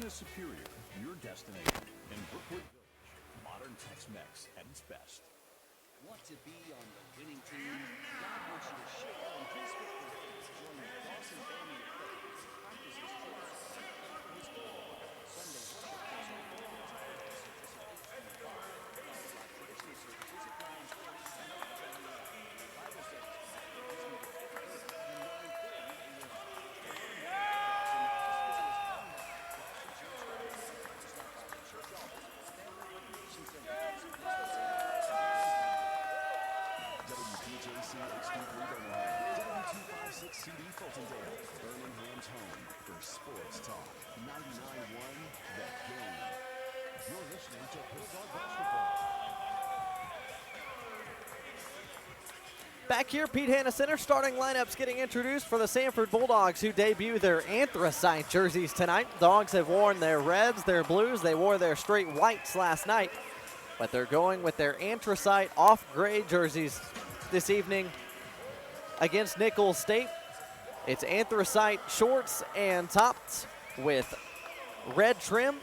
Superior, your destination in Brookwood Village. Modern Tex-Mex at its best. Want to be on the winning team? God wants you to share in his victories. Join the Dawson family of coaches, practices church, his goal, Sunday worship is on both times. Participate in the bar, followed by traditional services at 9:30 and Bible studies. CD Fultondale, Birmingham's home for sports talk. 99.1 The Game. You're listening to Bulldog Basketball. Back here, Pete Hanna Center, starting lineups getting introduced for the Samford Bulldogs, who debut their anthracite jerseys tonight. Dogs have worn their reds, their blues. They wore their straight whites last night, but they're going with their anthracite off-gray jerseys this evening against Nicholls State. It's anthracite shorts and tops with red trim.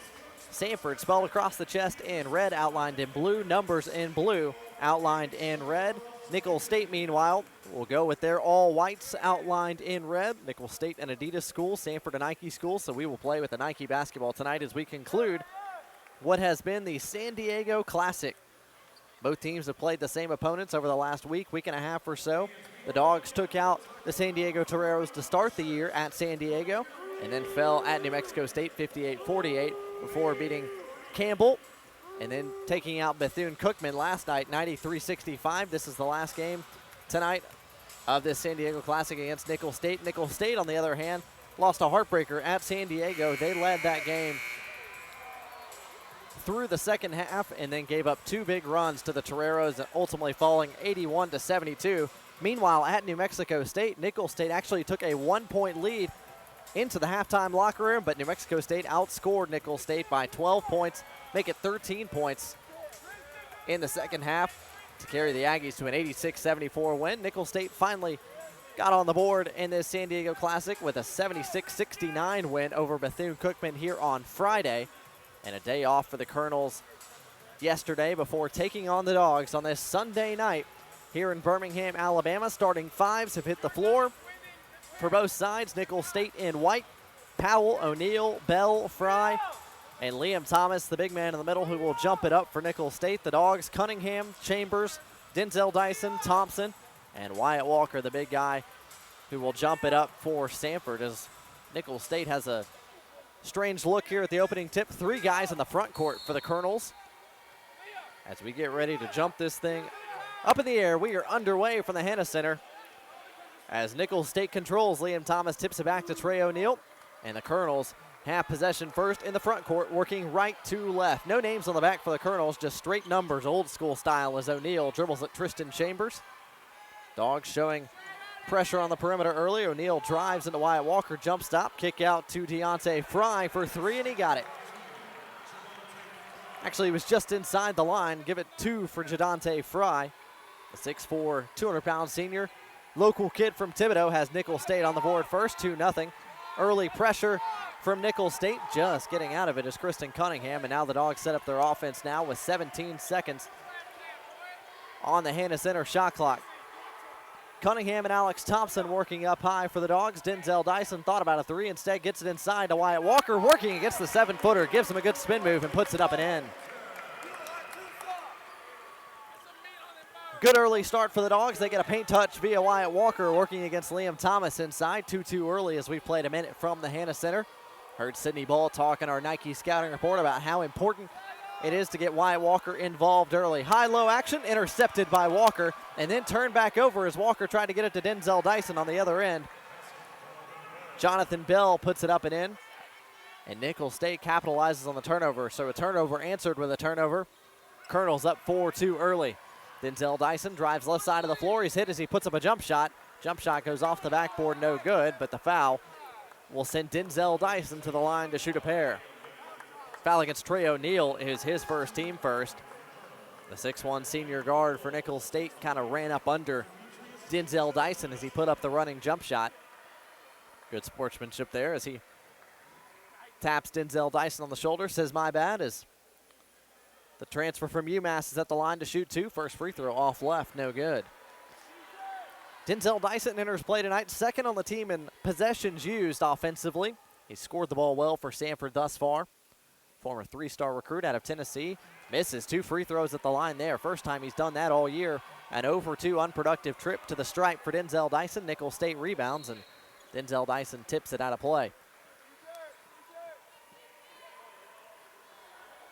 Samford spelled across the chest in red, outlined in blue. Numbers in blue, outlined in red. Nicholls State, meanwhile, will go with their all whites outlined in red. Nicholls State, an Adidas school, Samford, a Nike school, so we will play with the Nike basketball tonight as we conclude what has been the San Diego Classic. Both teams have played the same opponents over the last week and a half or so. The Dogs took out the San Diego Toreros to start the year at San Diego and then fell at New Mexico State 58-48 before beating Campbell and then taking out Bethune-Cookman last night 93-65. This is the last game tonight of this San Diego Classic against Nicholls State. Nicholls State, on the other hand, lost a heartbreaker at San Diego. They led that game through the second half and then gave up two big runs to the Toreros, ultimately falling 81-72. Meanwhile, at New Mexico State, Nicholls State actually took a 1-point lead into the halftime locker room, but New Mexico State outscored Nicholls State by 12 points, make it 13 points in the second half to carry the Aggies to an 86-74 win. Nicholls State finally got on the board in this San Diego Classic with a 76-69 win over Bethune-Cookman here on Friday, and a day off for the Colonels yesterday before taking on the Dogs on this Sunday night here in Birmingham, Alabama. Starting fives have hit the floor for both sides. Nicholls State in white. Powell, O'Neal, Bell, Fry, and Liam Thomas, the big man in the middle, who will jump it up for Nicholls State. The Dogs, Cunningham, Chambers, Denzel Dyson, Thompson, and Wyatt Walker, the big guy, who will jump it up for Samford, as Nicholls State has a strange look here at the opening tip. Three guys in the front court for the Colonels. As we get ready to jump this thing up in the air, we are underway from the Hanna Center. As Nicholls State controls, Liam Thomas tips it back to Trey O'Neal, and the Colonels have possession first in the front court, working right to left. No names on the back for the Colonels, just straight numbers, old school style, as O'Neal dribbles at Tristan Chambers. Dogs showing pressure on the perimeter early. O'Neal drives into Wyatt Walker, jump stop, kick out to Deontay Fry for three, and he got it. Actually, he was just inside the line. Give it two for Jadante Fry. The 6'4", 200-pound senior, local kid from Thibodaux, has Nicholls State on the board first, 2-0. Early pressure from Nicholls State, just getting out of it is Kristen Cunningham, and now the Dogs set up their offense now with 17 seconds on the Hanna Center shot clock. Cunningham and Alex Thompson working up high for the Dogs. Denzel Dyson thought about a three, instead gets it inside to Wyatt Walker, working against the 7-footer, gives him a good spin move and puts it up and in. Good early start for the Dogs. They get a paint touch via Wyatt Walker, working against Liam Thomas inside. 2-2 early as we played a minute from the Hanna Center. Heard Sydney Ball talk in our Nike scouting report about how important it is to get Wyatt Walker involved early. High-low action, intercepted by Walker, and then turned back over as Walker tried to get it to Denzel Dyson on the other end. Jonathan Bell puts it up and in, and Nicholls State capitalizes on the turnover. So a turnover answered with a turnover. Colonel's up 4-2 early. Denzel Dyson drives left side of the floor. He's hit as he puts up a jump shot. Jump shot goes off the backboard, no good, but the foul will send Denzel Dyson to the line to shoot a pair. Foul against Trey O'Neal is his first, team first. The 6'1 senior guard for Nicholls State kind of ran up under Denzel Dyson as he put up the running jump shot. Good sportsmanship there as he taps Denzel Dyson on the shoulder, says my bad, as the transfer from UMass is at the line to shoot two. First free throw off left, no good. Denzel Dyson enters play tonight, second on the team in possessions used offensively. He's scored the ball well for Samford thus far. Former three-star recruit out of Tennessee. Misses two free throws at the line there. First time he's done that all year. An 0-for-2 unproductive trip to the stripe for Denzel Dyson. Nicholls State rebounds, and Denzel Dyson tips it out of play.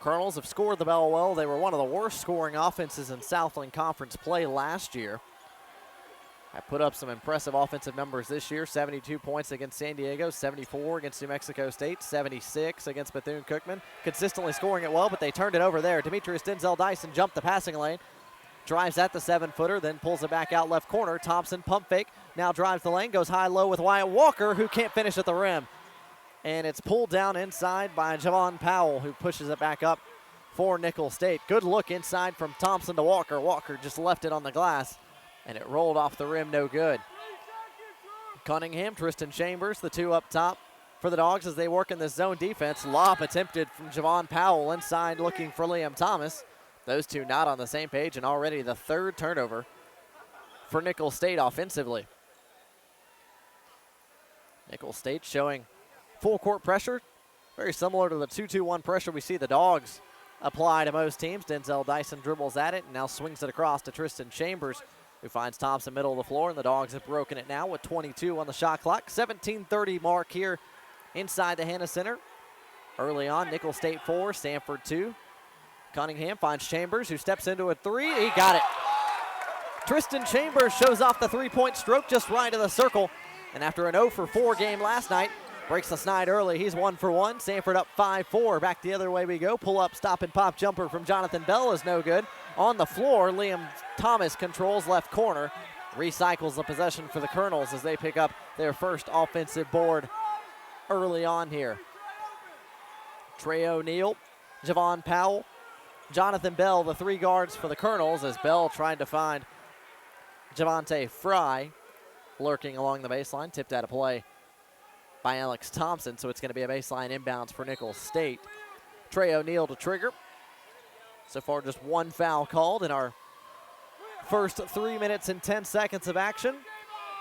Colonels have scored the ball well. They were one of the worst scoring offenses in Southland Conference play last year. I put up some impressive offensive numbers this year. 72 points against San Diego, 74 against New Mexico State, 76 against Bethune-Cookman. Consistently scoring it well, but they turned it over there. Demetrius Denzel Dyson jumped the passing lane, drives at the 7-footer, then pulls it back out left corner. Thompson pump fake, now drives the lane, goes high-low with Wyatt Walker, who can't finish at the rim. And it's pulled down inside by Javon Powell, who pushes it back up for Nicholls State. Good look inside from Thompson to Walker. Walker just left it on the glass, and it rolled off the rim, no good. Cunningham, Tristan Chambers, the two up top for the Dogs as they work in this zone defense. Lob attempted from Javon Powell inside looking for Liam Thomas. Those two not on the same page, and already the third turnover for Nicholls State offensively. Nicholls State showing full court pressure, very similar to the 2-2-1 pressure we see the Dogs apply to most teams. Denzel Dyson dribbles at it and now swings it across to Tristan Chambers, who finds Thompson middle of the floor, and the Dogs have broken it now with 22 on the shot clock. 17:30 mark here inside the Hannah Center. Early on, Nicholls State 4, Samford 2. Cunningham finds Chambers, who steps into a three. He got it. Tristan Chambers shows off the three-point stroke just right of the circle, and after an 0-for-4 game last night, breaks the snide early. He's 1 for 1. Samford up 5-4. Back the other way we go. Pull up, stop and pop jumper from Jonathan Bell is no good. On the floor, Liam Thomas controls left corner. Recycles the possession for the Colonels as they pick up their first offensive board early on here. Trey O'Neal, Javon Powell, Jonathan Bell, the three guards for the Colonels, as Bell trying to find Javante Fry lurking along the baseline. Tipped out of play by Alex Thompson, so it's going to be a baseline inbounds for Nicholls State. Trey O'Neal to trigger. So far, just one foul called in our first 3 minutes and 10 seconds of action.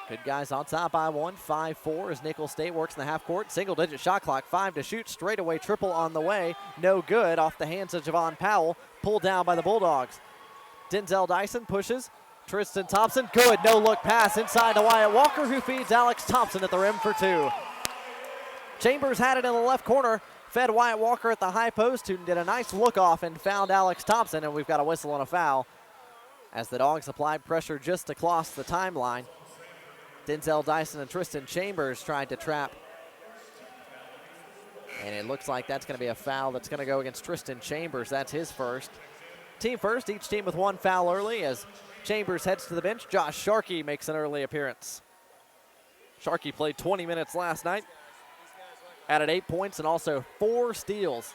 Good guys on top by one, 5-4 as Nicholls State works in the half court. Single-digit shot clock, 5 to shoot. Straightaway triple on the way. No good off the hands of Javon Powell. Pulled down by the Bulldogs. Denzel Dyson pushes. Tristan Thompson, good no-look pass inside to Wyatt Walker, who feeds Alex Thompson at the rim for two. Chambers had it in the left corner, fed Wyatt Walker at the high post, who did a nice look-off and found Alex Thompson, and we've got a whistle and a foul as the Dogs applied pressure just across the timeline. Denzel Dyson and Tristan Chambers tried to trap, and it looks like that's going to be a foul that's going to go against Tristan Chambers. That's his first. Team first, each team with one foul early as Chambers heads to the bench. Josh Sharkey makes an early appearance. Sharkey played 20 minutes last night. Added 8 points and also 4 steals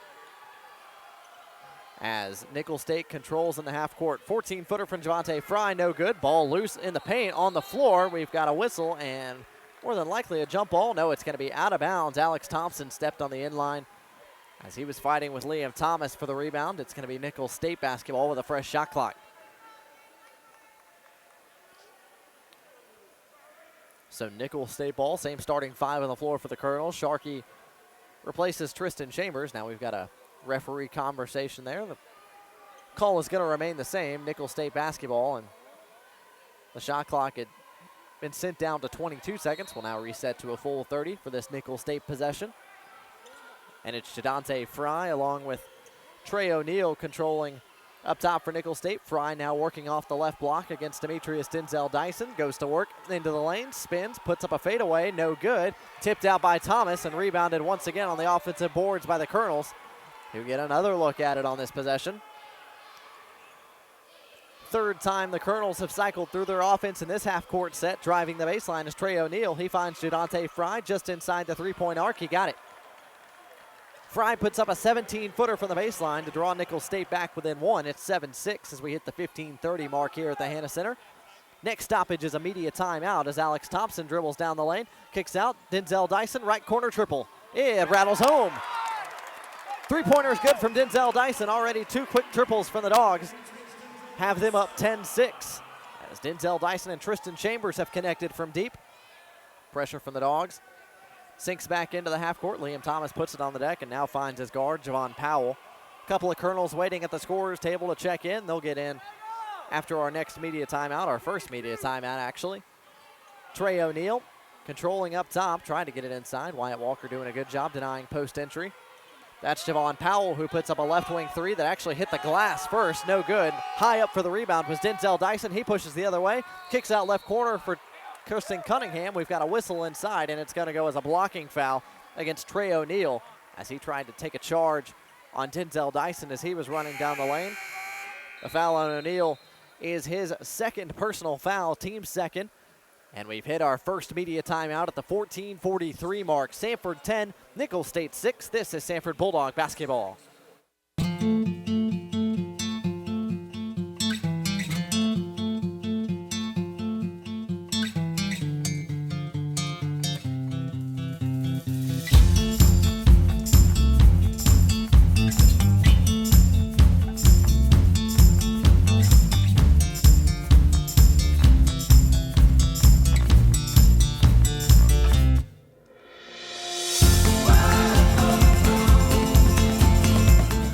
as Nicholls State controls in the half court. 14-footer from Javante Fry, no good. Ball loose in the paint on the floor. We've got a whistle and more than likely a jump ball. No, it's going to be out of bounds. Alex Thompson stepped on the inline as he was fighting with Liam Thomas for the rebound. It's going to be Nicholls State basketball with a fresh shot clock. So Nicholls State ball, same starting five on the floor for the Colonels. Sharkey replaces Tristan Chambers. Now we've got a referee conversation there. The call is going to remain the same, Nicholls State basketball, and the shot clock had been sent down to 22 seconds. Will now reset to a full 30 for this Nicholls State possession. And it's Jadante Fry along with Trey O'Neal controlling up top for Nicholls State. Fry now working off the left block against Demetrius Denzel Dyson. Goes to work into the lane, spins, puts up a fadeaway, no good. Tipped out by Thomas and rebounded once again on the offensive boards by the Colonels, who get another look at it on this possession. Third time the Colonels have cycled through their offense in this half-court set. Driving the baseline is Trey O'Neal. He finds Jadante Fry just inside the three-point arc. He got it. Fry puts up a 17-footer from the baseline to draw Nicholls State back within one. It's 7-6 as we hit the 15:30 mark here at the Hannah Center. Next stoppage is a media timeout as Alex Thompson dribbles down the lane, kicks out. Denzel Dyson, right corner triple. It rattles home. Three-pointer is good from Denzel Dyson. Already 2 quick triples from the Dogs. Have them up 10-6 as Denzel Dyson and Tristan Chambers have connected from deep. Pressure from the Dogs. Sinks back into the half court. Liam Thomas puts it on the deck and now finds his guard, Javon Powell. A couple of Colonels waiting at the scorer's table to check in. They'll get in after our next media timeout, our first media timeout actually. Trey O'Neal controlling up top, trying to get it inside. Wyatt Walker doing a good job denying post entry. That's Javon Powell, who puts up a left wing three that actually hit the glass first. No good. High up for the rebound was Denzel Dyson. He pushes the other way. Kicks out left corner for Kirsten Cunningham. We've got a whistle inside, and it's going to go as a blocking foul against Trey O'Neal as he tried to take a charge on Denzel Dyson as he was running down the lane. The foul on O'Neal is his second personal foul, team second. And we've hit our first media timeout at the 14:43 mark. Samford 10, Nicholls State 6. This is Samford Bulldog basketball.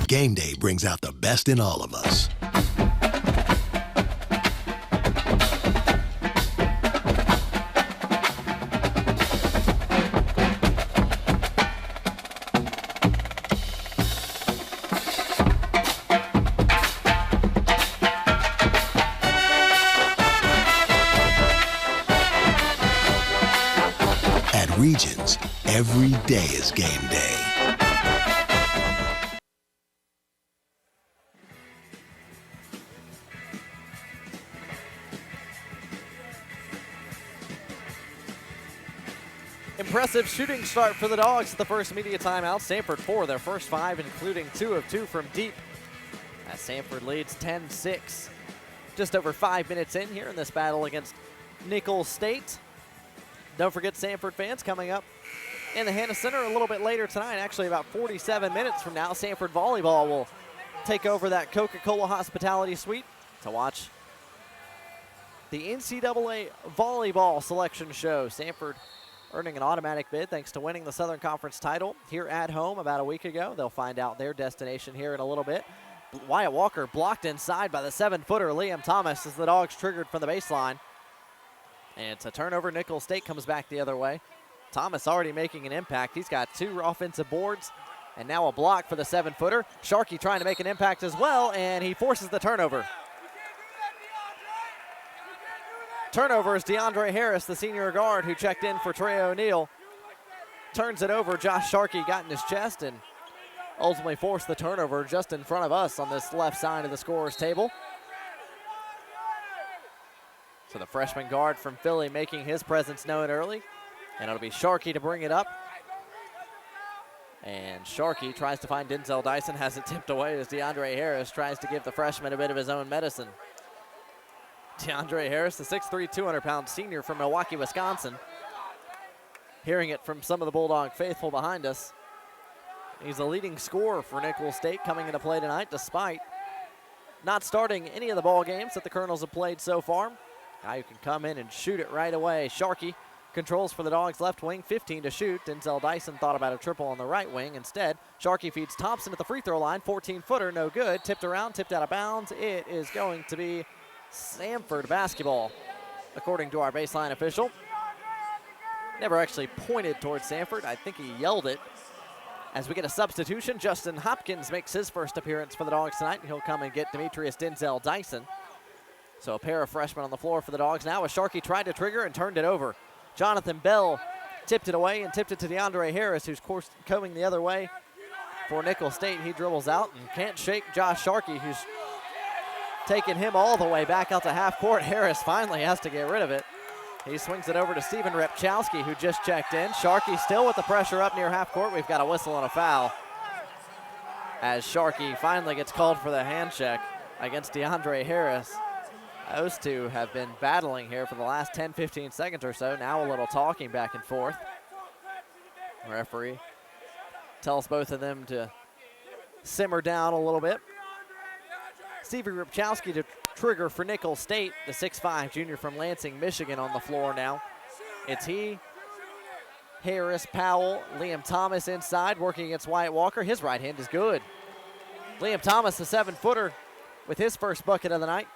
Game day brings out the best in all of us. At Regions, every day is game day. Impressive shooting start for the Dogs at the first media timeout. Samford 4, their first 5, including 2 of 2 from deep. As Samford leads 10-6. Just over 5 minutes in here in this battle against Nicholls State. Don't forget, Samford fans, coming up in the Hannah Center a little bit later tonight, actually about 47 minutes from now, Samford Volleyball will take over that Coca-Cola Hospitality Suite to watch the NCAA Volleyball Selection Show. Samford earning an automatic bid thanks to winning the Southern Conference title here at home about a week ago. They'll find out their destination here in a little bit. Wyatt Walker blocked inside by the 7-footer Liam Thomas as the Dogs triggered from the baseline. And it's a turnover. Nicholls State comes back the other way. Thomas already making an impact. He's got 2 offensive boards and now a block for the 7-footer. Sharkey trying to make an impact as well, and he forces the turnover. Turnover is DeAndre Harris, the senior guard who checked in for Trey O'Neal. Turns it over. Josh Sharkey got in his chest and ultimately forced the turnover just in front of us on this left side of the scorer's table. So the freshman guard from Philly making his presence known early. And it'll be Sharkey to bring it up. And Sharkey tries to find Denzel Dyson, has it tipped away as DeAndre Harris tries to give the freshman a bit of his own medicine. DeAndre Harris, the 6'3", 200-pound senior from Milwaukee, Wisconsin. Hearing it from some of the Bulldog faithful behind us. He's the leading scorer for Nicholls State coming into play tonight, despite not starting any of the ball games that the Colonels have played so far. Guy who can come in and shoot it right away. Sharkey controls for the Dogs left wing, 15 to shoot. Denzel Dyson thought about a triple on the right wing. Instead, Sharkey feeds Thompson at the free throw line, 14-footer, no good. Tipped around, tipped out of bounds. It is going to be Samford basketball, according to our baseline official. Never actually pointed towards Samford. I think he yelled it As we get a substitution, Justin Hopkins makes his first appearance for the Dogs tonight, and he'll come and get Demetrius Denzel Dyson. So a pair of freshmen on the floor for the Dogs now, as Sharkey tried to trigger and turned it over. Jonathan Bell tipped it away and tipped it to DeAndre Harris, who's combing the other way for Nicholls State. He dribbles out and can't shake Josh Sharkey, who's taking him all the way back out to half court. Harris finally has to get rid of it. He swings it over to Steven Repchowski, who just checked in. Sharkey still with the pressure up near half court. We've got a whistle and a foul as Sharkey finally gets called for the hand check against DeAndre Harris. Those two have been battling here for the last 10, 15 seconds or so. Now a little talking back and forth. Referee tells both of them to simmer down a little bit. Stevie Repchowski to trigger for Nicholls State, the 6'5 junior from Lansing, Michigan, on the floor now. It's he, Harris, Powell, Liam Thomas inside, working against Wyatt Walker. His right hand is good. Liam Thomas, the 7-footer, with his first bucket of the night.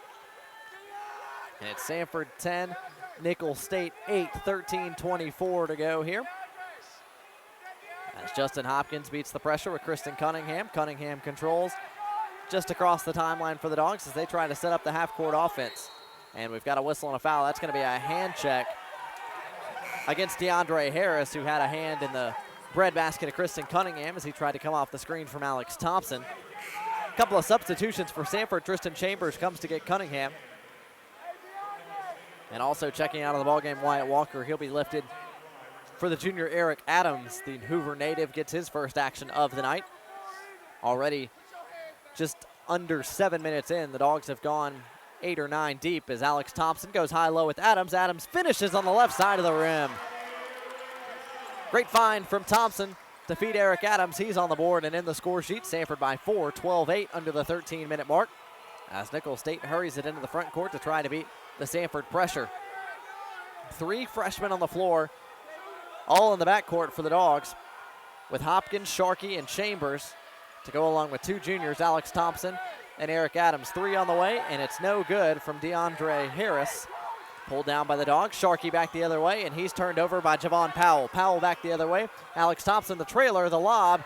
And it's Samford 10, Nicholls State 8, 13-24 to go here. As Justin Hopkins beats the pressure with Kristen Cunningham. Cunningham controls just across the timeline for the Dogs as they try to set up the half-court offense. And we've got a whistle and a foul. That's going to be a hand check against DeAndre Harris, who had a hand in the breadbasket of Kristen Cunningham as he tried to come off the screen from Alex Thompson. A couple of substitutions for Samford. Tristan Chambers comes to get Cunningham. And also checking out of the ballgame, Wyatt Walker. He'll be lifted for the junior Eric Adams. The Hoover native gets his first action of the night. Already just under 7 minutes in, the Dogs have gone 8 or 9 deep as Alex Thompson goes high-low with Adams. Adams finishes on the left side of the rim. Great find from Thompson to feed Eric Adams. He's on the board and in the score sheet. Samford by 4, 12-8 under the 13-minute mark as Nicholls State hurries it into the front court to try to beat the Samford pressure. 3 freshmen on the floor, all in the backcourt for the Dogs, with Hopkins, Sharkey, and Chambers to go along with 2 juniors, Alex Thompson and Eric Adams. 3 on the way, and it's no good from DeAndre Harris. Pulled down by the Dogs. Sharkey back the other way, and he's turned over by Javon Powell. Powell back the other way. Alex Thompson, the trailer, the lob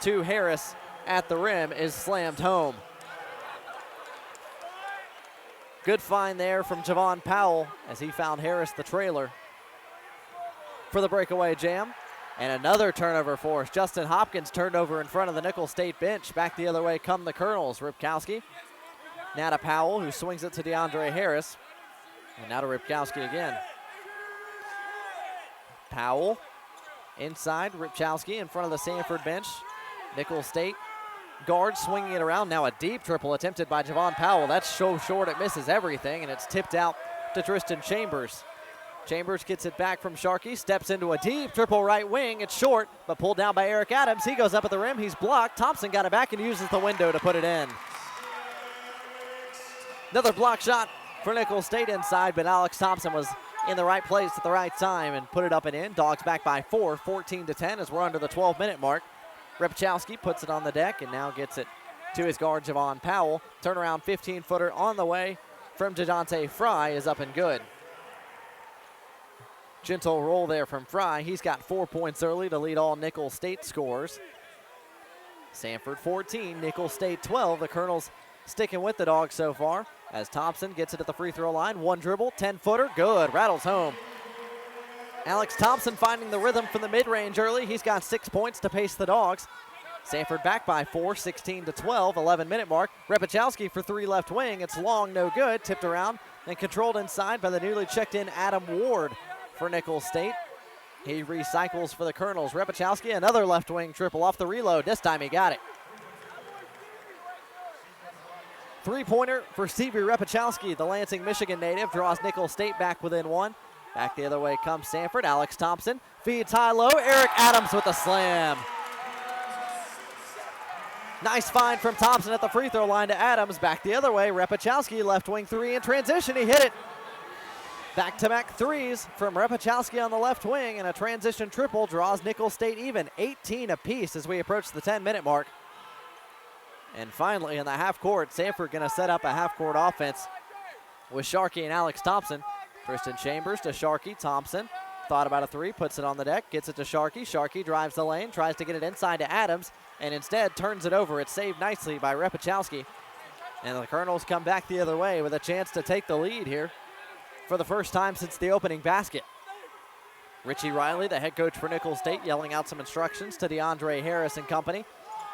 to Harris at the rim is slammed home. Good find there from Javon Powell as he found Harris, the trailer, for the breakaway jam. And another turnover for us. Justin Hopkins turned over in front of the Nicholls State bench. Back the other way come the Colonels. Ripkowski. Now to Powell, who swings it to DeAndre Harris. And now to Ripkowski again. Powell inside. Ripkowski in front of the Samford bench. Nicholls State guard swinging it around. Now a deep triple attempted by Javon Powell. That's so short it misses everything, and it's tipped out to Tristan Chambers. Chambers gets it back from Sharkey, steps into a deep triple right wing. It's short, but pulled down by Eric Adams. He goes up at the rim. He's blocked. Thompson got it back and uses the window to put it in. Another block shot for Nicholls State inside, but Alex Thompson was in the right place at the right time and put it up and in. Dogs back by 4, 14-10 as we're under the 12-minute mark. Repchowski puts it on the deck and now gets it to his guard, Javon Powell. Turnaround 15-footer on the way from Jadante Fry is up and good. Gentle roll there from Fry. He's got 4 points early to lead all Nicholls State scores. Samford 14, Nicholls State 12. The Colonels sticking with the Dogs so far as Thompson gets it at the free throw line. One dribble, 10-footer, good, rattles home. Alex Thompson finding the rhythm from the mid-range early. He's got 6 points to pace the Dogs. Samford back by 4, 16-12, 11-minute mark. Repachowski for 3 left wing. It's long, no good. Tipped around and controlled inside by the newly checked-in Adam Ward for Nicholls State. He recycles for the Colonels. Repachowski, another left wing triple off the reload. This time he got it. 3-pointer for Stevie Repachowski. The Lansing, Michigan native draws Nicholls State back within 1. Back the other way comes Samford. Alex Thompson feeds high-low. Eric Adams with the slam. Nice find from Thompson at the free throw line to Adams. Back the other way. Repachowski, left wing 3 in transition. He hit it. Back-to-back threes from Repachowski on the left wing, and a transition triple draws Nicholls State even. 18 apiece as we approach the 10-minute mark. And finally, in the half court, Samford going to set up a half-court offense with Sharkey and Alex Thompson. Tristan Chambers to Sharkey, Thompson. thought about a three, puts it on the deck, gets it to Sharkey. Sharkey drives the lane, tries to get it inside to Adams, and instead turns it over. It's saved nicely by Repachowski. And the Colonels come back the other way with a chance to take the lead here for the first time since the opening basket. Richie Riley, the head coach for Nicholls State, yelling out some instructions to DeAndre Harris and company.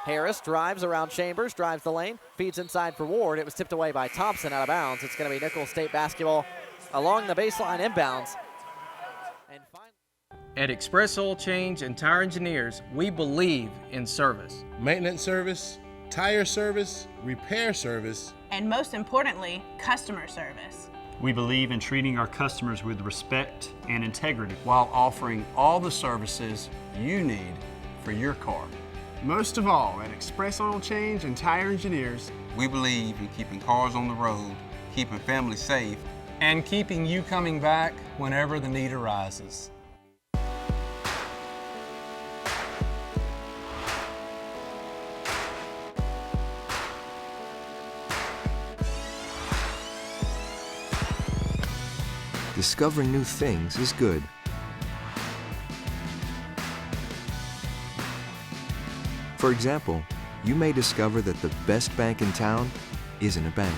Harris drives around Chambers, drives the lane, feeds inside for Ward. It was tipped away by Thompson out of bounds. It's going to be Nicholls State basketball along the baseline inbounds. And At Express Oil Change and Tire Engineers, we believe in service. Maintenance service, tire service, repair service, and most importantly, customer service. We believe in treating our customers with respect and integrity while offering all the services you need for your car. Most of all, at Express Oil Change and Tire Engineers, we believe in keeping cars on the road, keeping families safe, and keeping you coming back whenever the need arises. Discovering new things is good. For example, you may discover that the best bank in town isn't a bank.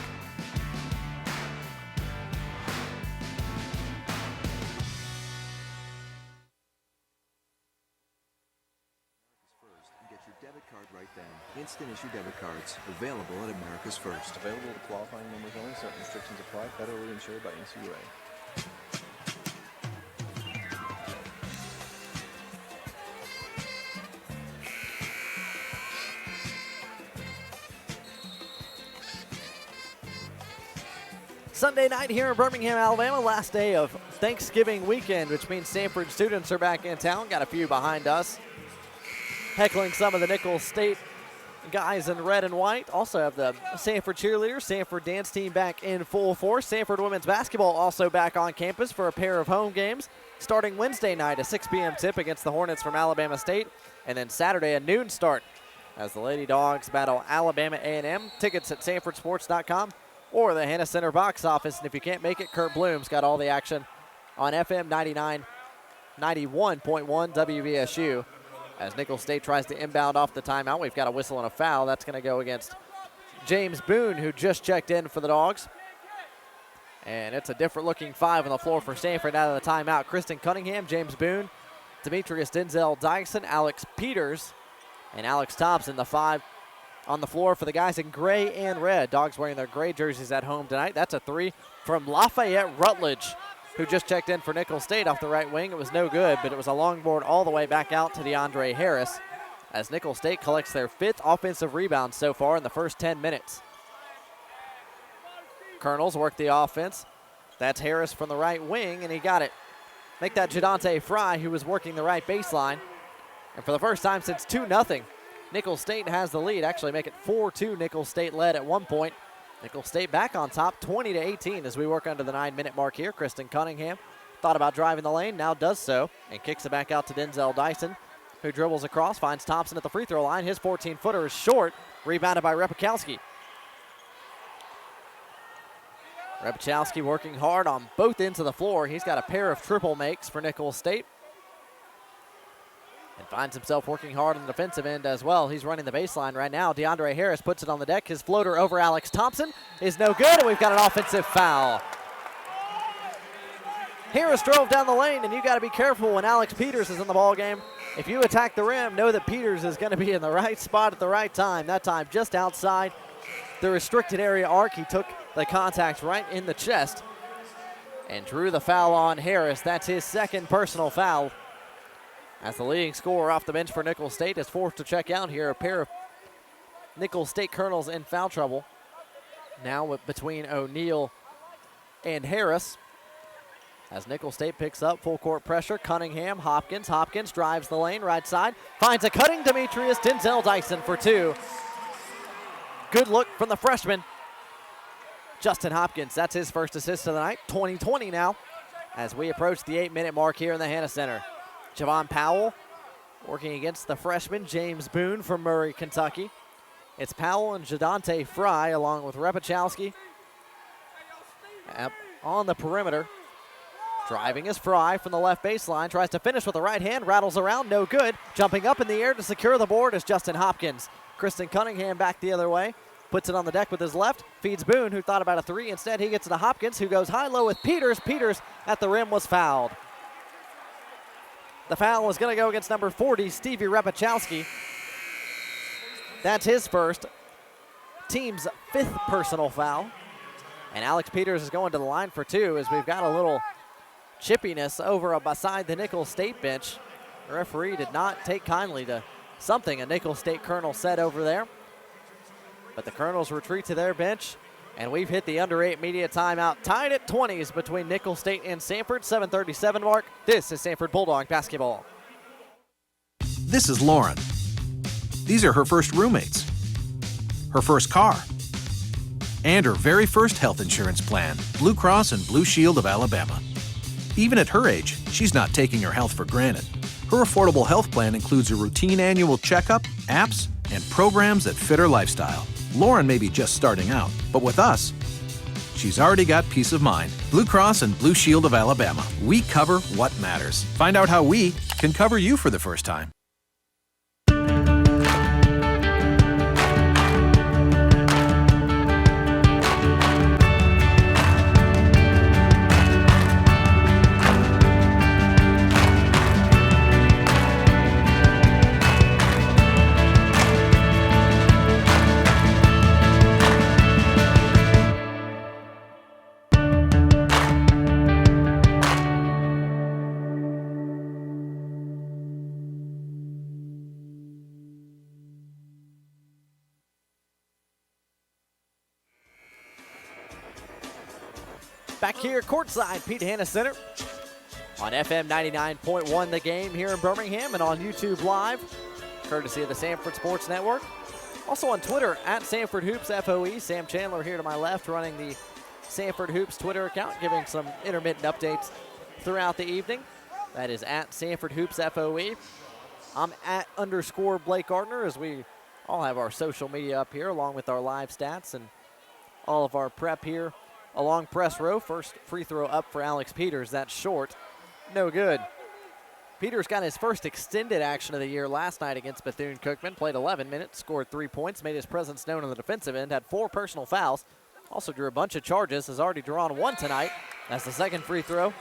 Get your debit card right then. Instant issue debit cards, available at America's First. Available to qualifying members only. Certain restrictions apply. Federally insured by NCUA. Sunday night here in Birmingham, Alabama, last day of Thanksgiving weekend, which means Samford students are back in town. Got a few behind us, heckling some of the Nicholls State guys in red and white. Also have the Samford cheerleaders, Samford dance team back in full force. Samford women's basketball also back on campus for a pair of home games, starting Wednesday night, a 6 p.m. tip against the Hornets from Alabama State, and then Saturday a noon start as the Lady Dogs battle Alabama A&M. Tickets at SamfordSports.com. or the Hannah Center box office. And if you can't make it, Kurt Bloom's got all the action on FM 91.1 WVSU. As Nicholls State tries to inbound off the timeout, we've got a whistle and a foul. That's going to go against James Boone, who just checked in for the Dogs. And it's a different-looking five on the floor for Samford out of the timeout. Kristen Cunningham, James Boone, Demetrius Denzel Dyson, Alex Peters, and Alex Thompson, the five on the floor for the guys in gray and red. Dogs wearing their gray jerseys at home tonight. That's a three from Lafayette Rutledge, who just checked in for Nicholls State off the right wing. It was no good, but it was a long board all the way back out to DeAndre Harris as Nicholls State collects their 5th offensive rebound so far in the first 10 minutes. Colonels work the offense. That's Harris from the right wing, and he got it. Make that Jadante Fry, who was working the right baseline. And for the first time since 2-0, Nicholls State has the lead. Actually make it 4-2. Nicholls State led at one point. Nicholls State back on top, 20-18 as we work under the 9-minute mark here. Kristen Cunningham thought about driving the lane, now does so, and kicks it back out to Denzel Dyson, who dribbles across, finds Thompson at the free throw line. His 14-footer is short, rebounded by Repachowski. Repachowski working hard on both ends of the floor. He's got a pair of triple makes for Nicholls State. And finds himself working hard on the defensive end as well. He's running the baseline right now. DeAndre Harris puts it on the deck. His floater over Alex Thompson is no good, and we've got an offensive foul. Harris drove down the lane, and you got to be careful when Alex Peters is in the ballgame. If you attack the rim, know that Peters is going to be in the right spot at the right time. That time just outside the restricted area arc. He took the contact right in the chest and drew the foul on Harris. That's his second personal foul, as the leading scorer off the bench for Nicholls State is forced to check out here. A pair of Nicholls State Colonels in foul trouble now between O'Neal and Harris. As Nicholls State picks up full court pressure, Cunningham, Hopkins. Hopkins drives the lane, right side, finds a cutting Demetrius Denzel Dyson for two. Good look from the freshman, Justin Hopkins. That's his first assist of the night, 20-20 now, as we approach the 8-minute mark here in the Hannah Center. Javon Powell working against the freshman, James Boone from Murray, Kentucky. It's Powell and Jadante Fry along with Repachowski on the perimeter. Driving is Fry from the left baseline. Tries to finish with the right hand. Rattles around. No good. Jumping up in the air to secure the board is Justin Hopkins. Kristen Cunningham back the other way. Puts it on the deck with his left. Feeds Boone, who thought about a three. Instead, he gets it to Hopkins, who goes high-low with Peters. Peters at the rim was fouled. The foul was going to go against number 40, Stevie Repachowski. That's his first. Team's 5th personal foul. And Alex Peters is going to the line for 2 as we've got a little chippiness over beside the Nicholls State bench. The referee did not take kindly to something a Nicholls State Colonel said over there. But the Colonels retreat to their bench, and we've hit the under 8 media timeout, tied at 20s between Nicholls State and Samford. 7:37 mark. This is Samford Bulldog basketball. This is Lauren. These are her first roommates, her first car, and her very first health insurance plan, Blue Cross and Blue Shield of Alabama. Even at her age, she's not taking her health for granted. Her affordable health plan includes a routine annual checkup, apps, and programs that fit her lifestyle. Lauren may be just starting out, but with us, she's already got peace of mind. Blue Cross and Blue Shield of Alabama. We cover what matters. Find out how we can cover you for the first time. Back here courtside, Pete Hanna Center on FM 99.1 The Game here in Birmingham and on YouTube Live, courtesy of the Samford Sports Network. Also on Twitter, at Samford Hoops FOE. Sam Chandler here to my left running the Samford Hoops Twitter account, giving some intermittent updates throughout the evening. That is at Samford Hoops FOE. I'm at _ Blake Gardner, as we all have our social media up here along with our live stats and all of our prep here along press row. First free throw up for Alex Peters. That's short. No good. Peters got his first extended action of the year last night against Bethune-Cookman. Played 11 minutes, scored 3 points, made his presence known on the defensive end, had 4 personal fouls. Also drew a bunch of charges, has already drawn 1 tonight. That's the second free throw.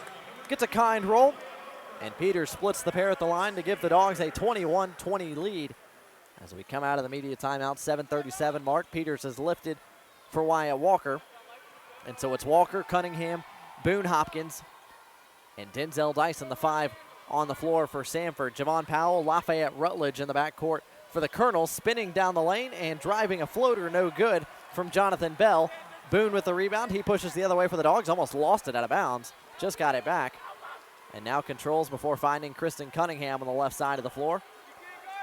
Gets a kind roll, and Peters splits the pair at the line to give the Dogs a 21-20 lead. As we come out of the media timeout, 7:37 mark. Peters is lifted for Wyatt Walker. And so it's Walker, Cunningham, Boone Hopkins, and Denzel Dyson, the 5 on the floor for Samford. Javon Powell, Lafayette Rutledge in the backcourt for the Colonels, spinning down the lane and driving a floater, no good from Jonathan Bell. Boone with the rebound. He pushes the other way for the Dogs, almost lost it out of bounds, just got it back. And now controls before finding Kristen Cunningham on the left side of the floor.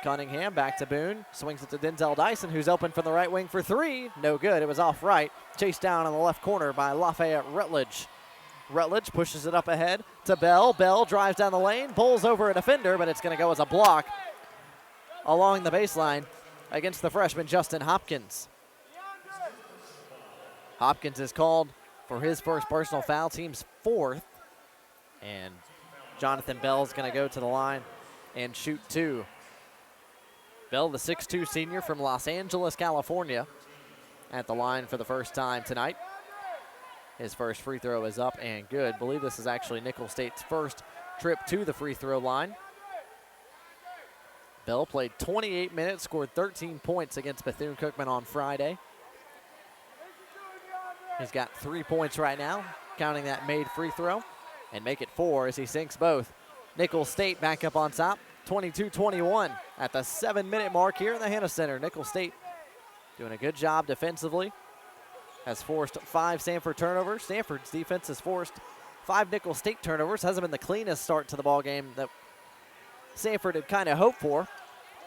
Cunningham back to Boone, swings it to Denzel Dyson, who's open from the right wing for 3. No good, it was off right. Chased down on the left corner by Lafayette Rutledge. Rutledge pushes it up ahead to Bell. Bell drives down the lane, pulls over a defender, but it's going to go as a block along the baseline against the freshman Justin Hopkins. Hopkins is called for his first personal foul, team's 4th. And Jonathan Bell's going to go to the line and shoot 2. Bell, the 6'2 senior from Los Angeles, California, at the line for the first time tonight. His first free throw is up and good. I believe this is actually Nicholls State's first trip to the free throw line. Bell played 28 minutes, scored 13 points against Bethune-Cookman on Friday. He's got 3 points right now, counting that made free throw, and make it 4 as he sinks both. Nicholls State back up on top, 22-21 at the 7-minute mark here in the Hanna Center. Nicholls State doing a good job defensively. Has forced 5 Samford turnovers. Samford's defense has forced 5 Nicholls State turnovers. Hasn't been the cleanest start to the ball game that Samford had kind of hoped for.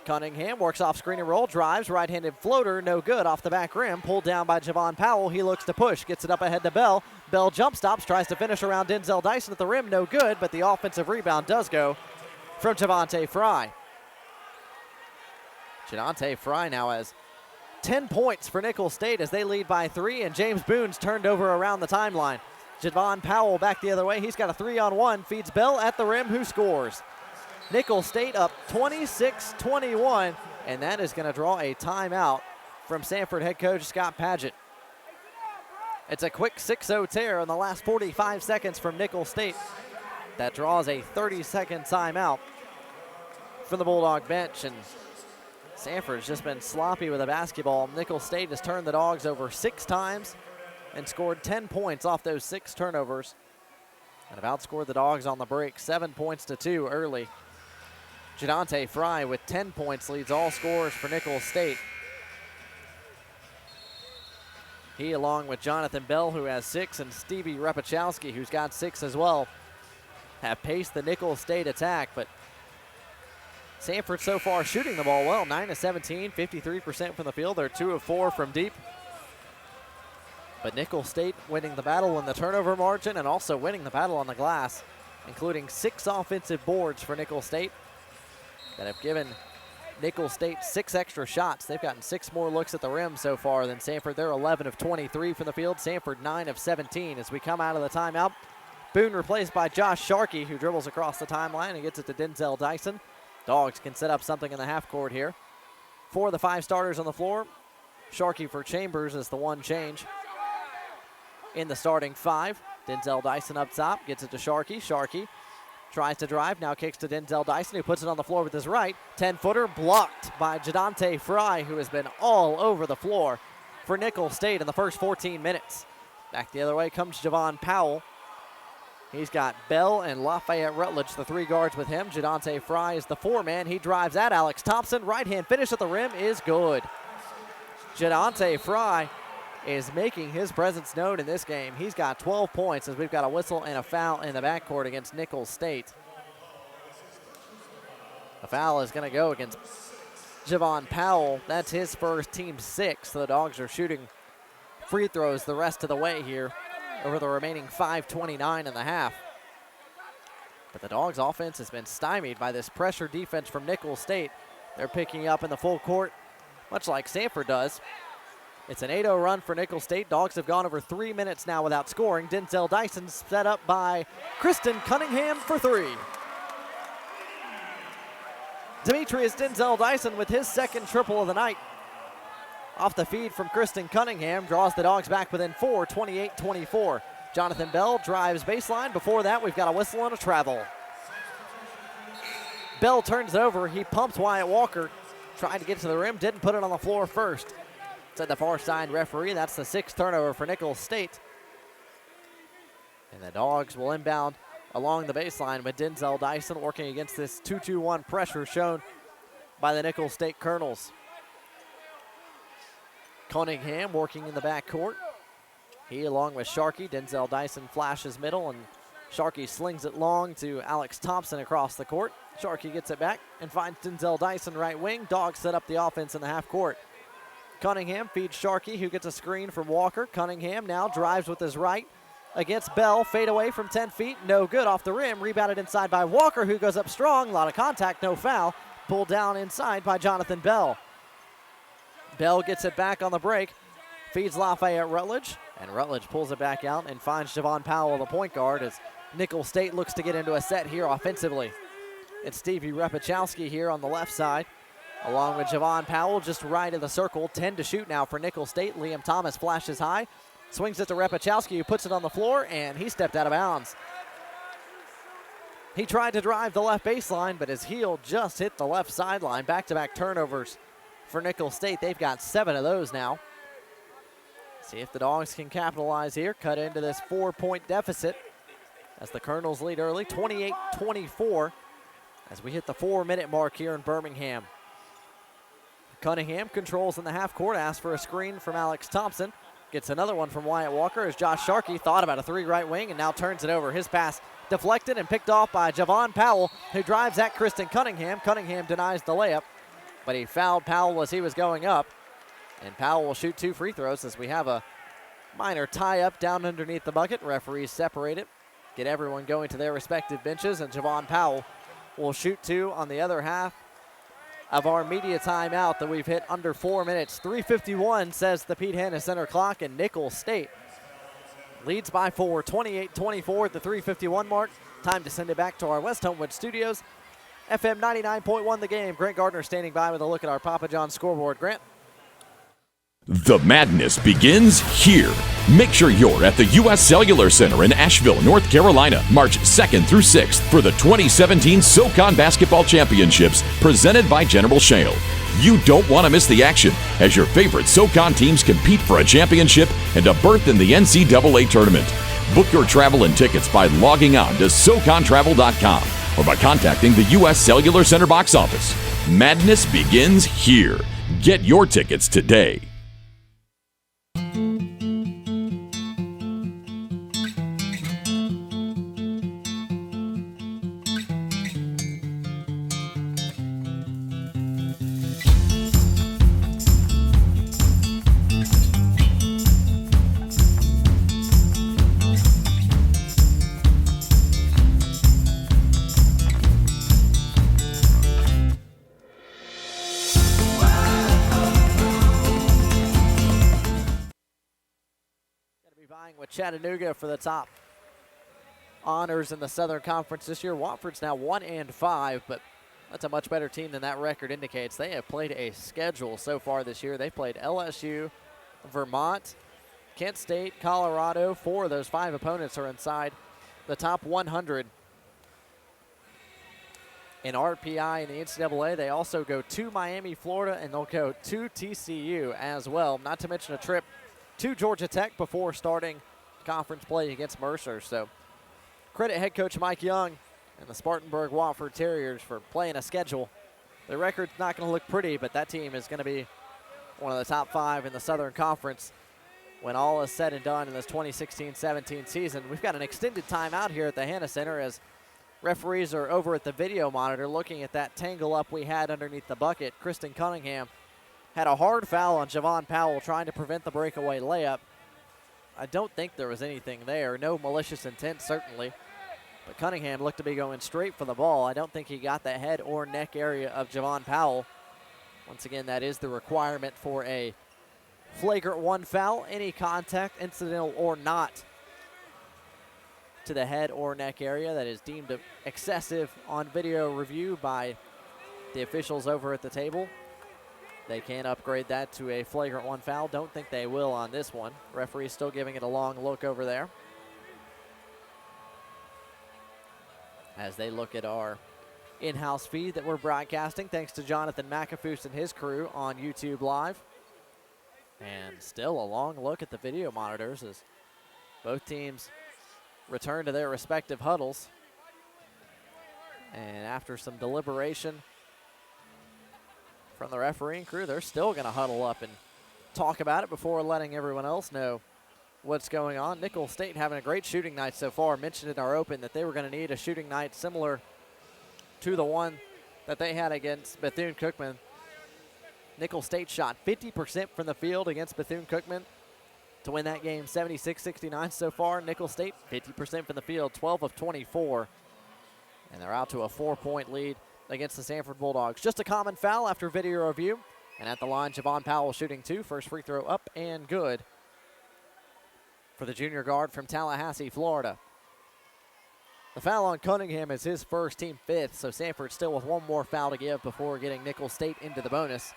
Cunningham works off screen and roll, drives, right-handed floater, no good, off the back rim, pulled down by Javon Powell. He looks to push, gets it up ahead to Bell. Bell jump stops, tries to finish around Denzel Dyson at the rim, no good, but the offensive rebound does go from Javonte Fry. Javonte Fry now has 10 points for Nicholls State as they lead by 3, and James Boone's turned over around the timeline. Javon Powell back the other way. He's got a 3-on-1, feeds Bell at the rim, who scores. Nicholls State up 26-21, and that is going to draw a timeout from Samford head coach Scott Padgett. It's a quick 6-0 tear in the last 45 seconds from Nicholls State. That draws a 30-second timeout from the Bulldog bench, and Samford's just been sloppy with the basketball. Nicholls State has turned the Dogs over 6 times and scored 10 points off those 6 turnovers, and have outscored the Dogs on the break 7 points to 2 early. Jadante Fry with 10 points leads all scorers for Nicholls State. He, along with Jonathan Bell, who has 6, and Stevie Repachowski, who's got 6 as well, have paced the Nicholls State attack, but Samford so far shooting the ball well, 9-17, 53% from the field. They're 2 of 4 from deep. But Nicholls State winning the battle in the turnover margin and also winning the battle on the glass, including 6 offensive boards for Nicholls State that have given Nicholls State 6 extra shots. They've gotten 6 more looks at the rim so far than Samford. They're 11 of 23 from the field. Samford 9 of 17 as we come out of the timeout. Boone replaced by Josh Sharkey, who dribbles across the timeline and gets it to Denzel Dyson. Dogs can set up something in the half court here. 4 of the 5 starters on the floor. Sharkey for Chambers is the one change in the starting 5. Denzel Dyson up top, gets it to Sharkey. Sharkey tries to drive, now kicks to Denzel Dyson, who puts it on the floor with his right. 10-footer blocked by Jadante Fry, who has been all over the floor for Nicholls State in the first 14 minutes. Back the other way comes Javon Powell. He's got Bell and Lafayette Rutledge, the 3 guards with him. Jadante Fry is the 4-man. He drives at Alex Thompson. Right-hand finish at the rim is good. Jadante Fry is making his presence known in this game. He's got 12 points as we've got a whistle and a foul in the backcourt against Nicholls State. A foul is going to go against Javon Powell. That's his first, team 6. So the Dogs are shooting free throws the rest of the way here over the remaining 5:29 in the half. But the Dogs' offense has been stymied by this pressure defense from Nicholls State. They're picking up in the full court, much like Samford does. It's an 8-0 run for Nicholls State. Dogs have gone over 3 minutes now without scoring. Denzel Dyson set up by Kristen Cunningham for 3. Demetrius Denzel Dyson with his second triple of the night. Off the feed from Kristen Cunningham, draws the Dogs back within 4, 28-24. Jonathan Bell drives baseline. Before that, we've got a whistle and a travel. Bell turns it over. He pumps Wyatt Walker. Tried to get to the rim, didn't put it on the floor first. Said the far side referee. That's the 6th turnover for Nicholls State. And the Dogs will inbound along the baseline with Denzel Dyson working against this 2-2-1 pressure shown by the Nicholls State Colonels. Cunningham working in the backcourt. He, along with Sharkey, Denzel Dyson flashes middle, and Sharkey slings it long to Alex Thompson across the court. Sharkey gets it back and finds Denzel Dyson right wing. Dogs set up the offense in the half court. Cunningham feeds Sharkey, who gets a screen from Walker. Cunningham now drives with his right against Bell. Fade away from 10 feet. No good off the rim. Rebounded inside by Walker, who goes up strong. A lot of contact, no foul. Pulled down inside by Jonathan Bell. Bell gets it back on the break. Feeds Lafayette Rutledge. And Rutledge pulls it back out and finds Javon Powell, the point guard, as Nicholls State looks to get into a set here offensively. It's Stevie Repachowski here on the left side, along with Javon Powell just right of the circle. 10 to shoot now for Nicholls State. Liam Thomas flashes high, swings it to Repachowski, who puts it on the floor, and he stepped out of bounds. He tried to drive the left baseline, but his heel just hit the left sideline. Back-to-back turnovers for Nicholls State. They've got 7 of those now. See if the Dogs can capitalize here, cut into this 4-point deficit as the Colonels lead early, 28-24, as we hit the 4-minute mark here in Birmingham. Cunningham controls in the half court, asks for a screen from Alex Thompson. Gets another one from Wyatt Walker as Josh Sharkey thought about a 3 right wing and now turns it over. His pass deflected and picked off by Javon Powell, who drives at Kristen Cunningham. Cunningham denies the layup, but he fouled Powell as he was going up. And Powell will shoot 2 free throws as we have a minor tie-up down underneath the bucket. Referees separate it, get everyone going to their respective benches, and Javon Powell will shoot 2 on the other half of our media timeout that we've hit under 4 minutes. 3:51 says the Pete Hannah Center clock, and Nicholls State leads by 4, 28-24 at the 3:51 mark. Time to send it back to our West Homewood studios. FM 99.1 The Game. Grant Gardner standing by with a look at our Papa John scoreboard. Grant. The madness begins here. Make sure you're at the U.S. Cellular Center in Asheville, North Carolina, March 2nd through 6th for the 2017 SoCon Basketball Championships presented by General Shale. You don't want to miss the action as your favorite SoCon teams compete for a championship and a berth in the NCAA tournament. Book your travel and tickets by logging on to SoConTravel.com or by contacting the U.S. Cellular Center box office. Madness begins here. Get your tickets today. With Chattanooga for the top honors in the Southern Conference this year. Watford's now 1-5, but that's a much better team than that record indicates. They have played a schedule so far this year. They've played LSU, Vermont, Kent State, Colorado. 4 of those 5 opponents are inside the top 100 in RPI in the NCAA. They also go to Miami, Florida, and they'll go to TCU as well, not to mention a trip to Georgia Tech before starting conference play against Mercer. So credit head coach Mike Young and the Spartanburg Watford Terriers for playing a schedule. The record's not going to look pretty, but that team is going to be one of the top 5 in the Southern Conference when all is said and done in this 2016-17 season. We've got an extended timeout here at the Hanna Center as referees are over at the video monitor looking at that tangle up we had underneath the bucket. Kristen Cunningham had a hard foul on Javon Powell trying to prevent the breakaway layup. I don't think there was anything there. No malicious intent, certainly. But Cunningham looked to be going straight for the ball. I don't think he got the head or neck area of Javon Powell. Once again, that is the requirement for a flagrant 1 foul. Any contact, incidental or not, to the head or neck area that is deemed excessive on video review by the officials over at the table. They can upgrade that to a flagrant 1 foul. Don't think they will on this one. Referee's still giving it a long look over there as they look at our in-house feed that we're broadcasting. Thanks to Jonathan McAfoose and his crew on YouTube Live. And still a long look at the video monitors as both teams return to their respective huddles. And after some deliberation from the refereeing crew, they're still going to huddle up and talk about it before letting everyone else know what's going on. Nicholls State having a great shooting night so far. Mentioned in our open that they were going to need a shooting night similar to the one that they had against Bethune-Cookman. Nicholls State shot 50% from the field against Bethune-Cookman to win that game 76-69 so far. Nicholls State 50% from the field, 12 of 24. And they're out to a 4-point lead against the Samford Bulldogs. Just a common foul after video review. And at the line, Javon Powell shooting 2. First free throw up and good for the junior guard from Tallahassee, Florida. The foul on Cunningham is his first, team 5th, so Samford still with 1 more foul to give before getting Nicholls State into the bonus.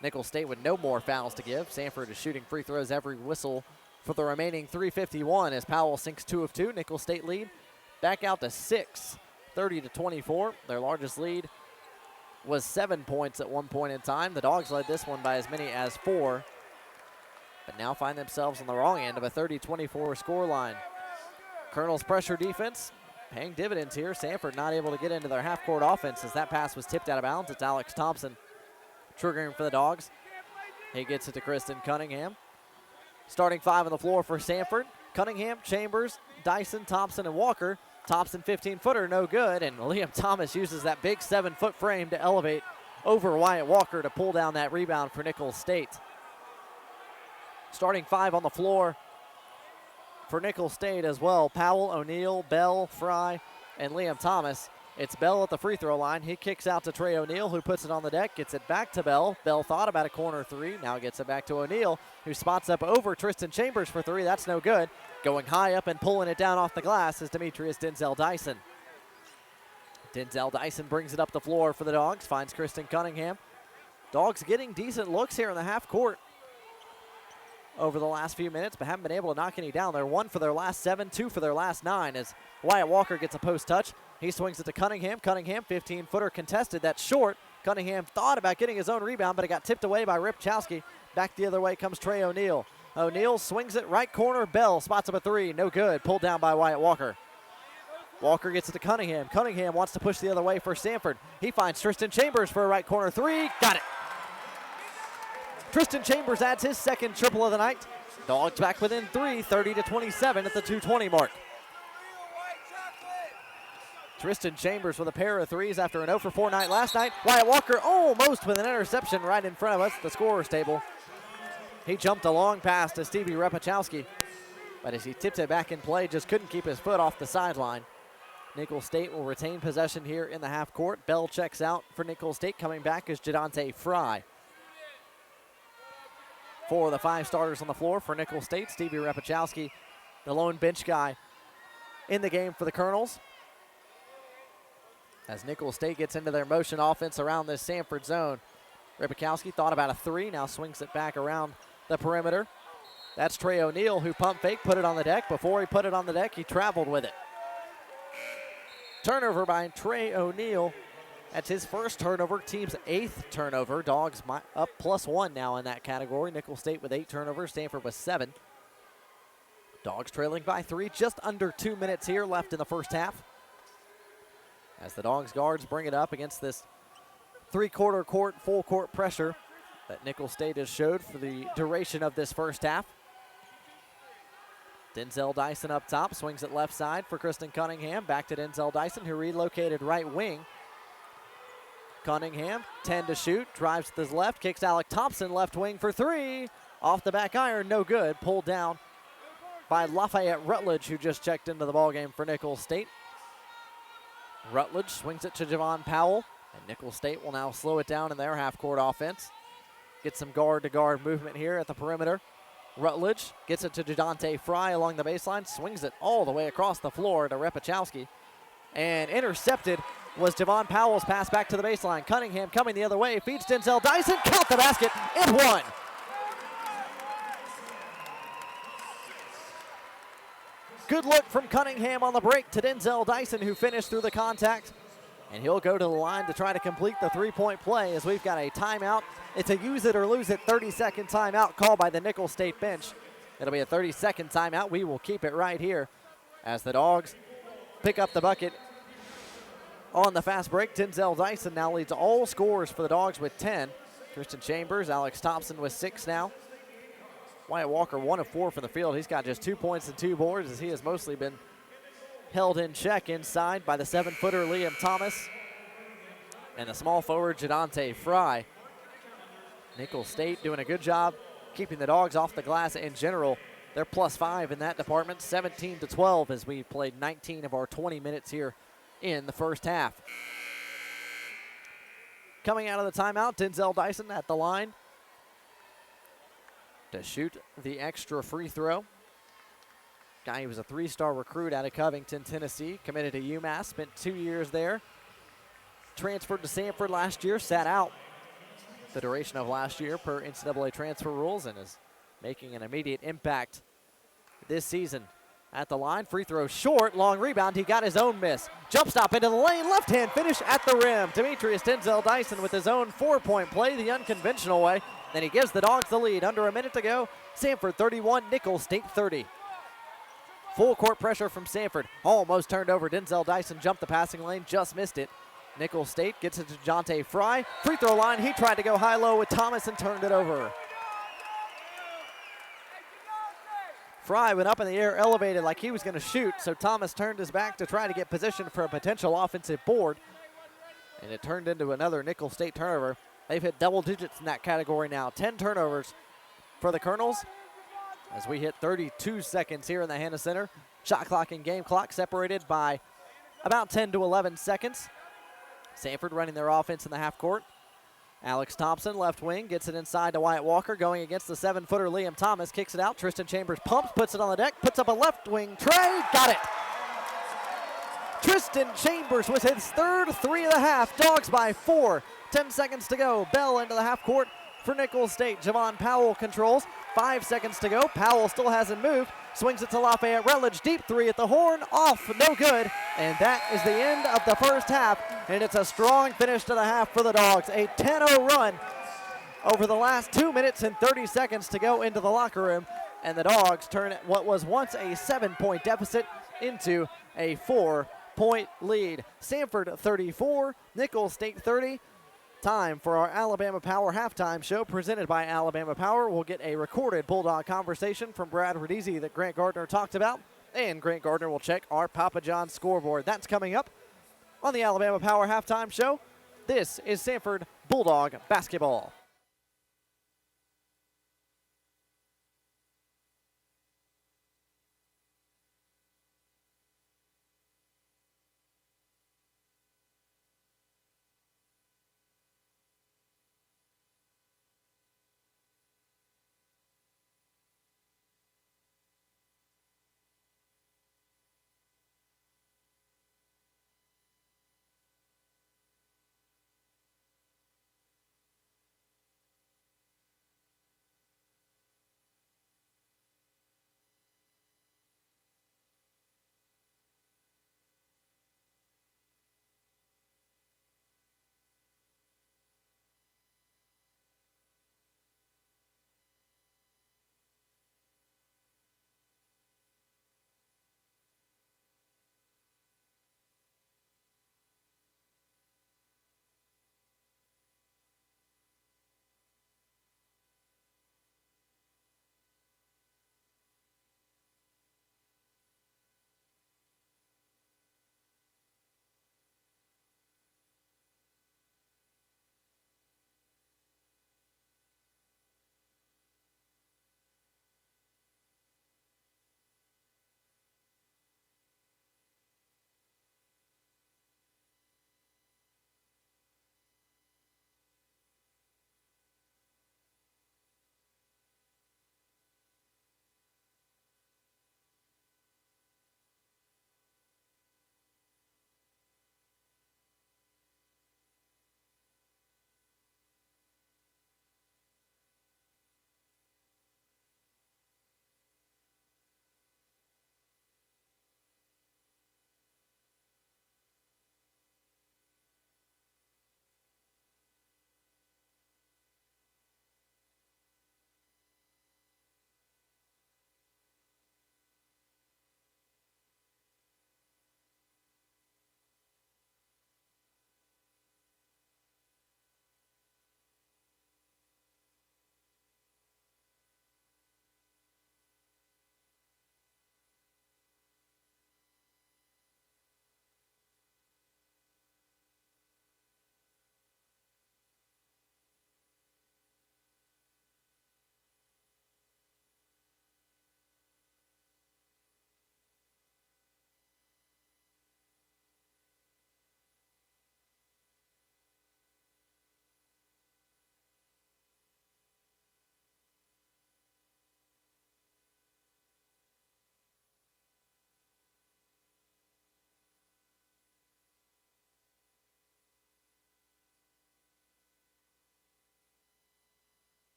Nicholls State with no more fouls to give. Samford is shooting free throws every whistle for the remaining 3:51 as Powell sinks 2 of 2. Nicholls State lead back out to 6. 30-24. Their largest lead was 7 points at one point in time. The Dogs led this one by as many as 4, but now find themselves on the wrong end of a 30-24 scoreline. Colonel's pressure defense paying dividends here. Samford not able to get into their half-court offense as that pass was tipped out of bounds. It's Alex Thompson triggering for the Dogs. He gets it to Kristen Cunningham. Starting 5 on the floor for Samford. Cunningham, Chambers, Dyson, Thompson, and Walker. Thompson 15-footer, no good, and Liam Thomas uses that big 7-foot frame to elevate over Wyatt Walker to pull down that rebound for Nicholls State. Starting 5 on the floor for Nicholls State as well. Powell, O'Neal, Bell, Fry, and Liam Thomas. It's Bell at the free throw line. He kicks out to Trey O'Neal, who puts it on the deck, gets it back to Bell. Bell thought about a corner three, now gets it back to O'Neal, who spots up over Tristan Chambers for three. That's no good. Going high up and pulling it down off the glass is Demetrius Denzel Dyson. Denzel Dyson brings it up the floor for the Dogs, finds Kristen Cunningham. Dogs getting decent looks here in the half court over the last few minutes, but haven't been able to knock any down. They're 1 for their last 7, 2 for their last 9 as Wyatt Walker gets a post touch. He swings it to Cunningham. Cunningham, 15-footer contested. That's short. Cunningham thought about getting his own rebound, but it got tipped away by Ripchowski. Back the other way comes Trey O'Neal. O'Neal swings it right corner. Bell spots up a three. No good. Pulled down by Wyatt Walker. Walker gets it to Cunningham. Cunningham wants to push the other way for Samford. He finds Tristan Chambers for a right corner three. Got it. Tristan Chambers adds his second triple of the night. Dogs back within 3, 30-27 at the 2:20 mark. Tristan Chambers with a pair of threes after an 0 for 4 night last night. Wyatt Walker almost with an interception right in front of us, the scorer's table. He jumped a long pass to Stevie Repachowski, but as he tipped it back in play, just couldn't keep his foot off the sideline. Nicholls State will retain possession here in the half court. Bell checks out for Nicholls State. Coming back is Jadante Fry. 4 of the 5 starters on the floor for Nicholls State. Stevie Repachowski, the lone bench guy in the game for the Colonels. As Nicholls State gets into their motion offense around this Samford zone. Repachowski thought about a three, now swings it back around the perimeter. That's Trey O'Neal who pump fake, put it on the deck. Before he put it on the deck, he traveled with it. Turnover by Trey O'Neal. That's his first turnover, team's 8th turnover. Dogs up +1 now in that category. Nicholls State with 8 turnovers, Samford with 7. Dogs trailing by 3, just under 2 minutes here left in the first half. As the Dogs guards bring it up against this 3/4 court, full court pressure that Nicholls State has showed for the duration of this first half. Denzel Dyson up top, swings it left side for Kristen Cunningham. Back to Denzel Dyson, who relocated right wing. Cunningham, 10 to shoot, drives to his left, kicks Alec Thompson left wing for three. Off the back iron, no good. Pulled down by Lafayette Rutledge, who just checked into the ballgame for Nicholls State. Rutledge swings it to Javon Powell, and Nicholls State will now slow it down in their half-court offense. Get some guard-to-guard movement here at the perimeter. Rutledge gets it to Jadante Fry along the baseline, swings it all the way across the floor to Repachowski. And intercepted was Javon Powell's pass back to the baseline. Cunningham coming the other way, feeds Denzel Dyson, count the basket, and one. Good look from Cunningham on the break to Denzel Dyson, who finished through the contact. And he'll go to the line to try to complete the three-point play as we've got a timeout. It's a use it or lose it 30-second timeout called by the Nicholls State bench. It'll be a 30-second timeout. We will keep it right here as the Dogs pick up the bucket on the fast break. Denzel Dyson now leads all scorers for the Dogs with 10. Tristan Chambers, Alex Thompson with 6 now. Wyatt Walker 1 of 4 from the field. He's got just 2 points and 2 boards as he has mostly been held in check inside by the 7-footer Liam Thomas and the small forward Jadante Fry. Nicholls State doing a good job keeping the Dogs off the glass in general. They're +5 in that department, 17-12 as we played 19 of our 20 minutes here in the first half. Coming out of the timeout, Denzel Dyson at the line to shoot the extra free throw. Guy who was a 3-star recruit out of Covington, Tennessee, committed to UMass, spent 2 years there. Transferred to Samford last year, sat out the duration of last year per NCAA transfer rules and is making an immediate impact this season. At the line, free throw short, long rebound, he got his own miss. Jump stop into the lane, left hand finish at the rim. Demetrius Denzel Dyson with his own 4-point play, the unconventional way. Then he gives the Dogs the lead. Under a minute to go, Samford 31, Nicholls State 30. Full court pressure from Samford. Almost turned over. Denzel Dyson jumped the passing lane, just missed it. Nicholls State gets it to Jadante Fry. Free throw line, he tried to go high-low with Thomas and turned it over. Fry went up in the air, elevated like he was going to shoot, so Thomas turned his back to try to get position for a potential offensive board. And it turned into another Nicholls State turnover. They've hit double digits in that category now. 10 turnovers for the Colonels as we hit 32 seconds here in the Hanna Center. Shot clock and game clock separated by about 10 to 11 seconds. Samford running their offense in the half court. Alex Thompson, left wing, gets it inside to Wyatt Walker, going against the 7-footer Liam Thomas, kicks it out. Tristan Chambers pumps, puts it on the deck, puts up a left wing tray, got it. Tristan Chambers with his third three of the half, Dogs by 4. 10 seconds to go. Bell into the half court for Nicholls State. Javon Powell controls. 5 seconds to go. Powell still hasn't moved. Swings it to Lafayette Rutledge. Deep three at the horn. Off. No good. And that is the end of the first half. And it's a strong finish to the half for the Dogs. A 10-0 run over the last 2 minutes and 30 seconds to go into the locker room. And the Dogs turn what was once a 7-point deficit into a 4-point lead. Samford 34, Nicholls State 30. Time for our Alabama Power halftime show presented by Alabama Power. We'll get a recorded Bulldog conversation from Brad Rodizzi that Grant Gardner talked about, and Grant Gardner will check our Papa John scoreboard. That's coming up on the Alabama Power halftime show. This is Samford Bulldog basketball.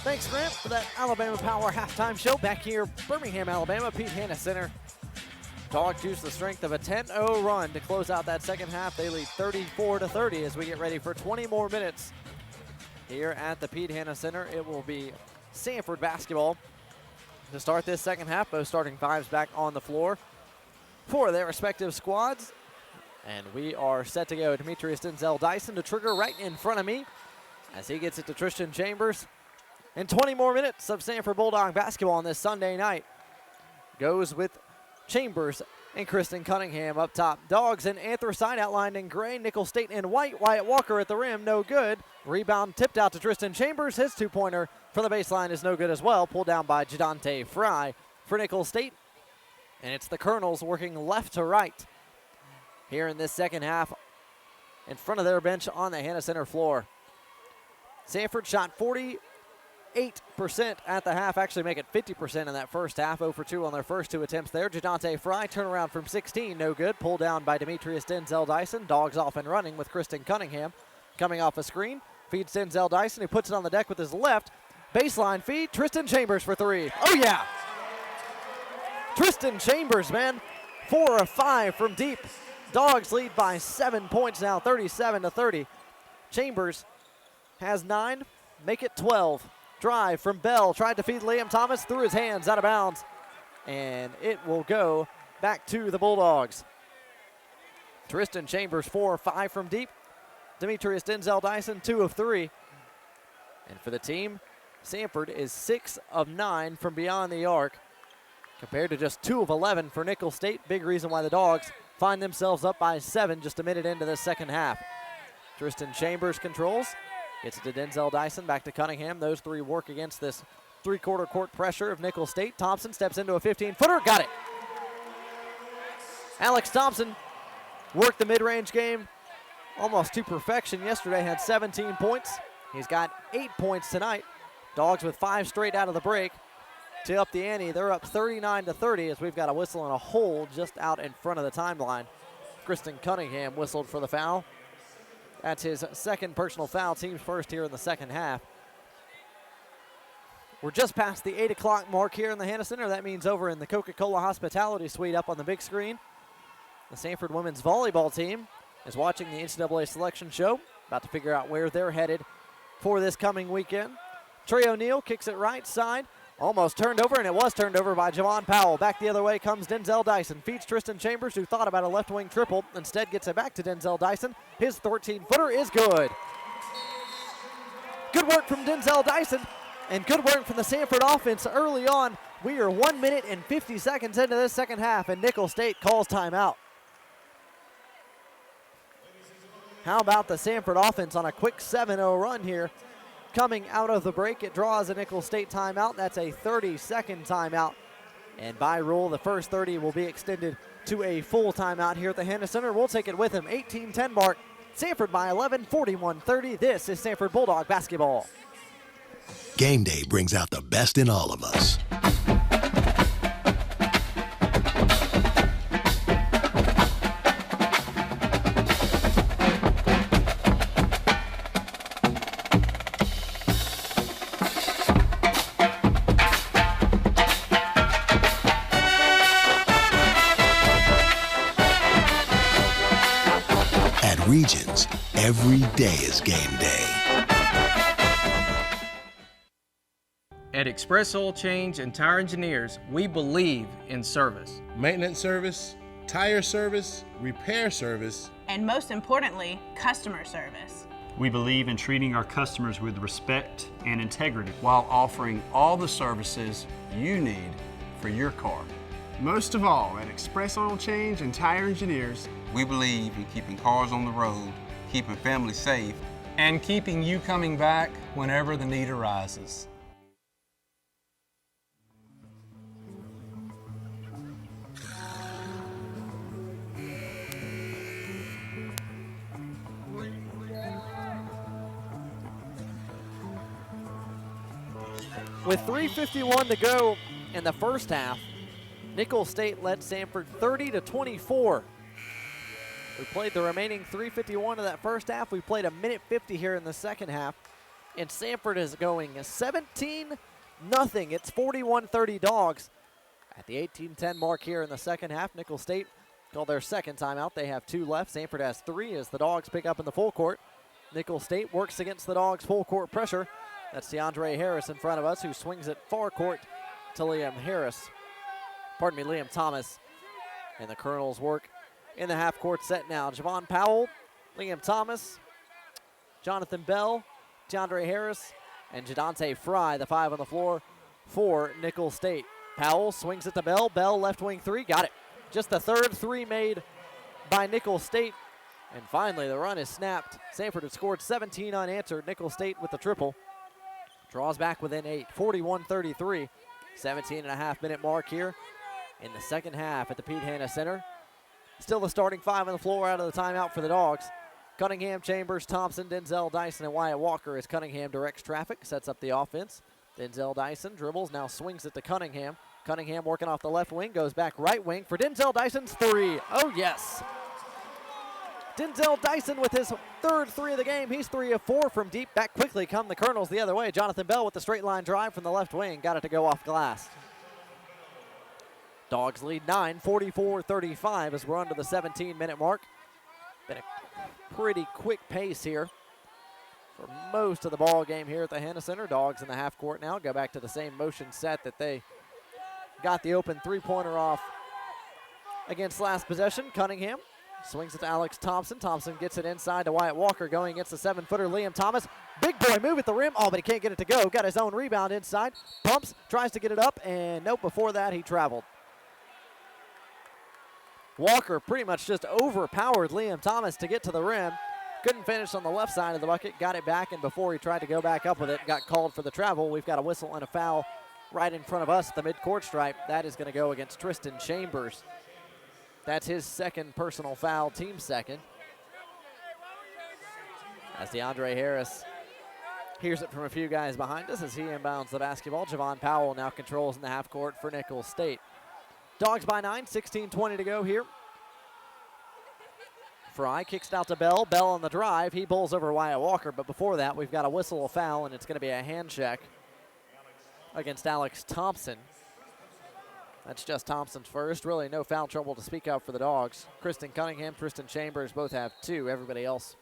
Thanks, Grant, for that Alabama Power halftime show. Back here, Birmingham, Alabama, Pete Hanna Center. Dogs use the strength of a 10-0 run to close out that second half. They lead 34-30 as we get ready for 20 more minutes here at the Pete Hanna Center. It will be Samford basketball to start this second half. Both starting fives back on the floor for their respective squads. And we are set to go. Demetrius Denzel Dyson to trigger right in front of me as he gets it to Tristan Chambers. And 20 more minutes of Samford Bulldog basketball on this Sunday night goes with Chambers and Kristen Cunningham up top. Dogs in anthracite outlined in gray. Nicholls State in white. Wyatt Walker at the rim, no good. Rebound tipped out to Tristan Chambers. His two-pointer from the baseline is no good as well. Pulled down by Jadante Fry for Nicholls State. And it's the Colonels working left to right here in this second half in front of their bench on the Hanna Center floor. Samford shot 48% at the half, actually make it 50% in that first half. 0 for 2 on their first two attempts there. Jadante Fry, turnaround from 16, no good. Pulled down by Demetrius Denzel Dyson. Dogs off and running with Kristen Cunningham. Coming off a screen, feeds Denzel Dyson, who puts it on the deck with his left. Baseline feed, Tristan Chambers for three. Oh yeah! Tristan Chambers, man, 4 of 5 from deep. Dogs lead by 7 points now, 37-30. Chambers has 9, make it 12. Drive from Bell, tried to feed Liam Thomas, through his hands, out of bounds. And it will go back to the Bulldogs. Tristan Chambers, 4 of 5 from deep. Demetrius Denzel Dyson, 2 of 3. And for the team, Samford is 6 of 9 from beyond the arc, compared to just 2 of 11 for Nicholls State. Big reason why the Dogs find themselves up by 7 just a minute into the second half. Tristan Chambers controls. Gets it to Denzel Dyson, back to Cunningham. Those three work against this three-quarter court pressure of Nicholls State. Thompson steps into a 15-footer. Got it. Alex Thompson worked the mid-range game almost to perfection. Yesterday had 17 points. He's got 8 points tonight. Dogs with 5 straight out of the break to up the ante. They're up 39-30 as we've got a whistle and a hold just out in front of the timeline. Kristen Cunningham whistled for the foul. That's his second personal foul, team's first here in the second half. We're just past the 8 o'clock mark here in the Hanna Center. That means over in the Coca-Cola Hospitality Suite up on the big screen, the Samford women's volleyball team is watching the NCAA selection show, about to figure out where they're headed for this coming weekend. Trey O'Neal kicks it right side. Almost turned over, and it was turned over by Javon Powell. Back the other way comes Denzel Dyson. Feeds Tristan Chambers, who thought about a left wing triple. Instead gets it back to Denzel Dyson. His 13-footer is good. Good work from Denzel Dyson, and good work from the Samford offense early on. We are 1 minute and 50 seconds into this second half, and Nicholls State calls timeout. How about the Samford offense on a quick 7-0 run here? Coming out of the break, it draws a Nicholls State timeout. That's a 30-second timeout. And by rule, the first 30 will be extended to a full timeout here at the Hanna Center. We'll take it with him. 18-10 mark. Samford by 11, 41-30. This is Samford Bulldog basketball. Game day brings out the best in all of us. Regions, every day is game day. At Express Oil Change and Tire Engineers, we believe in service. Maintenance service, tire service, repair service, and most importantly, customer service. We believe in treating our customers with respect and integrity while offering all the services you need for your car. Most of all, at Express Oil Change and Tire Engineers, we believe in keeping cars on the road, keeping families safe, and keeping you coming back whenever the need arises. With 3:51 to go in the first half, Nicholls State led Samford 30-24. We played the remaining 3:51 of that first half. We played a minute 50 here in the second half. And Samford is going 17-0. It's 41-30 Dogs. At the 18-10 mark here in the second half, Nicholls State called their second timeout. They have 2 left. Samford has 3 as the Dogs pick up in the full court. Nicholls State works against the Dogs' full court pressure. That's DeAndre Harris in front of us, who swings it far court to Liam Thomas. And the Colonels work in the half court set now. Javon Powell, Liam Thomas, Jonathan Bell, DeAndre Harris, and Jadante Fry, the 5 on the floor for Nicholls State. Powell swings it to Bell. Bell left wing 3, got it. Just the third 3 made by Nicholls State. And finally, the run is snapped. Samford had scored 17 unanswered. Nicholls State with the triple. Draws back within 8, 41-33. 17.5-minute mark here in the second half at the Pete Hanna Center. Still the starting 5 on the floor out of the timeout for the Dogs. Cunningham, Chambers, Thompson, Denzel Dyson, and Wyatt Walker as Cunningham directs traffic, sets up the offense. Denzel Dyson dribbles, now swings it to Cunningham. Cunningham working off the left wing, goes back right wing for Denzel Dyson's 3. Oh, yes. Denzel Dyson with his third 3 of the game. He's 3 of 4 from deep. Back quickly come the Colonels the other way. Jonathan Bell with the straight line drive from the left wing. Got it to go off glass. Dogs lead 9, 44-35 as we're under the 17-minute mark. Been a pretty quick pace here for most of the ball game here at the Hanna Center. Dogs in the half court now. Go back to the same motion set that they got the open 3-pointer off against last possession. Cunningham swings it to Alex Thompson. Thompson gets it inside to Wyatt Walker, going against the 7-footer Liam Thomas. Big boy move at the rim. Oh, but he can't get it to go. Got his own rebound inside. Pumps, tries to get it up, and nope, before that he traveled. Walker pretty much just overpowered Liam Thomas to get to the rim. Couldn't finish on the left side of the bucket. Got it back, and before he tried to go back up with it, got called for the travel. We've got a whistle and a foul right in front of us at the midcourt stripe. That is going to go against Tristan Chambers. That's his second personal foul, team second. As DeAndre Harris hears it from a few guys behind us as he inbounds the basketball. Javon Powell now controls in the half court for Nicholls State. Dogs by 9, 16-20 to go here. Fry kicks it out to Bell. Bell on the drive. He bowls over Wyatt Walker, but before that, we've got a whistle, a foul, and it's going to be a hand check against Alex Thompson. That's just Thompson's first. Really no foul trouble to speak of for the Dogs. Kristen Cunningham, Tristan Chambers both have 2. Everybody else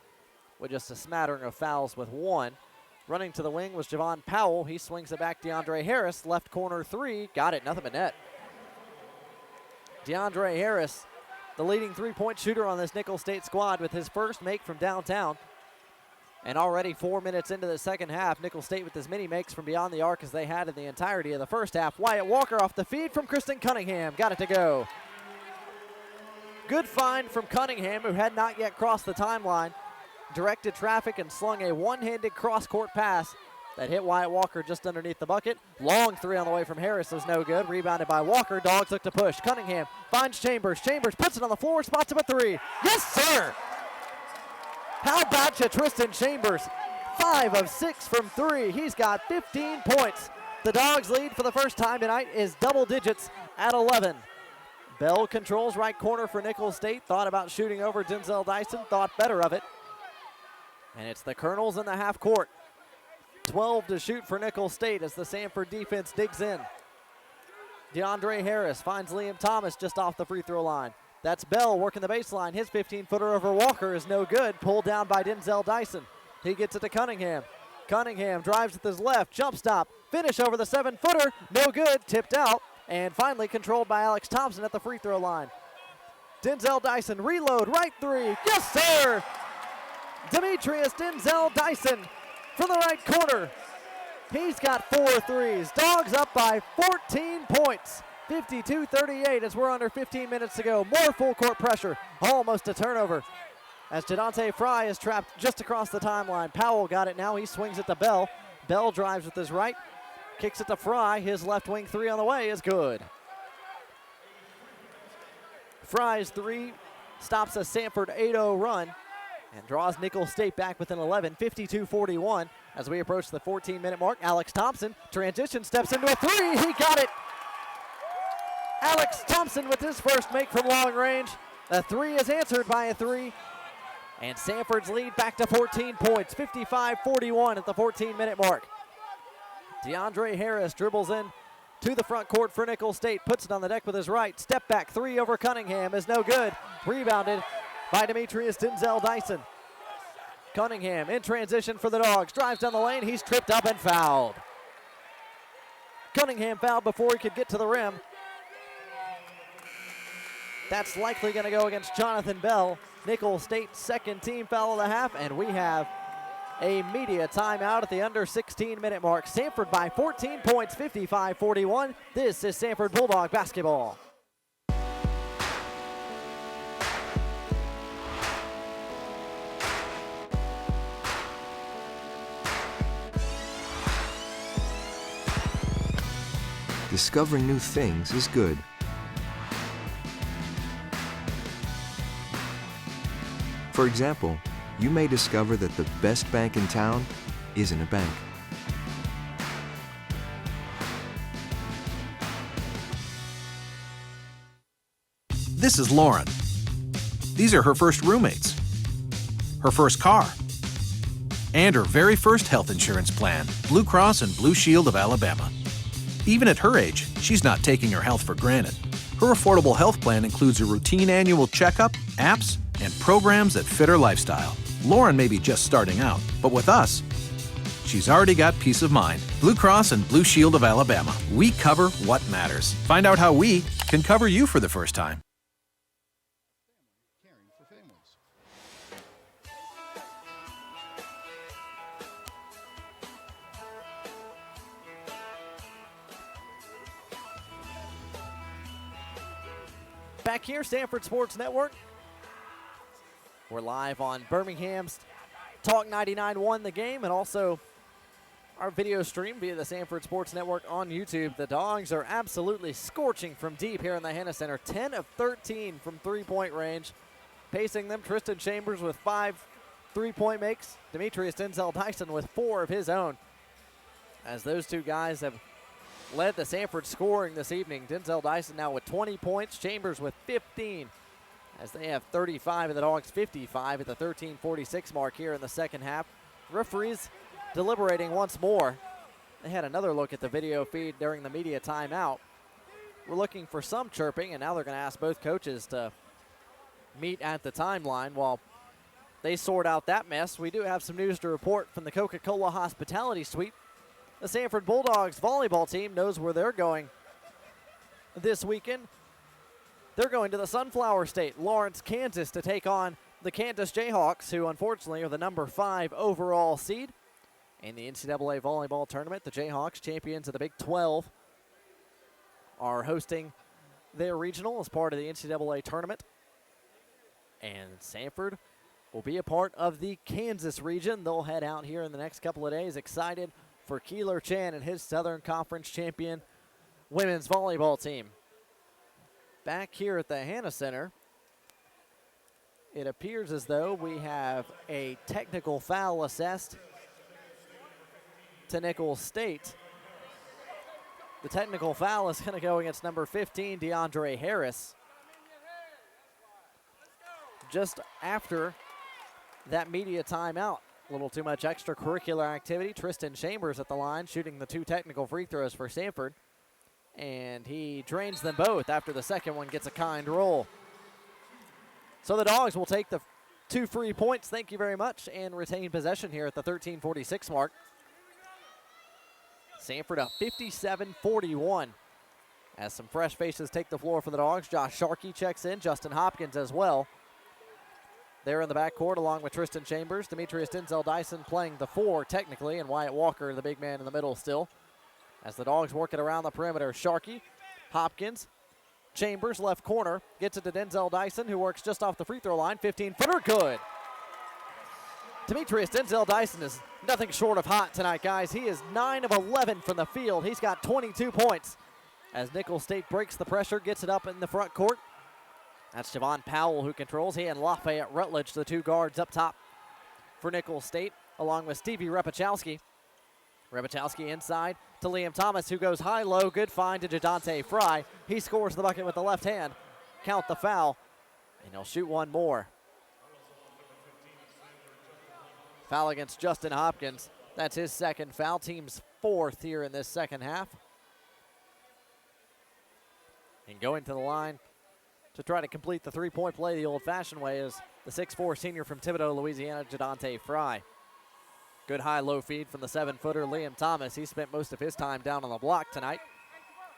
with just a smattering of fouls with 1. Running to the wing was Javon Powell. He swings it back. DeAndre Harris, left corner 3. Got it, nothing but net. DeAndre Harris, the leading 3-point shooter on this Nicholls State squad with his first make from downtown. And already 4 minutes into the second half, Nicholls State with as many makes from beyond the arc as they had in the entirety of the first half. Wyatt Walker off the feed from Kristen Cunningham. Got it to go. Good find from Cunningham, who had not yet crossed the timeline. Directed traffic and slung a one-handed cross-court pass that hit Wyatt Walker just underneath the bucket. Long 3 on the way from Harris was no good. Rebounded by Walker. Dogs look to push. Cunningham finds Chambers. Chambers puts it on the floor, spots him at 3. Yes, sir! How about you, Tristan Chambers? 5 of 6 from 3. He's got 15 points. The Dogs' lead for the first time tonight is double digits at 11. Bell controls right corner for Nicholls State. Thought about shooting over Denzel Dyson. Thought better of it. And it's the Colonels in the half court. 12 to shoot for Nicholls State as the Samford defense digs in. DeAndre Harris finds Liam Thomas just off the free throw line. That's Bell working the baseline. His 15-footer over Walker is no good. Pulled down by Denzel Dyson. He gets it to Cunningham. Cunningham drives with his left. Jump stop. Finish over the 7-footer. No good. Tipped out. And finally controlled by Alex Thompson at the free throw line. Denzel Dyson reload. Right 3. Yes, sir! Demetrius Denzel Dyson from the right corner. He's got 4 threes. Dogs up by 14 points. 52-38 as we're under 15 minutes to go. More full court pressure. Almost a turnover as Jadante Fry is trapped just across the timeline. Powell got it now. He swings it to Bell. Bell drives with his right. Kicks it to Fry. His left wing 3 on the way is good. Fry's 3 stops a Samford 8-0 run and draws Nicholls State back within 11, 52-41. As we approach the 14-minute mark, Alex Thompson transition, steps into a 3. He got it. Alex Thompson with his first make from long range. A 3 is answered by a 3. And Samford's lead back to 14 points, 55-41 at the 14-minute mark. DeAndre Harris dribbles in to the front court for Nicholls State, puts it on the deck with his right. Step back three over Cunningham is no good. Rebounded by Demetrius Denzel Dyson. Cunningham in transition for the Dogs, drives down the lane, he's tripped up and fouled. Cunningham fouled before he could get to the rim. That's likely going to go against Jonathan Bell. Nicholls State's second team foul of the half, and we have a media timeout at the under 16-minute mark. Samford by 14 points, 55-41. This is Samford Bulldog basketball. Discovering new things is good. For example, you may discover that the best bank in town isn't a bank. This is Lauren. These are her first roommates, her first car, and her very first health insurance plan, Blue Cross and Blue Shield of Alabama. Even at her age, she's not taking her health for granted. Her affordable health plan includes a routine annual checkup, apps, and programs that fit her lifestyle. Lauren may be just starting out, but with us, she's already got peace of mind. Blue Cross and Blue Shield of Alabama. We cover what matters. Find out how we can cover you for the first time. Back here, Samford Sports Network. We're live on Birmingham's Talk 99.1 The Game, and also our video stream via the Samford Sports Network on YouTube. The Dogs are absolutely scorching from deep here in the Hannah Center. 10 of 13 from three-point range. Pacing them, Tristan Chambers with 5 three-point makes. Demetrius Denzel Dyson with 4 of his own. As those two guys have led the Samford scoring this evening. Denzel Dyson now with 20 points. Chambers with 15. As they have 35 and the Dogs 55 at the 13:46 mark here in the second half. Referees deliberating once more. They had another look at the video feed during the media timeout. We're looking for some chirping, and now they're going to ask both coaches to meet at the timeline while they sort out that mess. We do have some news to report from the Coca-Cola Hospitality Suite. The Samford Bulldogs volleyball team knows where they're going this weekend. They're going to the Sunflower State, Lawrence, Kansas, to take on the Kansas Jayhawks, who unfortunately are the number 5 overall seed in the NCAA volleyball tournament. The Jayhawks, champions of the Big 12, are hosting their regional as part of the NCAA tournament. And Samford will be a part of the Kansas region. They'll head out here in the next couple of days. Excited for Keeler Chan and his Southern Conference champion women's volleyball team. Back here at the Hannah Center, it appears as though we have a technical foul assessed to Nicholls State. The technical foul is going to go against number 15, DeAndre Harris. Just after that media timeout. A little too much extracurricular activity. Tristan Chambers at the line shooting the 2 technical free throws for Samford. And he drains them both after the second one gets a kind roll. So the Dogs will take the 2 free points, thank you very much, and retain possession here at the 13:46 mark. Samford up 57-41 as some fresh faces take the floor for the Dogs. Josh Sharkey checks in, Justin Hopkins as well. They're in the backcourt along with Tristan Chambers. Demetrius Denzel Dyson playing the 4 technically, and Wyatt Walker, the big man in the middle still. As the Dogs work it around the perimeter, Sharkey, Hopkins, Chambers, left corner, gets it to Denzel Dyson, who works just off the free throw line. 15-footer, good. Demetrius Denzel Dyson is nothing short of hot tonight, guys. He is 9 of 11 from the field. He's got 22 points. As Nicholls State breaks the pressure, gets it up in the front court. That's Javon Powell who controls. He and Lafayette Rutledge, the 2 guards up top for Nicholls State, along with Stevie Repachowski. Repachowski inside to Liam Thomas, who goes high-low. Good find to Jadante Fry. He scores the bucket with the left hand. Count the foul, and he'll shoot one more. Foul against Justin Hopkins. That's his second foul, team's fourth here in this second half. And going to the line to try to complete the three-point play the old-fashioned way is the 6'4 senior from Thibodaux, Louisiana, Jadante Fry. Good high-low feed from the 7-footer, Liam Thomas. He spent most of his time down on the block tonight.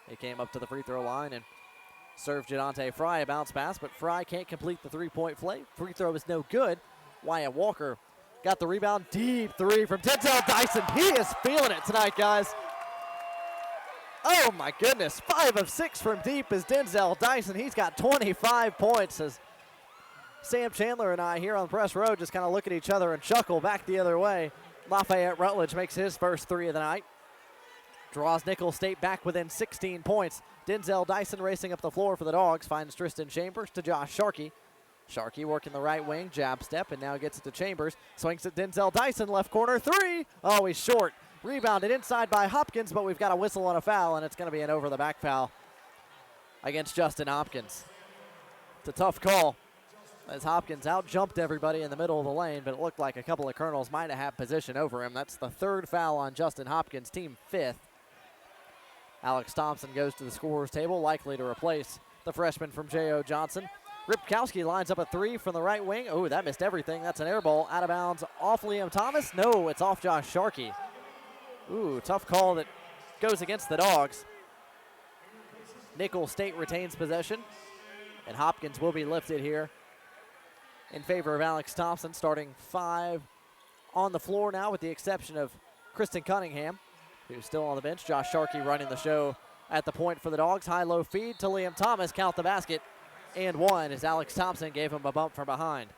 He came up to the free throw line and served Jadante Fry a bounce pass, but Fry can't complete the three-point play. Free throw is no good. Wyatt Walker got the rebound. Deep three from Denzel Dyson. He is feeling it tonight, guys. Oh, my goodness. 5 of 6 from deep is Denzel Dyson. He's got 25 points as Sam Chandler and I here on press row just kind of look at each other and chuckle back the other way. Lafayette Rutledge makes his first three of the night. Draws Nicholls State back within 16 points. Denzel Dyson racing up the floor for the Dogs. Finds Tristan Chambers to Josh Sharkey. Sharkey working the right wing, jab step, and now gets it to Chambers. Swings at Denzel Dyson, left corner, three. Oh, he's short. Rebounded inside by Hopkins, but we've got a whistle on a foul, and it's going to be an over-the-back foul against Justin Hopkins. It's a tough call as Hopkins out-jumped everybody in the middle of the lane, but it looked like a couple of Colonels might have had position over him. That's the third foul on Justin Hopkins, team fifth. Alex Thompson goes to the scorer's table, likely to replace the freshman from J.O. Johnson. Ripkowski lines up a three from the right wing. Oh, that missed everything. That's an air ball out of bounds off Liam Thomas. No, it's off Josh Sharkey. Ooh, tough call that goes against the Dogs. Nicholls State retains possession, and Hopkins will be lifted here in favor of Alex Thompson, starting 5 on the floor now with the exception of Kristen Cunningham, who's still on the bench. Josh Sharkey running the show at the point for the Dogs. High-low feed to Liam Thomas. Count the basket. And one as Alex Thompson gave him a bump from behind.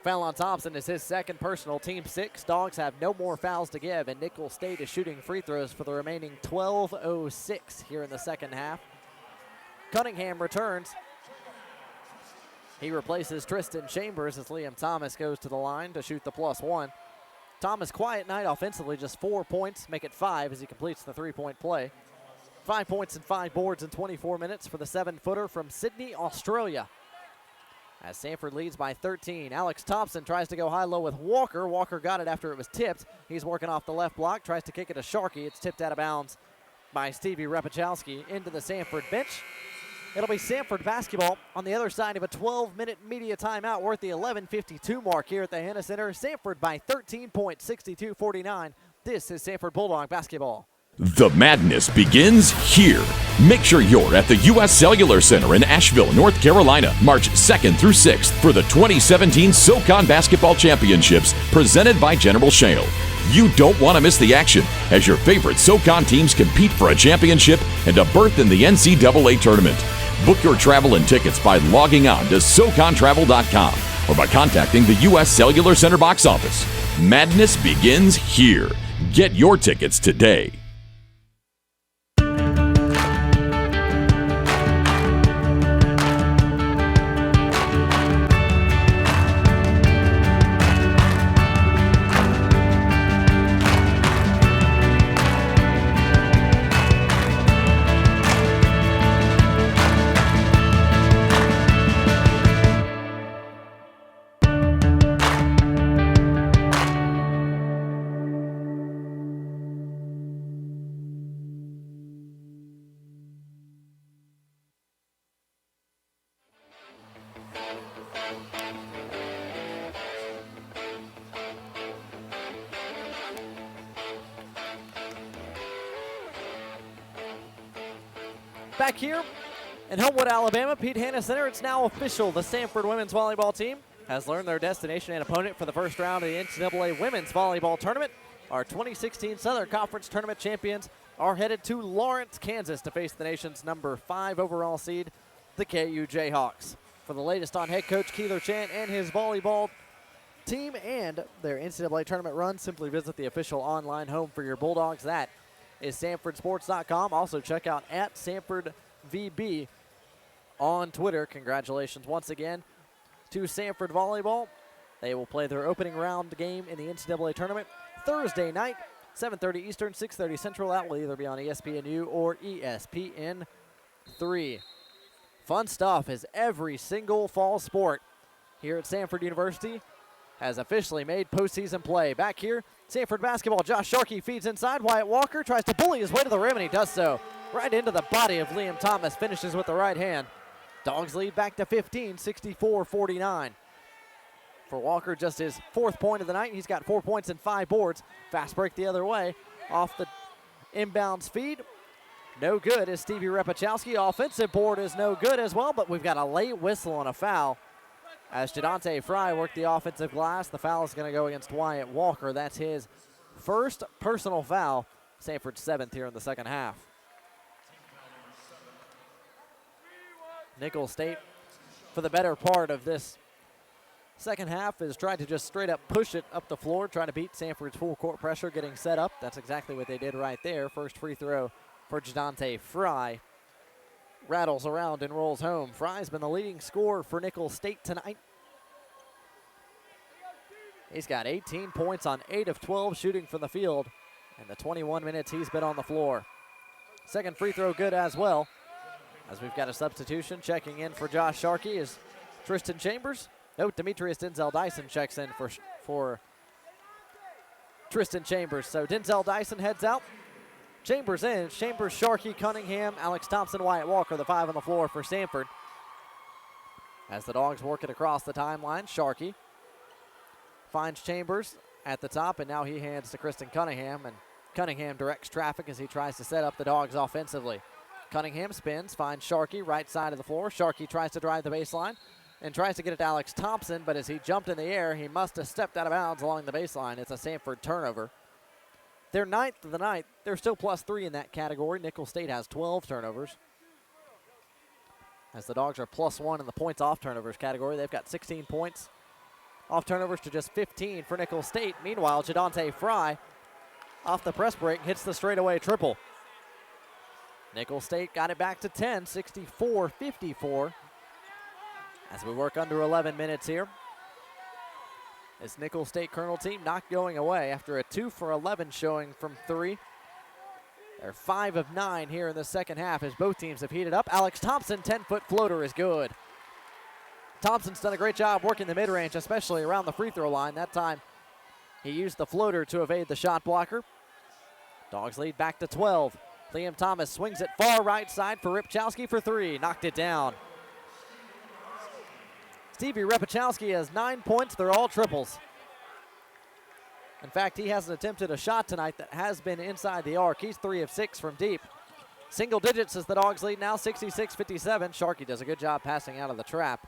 Foul on Thompson is his second personal, team 6. Dogs have no more fouls to give, and Nicholls State is shooting free throws for the remaining 12:06 here in the second half. Cunningham returns. He replaces Tristan Chambers as Liam Thomas goes to the line to shoot the +1. Thomas, quiet night offensively, just 4 points, make it 5 as he completes the three-point play. 5 points and 5 boards in 24 minutes for the 7-footer from Sydney, Australia. As Samford leads by 13. Alex Thompson tries to go high-low with Walker. Walker got it after it was tipped. He's working off the left block, tries to kick it to Sharkey. It's tipped out of bounds by Stevie Repachowski into the Samford bench. It'll be Samford basketball on the other side of a 12-minute media timeout worth the 11:52 mark here at the Hanna Center. Samford by 13 points, 62-49. This is Samford Bulldog basketball. The madness begins here. Make sure you're at the U.S. Cellular Center in Asheville, North Carolina, March 2nd through 6th for the 2017 SoCon Basketball Championships presented by General Shale. You don't want to miss the action as your favorite SoCon teams compete for a championship and a berth in the NCAA tournament. Book your travel and tickets by logging on to SoConTravel.com or by contacting the U.S. Cellular Center box office. Madness begins here. Get your tickets today. Back here in Homewood, Alabama, Pete Hanna Center, it's now official. The Samford women's volleyball team has learned their destination and opponent for the first round of the NCAA women's volleyball tournament. Our 2016 Southern Conference Tournament champions are headed to Lawrence, Kansas to face the nation's number 5 overall seed, the KU Jayhawks. For the latest on head coach Keeler Chant and his volleyball team and their NCAA tournament run, simply visit the official online home for your Bulldogs. That is SamfordSports.com. Also check out @SamfordVB on Twitter. Congratulations once again to Samford Volleyball. They will play their opening round game in the NCAA tournament Thursday night, 7:30 Eastern, 6:30 Central. That will either be on ESPNU or ESPN3. Fun stuff is every single fall sport here at Samford University has officially made postseason play. Back here, Samford basketball. Josh Sharkey feeds inside. Wyatt Walker tries to bully his way to the rim, and he does so. Right into the body of Liam Thomas, finishes with the right hand. Dogs lead back to 15, 64-49. For Walker, just his 4th point of the night. He's got 4 points and 5 boards. Fast break the other way off the inbounds feed. No good is Stevie Repachowski. Offensive board is no good as well, but we've got a late whistle and a foul. As Jadante Fry worked the offensive glass, the foul is going to go against Wyatt Walker. That's his first personal foul. Samford's 7th here in the second half. Nicholls State, for the better part of this second half, is trying to just straight up push it up the floor, trying to beat Samford's full court pressure, getting set up. That's exactly what they did right there. First free throw for Jadante Fry. Rattles around and rolls home. Fry's been the leading scorer for Nicholls State tonight. He's got 18 points on 8 of 12 shooting from the field in the 21 minutes he's been on the floor. Second free throw good as well, as we've got a substitution. Checking in for Josh Sharkey is Tristan Chambers. No, Demetrius Denzel Dyson checks in for Tristan Chambers. So Denzel Dyson heads out. Chambers in. Chambers, Sharkey, Cunningham, Alex Thompson, Wyatt Walker, the 5 on the floor for Samford. As the Dogs work it across the timeline, Sharkey finds Chambers at the top, and now he hands to Kristen Cunningham, and Cunningham directs traffic as he tries to set up the Dogs offensively. Cunningham spins, finds Sharkey, right side of the floor. Sharkey tries to drive the baseline and tries to get it to Alex Thompson, but as he jumped in the air, he must have stepped out of bounds along the baseline. It's a Samford turnover. They're 9th of the night. They're still +3 in that category. Nicholls State has 12 turnovers. As the Dogs are +1 in the points off turnovers category. They've got 16 points off turnovers to just 15 for Nicholls State. Meanwhile, Jadante Fry, off the press break, hits the straightaway triple. Nicholls State got it back to 10, 64-54. As we work under 11 minutes here. This Nicholls State Colonel team not going away after a 2 for 11 showing from 3. They're 5 of 9 here in the second half as both teams have heated up. Alex Thompson, 10-foot floater is good. Thompson's done a great job working the mid-range, especially around the free throw line. That time he used the floater to evade the shot blocker. Dogs lead back to 12. Liam Thomas swings it far right side for Ripchowski for 3. Knocked it down. Stevie Repachowski has 9 points. They're all triples. In fact, he hasn't attempted a shot tonight that has been inside the arc. He's 3 of 6 from deep. Single digits as the Dogs lead now, 66-57. Sharkey does a good job passing out of the trap.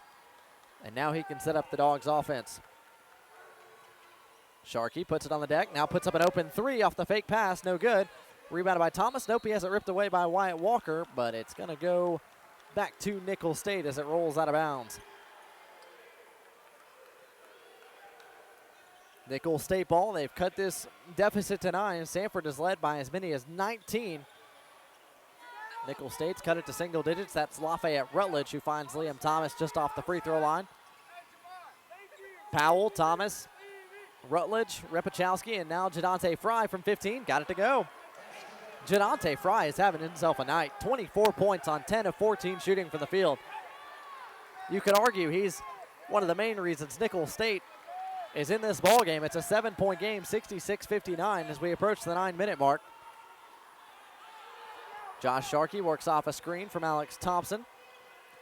And now he can set up the Dogs' offense. Sharkey puts it on the deck, now puts up an open 3 off the fake pass, no good. Rebounded by Thomas. Nope, he has it ripped away by Wyatt Walker, but it's going to go back to Nicholls State as it rolls out of bounds. Nicholls State ball. They've cut this deficit to 9. Samford is led by as many as 19. Nicholls State's cut it to single digits. That's Lafayette Rutledge who finds Liam Thomas just off the free throw line. Powell, Thomas, Rutledge, Repachowski, and now Jadante Fry from 15. Got it to go. Jadante Fry is having himself a night. 24 points on 10 of 14 shooting from the field. You could argue he's one of the main reasons Nicholls State is in this ball game. It's a 7-point game, 66-59 as we approach the 9-minute mark. Josh Sharkey works off a screen from Alex Thompson.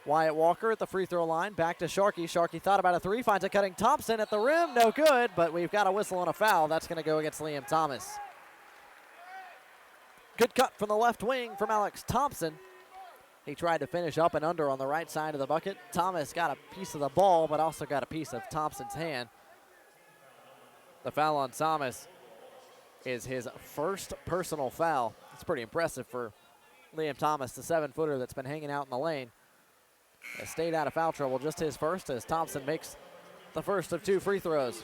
Wyatt Walker at the free throw line, back to Sharkey. Sharkey thought about a 3, finds a cutting Thompson at the rim, no good, but we've got a whistle and a foul. That's going to go against Liam Thomas. Good cut from the left wing from Alex Thompson. He tried to finish up and under on the right side of the bucket. Thomas got a piece of the ball, but also got a piece of Thompson's hand. The foul on Thomas is his first personal foul. It's pretty impressive for Liam Thomas, the 7-footer that's been hanging out in the lane. Has stayed out of foul trouble, just his first, as Thompson makes the first of 2 free throws.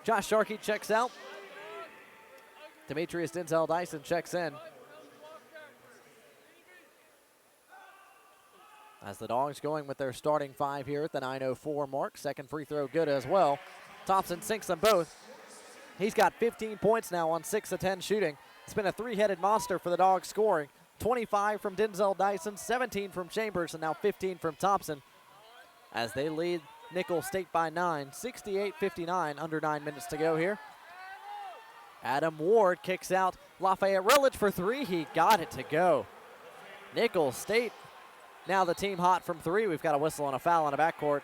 Josh Sharkey checks out. Demetrius Denzel Dyson checks in. As the Dogs going with their starting 5 here at the 9:04 mark. Second free throw good as well. Thompson sinks them both. He's got 15 points now on 6 of 10 shooting. It's been a 3-headed monster for the Dogs scoring. 25 from Denzel Dyson, 17 from Chambers, and now 15 from Thompson as they lead Nicholls State by 9, 68-59, under 9 minutes to go here. Adam Ward kicks out Lafayette Rutledge for 3. He got it to go. Nicholls State, now the team hot from 3. We've got a whistle and a foul in the backcourt.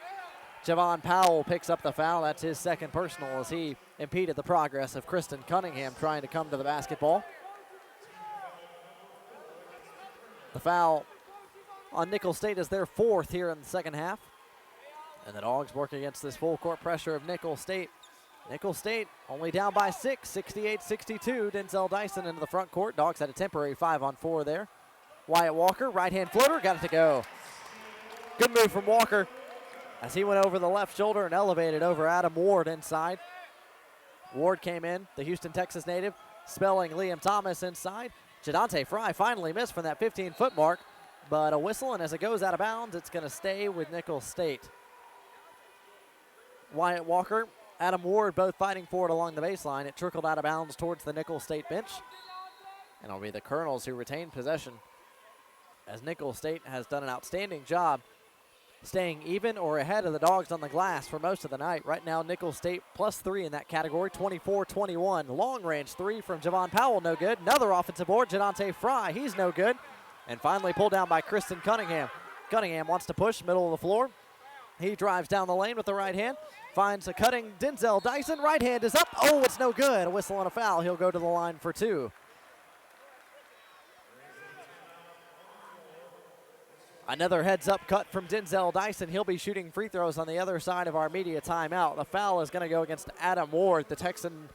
Javon Powell picks up the foul. That's his second personal as he impeded the progress of Kristen Cunningham trying to come to the basketball. The foul on Nicholls State is their 4th here in the second half. And the Dogs work against this full court pressure of Nicholls State. Nicholls State only down by 6, 68-62. Denzel Dyson into the front court. Dogs had a temporary 5-on-4 there. Wyatt Walker, right-hand floater, got it to go. Good move from Walker as he went over the left shoulder and elevated over Adam Ward inside. Ward came in, the Houston, Texas native, spelling Liam Thomas inside. Jadante Fry finally missed from that 15-foot mark, but a whistle, and as it goes out of bounds, it's going to stay with Nicholls State. Wyatt Walker, Adam Ward both fighting for it along the baseline. It trickled out of bounds towards the Nicholls State bench, and it'll be the Colonels who retain possession, as Nicholls State has done an outstanding job staying even or ahead of the Dogs on the glass for most of the night. Right now, Nicholls State +3 in that category, 24-21. Long-range 3 from Javon Powell, no good. Another offensive board, Jadante Fry, he's no good. And finally pulled down by Kristen Cunningham. Cunningham wants to push, middle of the floor. He drives down the lane with the right hand, finds a cutting Denzel Dyson. Right hand is up. Oh, it's no good. A whistle and a foul. He'll go to the line for 2. Another heads-up cut from Denzel Dyson. He'll be shooting free throws on the other side of our media timeout. The foul is going to go against Adam Ward. The Texan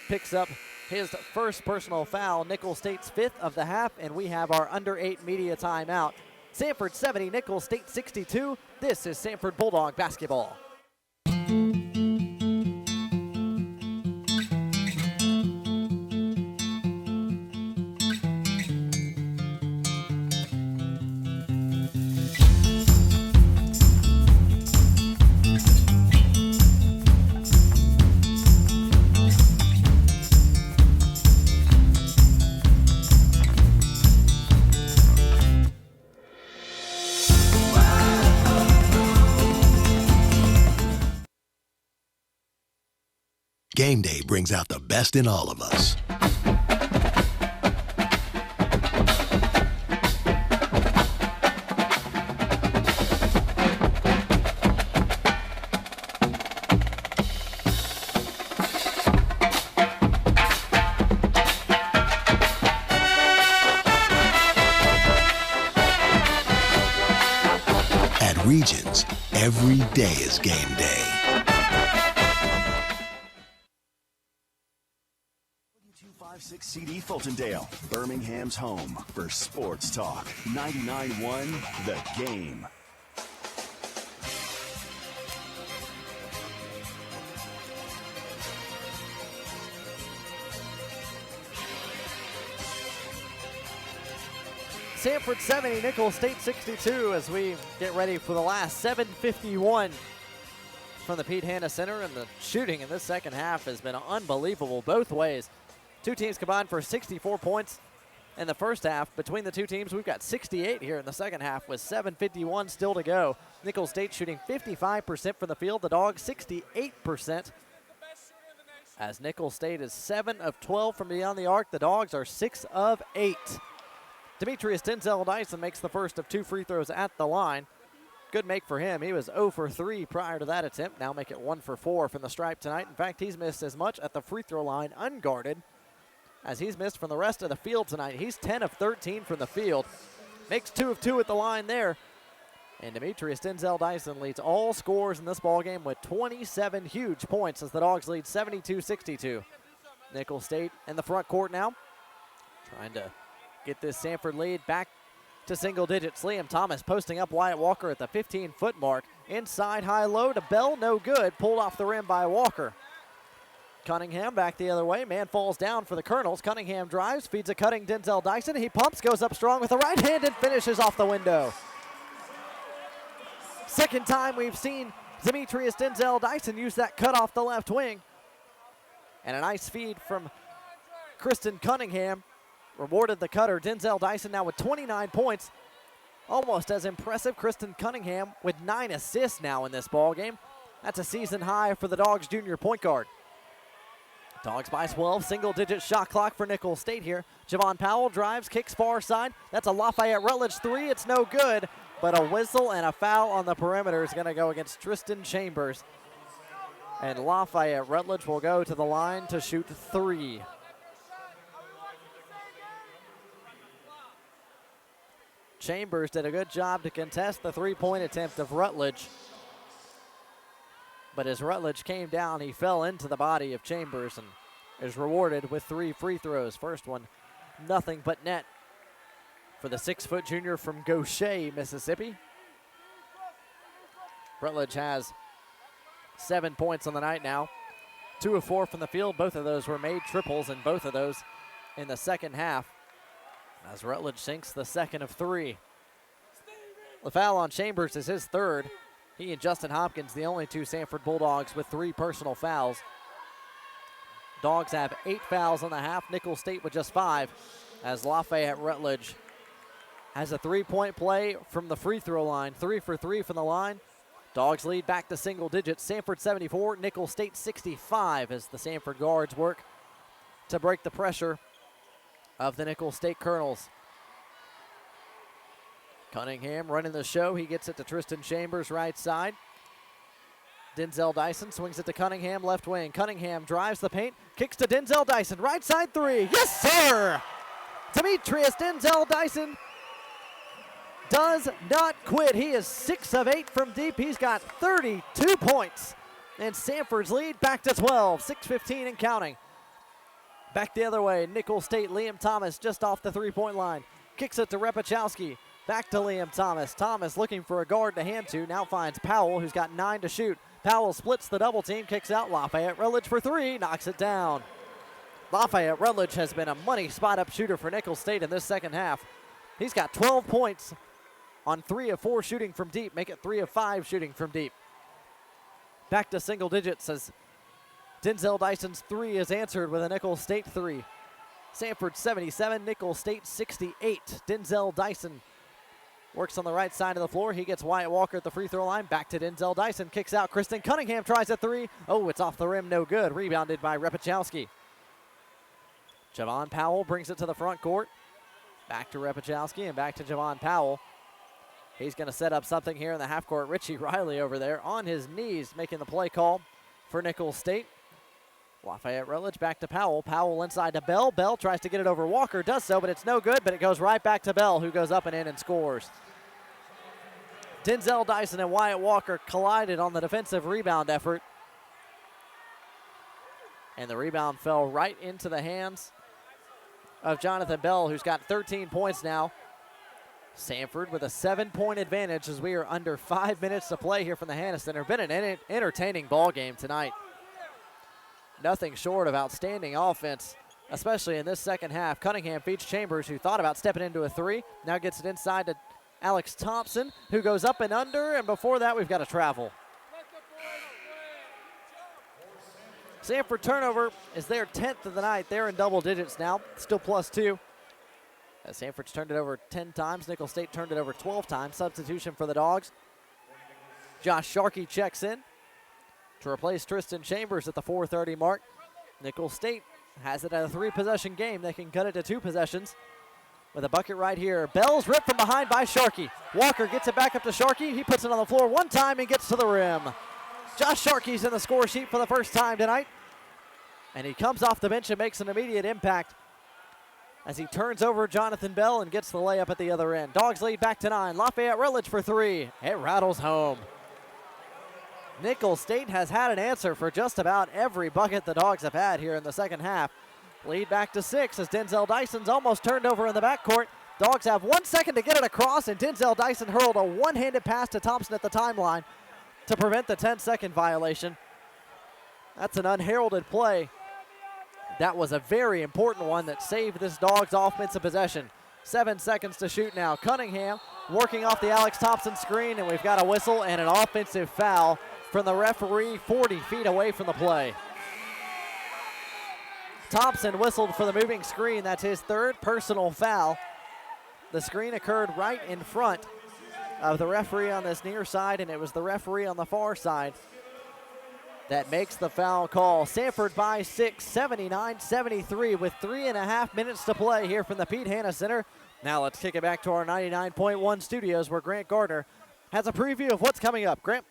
picks up his first personal foul, Nicholls State's 5th of the half, and we have our under-8 media timeout. Samford 70, Nicholls State 62. This is Samford Bulldog basketball. Game day brings out the best in all of us. At Regions, every day is game day. 256 CD Fultondale, Birmingham's home for sports talk. 99.1 The Game. Samford 70, Nicholls State 62 as we get ready for the last 7:51 from the Pete Hanna Center, and the shooting in this second half has been unbelievable both ways. Two teams combined for 64 points in the first half. Between the two teams, we've got 68 here in the second half with 7:51 still to go. Nicholls State shooting 55% from the field, the Dogs 68%. As Nicholls State is 7 of 12 from beyond the arc, the Dogs are 6 of 8. Demetrius Denzel Dyson makes the first of 2 free throws at the line. Good make for him. He was 0 for 3 prior to that attempt. Now make it 1 for 4 from the stripe tonight. In fact, he's missed as much at the free throw line unguarded as he's missed from the rest of the field tonight. He's 10 of 13 from the field. Makes 2 of 2 at the line there. And Demetrius Denzel Dyson leads all scorers in this ballgame with 27 huge points as the Dogs lead 72-62. Nicholls State in the front court now, trying to get this Samford lead back to single digits. Liam Thomas posting up Wyatt Walker at the 15-foot mark. Inside high-low to Bell, no good. Pulled off the rim by Walker. Cunningham back the other way. Man falls down for the Colonels. Cunningham drives, feeds a cutting Denzel Dyson. He pumps, goes up strong with the right hand and finishes off the window. Second time we've seen Demetrius Denzel Dyson use that cut off the left wing. And a nice feed from Kristen Cunningham rewarded the cutter. Denzel Dyson now with 29 points. Almost as impressive, Kristen Cunningham with 9 assists now in this ball game. That's a season high for the Dogs junior point guard. Dogs by 12, single-digit shot clock for Nicholls State here. Javon Powell drives, kicks far side. That's a Lafayette Rutledge three. It's no good, but a whistle and a foul on the perimeter is going to go against Tristan Chambers. And Lafayette Rutledge will go to the line to shoot three. Chambers did a good job to contest the three-point attempt of Rutledge. But as Rutledge came down, he fell into the body of Chambers and is rewarded with 3 free throws. First one, nothing but net for the 6-foot junior from Gaucher, Mississippi. Rutledge has 7 points on the night now. 2 of 4 from the field. Both of those were made triples, and both of those in the second half, as Rutledge sinks the second of 3. The foul on Chambers is his third. He and Justin Hopkins, the only 2 Samford Bulldogs with 3 personal fouls. Dogs have 8 fouls on the half. Nicholls State with just 5, as Lafayette Rutledge has a 3-point play from the free throw line. 3 for 3 from the line. Dogs lead back to single digits. Samford 74, Nicholls State 65, as the Samford guards work to break the pressure of the Nicholls State Colonels. Cunningham running the show. He gets it to Tristan Chambers, right side. Denzel Dyson swings it to Cunningham, left wing. Cunningham drives the paint, kicks to Denzel Dyson, right side three. Yes, sir! Demetrius Denzel Dyson does not quit. He is 6 of 8 from deep. He's got 32 points. And Samford's lead back to 12, 6:15 and counting. Back the other way, Nicholls State, Liam Thomas just off the three-point line. Kicks it to Repachowski. Back to Liam Thomas. Thomas looking for a guard to hand to. Now finds Powell, who's got 9 to shoot. Powell splits the double team, kicks out Lafayette Rutledge for 3, knocks it down. Lafayette Rutledge has been a money spot-up shooter for Nicholls State in this second half. He's got 12 points on 3 of 4 shooting from deep, make it 3 of 5 shooting from deep. Back to single digits as Denzel Dyson's 3 is answered with a Nicholls State 3. Samford 77, Nicholls State 68. Denzel Dyson works on the right side of the floor. He gets Wyatt Walker at the free throw line. Back to Denzel Dyson. Kicks out. Kristen Cunningham tries a 3. Oh, it's off the rim. No good. Rebounded by Repachowski. Javon Powell brings it to the front court. Back to Repachowski and back to Javon Powell. He's going to set up something here in the half court. Richie Riley over there on his knees making the play call for Nicholls State. Lafayette Rutledge back to Powell. Powell inside to Bell. Bell tries to get it over Walker. Does so, but it's no good, but it goes right back to Bell, who goes up and in and scores. Denzel Dyson and Wyatt Walker collided on the defensive rebound effort. And the rebound fell right into the hands of Jonathan Bell, who's got 13 points now. Samford with a 7-point advantage as we are under 5 minutes to play here from the Hannah Center. Been an entertaining ball game tonight. Nothing short of outstanding offense, especially in this second half. Cunningham feeds Chambers, who thought about stepping into a 3. Now gets it inside to Alex Thompson, who goes up and under, and before that, we've got a travel. Samford turnover is their 10th of the night. They're in double digits now, still +2. As Samford's turned it over 10 times, Nicholls State turned it over 12 times. Substitution for the Dogs. Josh Sharkey checks in to replace Tristan Chambers at the 4:30 mark. Nicholls State has it at a 3-possession game. They can cut it to 2 possessions with a bucket right here. Bell's ripped from behind by Sharkey. Walker gets it back up to Sharkey. He puts it on the floor one time and gets to the rim. Josh Sharkey's in the score sheet for the first time tonight. And he comes off the bench and makes an immediate impact as he turns over Jonathan Bell and gets the layup at the other end. Dogs lead back to 9. Lafayette Rutledge for 3. It rattles home. Nicholls State has had an answer for just about every bucket the Dogs have had here in the second half. Lead back to 6 as Denzel Dyson's almost turned over in the backcourt. Dogs have 1 second to get it across, and Denzel Dyson hurled a one-handed pass to Thompson at the timeline to prevent the 10-second violation. That's an unheralded play. That was a very important one that saved this Dogs offensive possession. 7 seconds to shoot now. Cunningham working off the Alex Thompson screen, and we've got a whistle and an offensive foul from the referee 40 feet away from the play. Thompson whistled for the moving screen. That's his 3rd personal foul. The screen occurred right in front of the referee on this near side, and it was the referee on the far side that makes the foul call. Samford by 6, 79-73 with 3.5 minutes to play here from the Pete Hanna Center. Now let's kick it back to our 99.1 studios where Grant Gardner has a preview of what's coming up. Grant?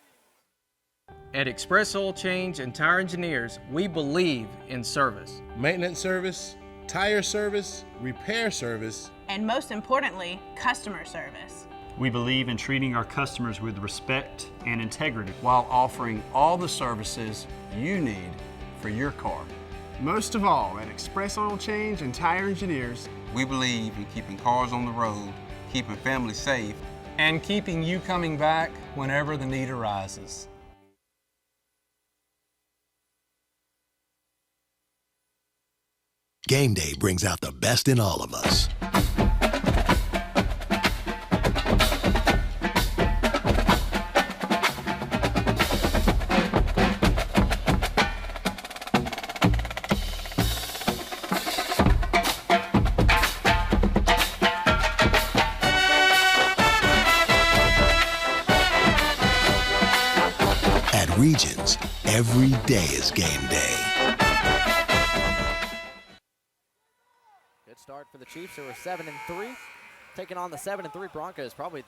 At Express Oil Change and Tire Engineers, we believe in service. Maintenance service, tire service, repair service, and most importantly, customer service. We believe in treating our customers with respect and integrity while offering all the services you need for your car. Most of all, at Express Oil Change and Tire Engineers, we believe in keeping cars on the road, keeping families safe, and keeping you coming back whenever the need arises. Game day brings out the best in all of us. At Regions, every day is game day. Start for the Chiefs, who are 7-3, taking on the 7-3 Broncos. Probably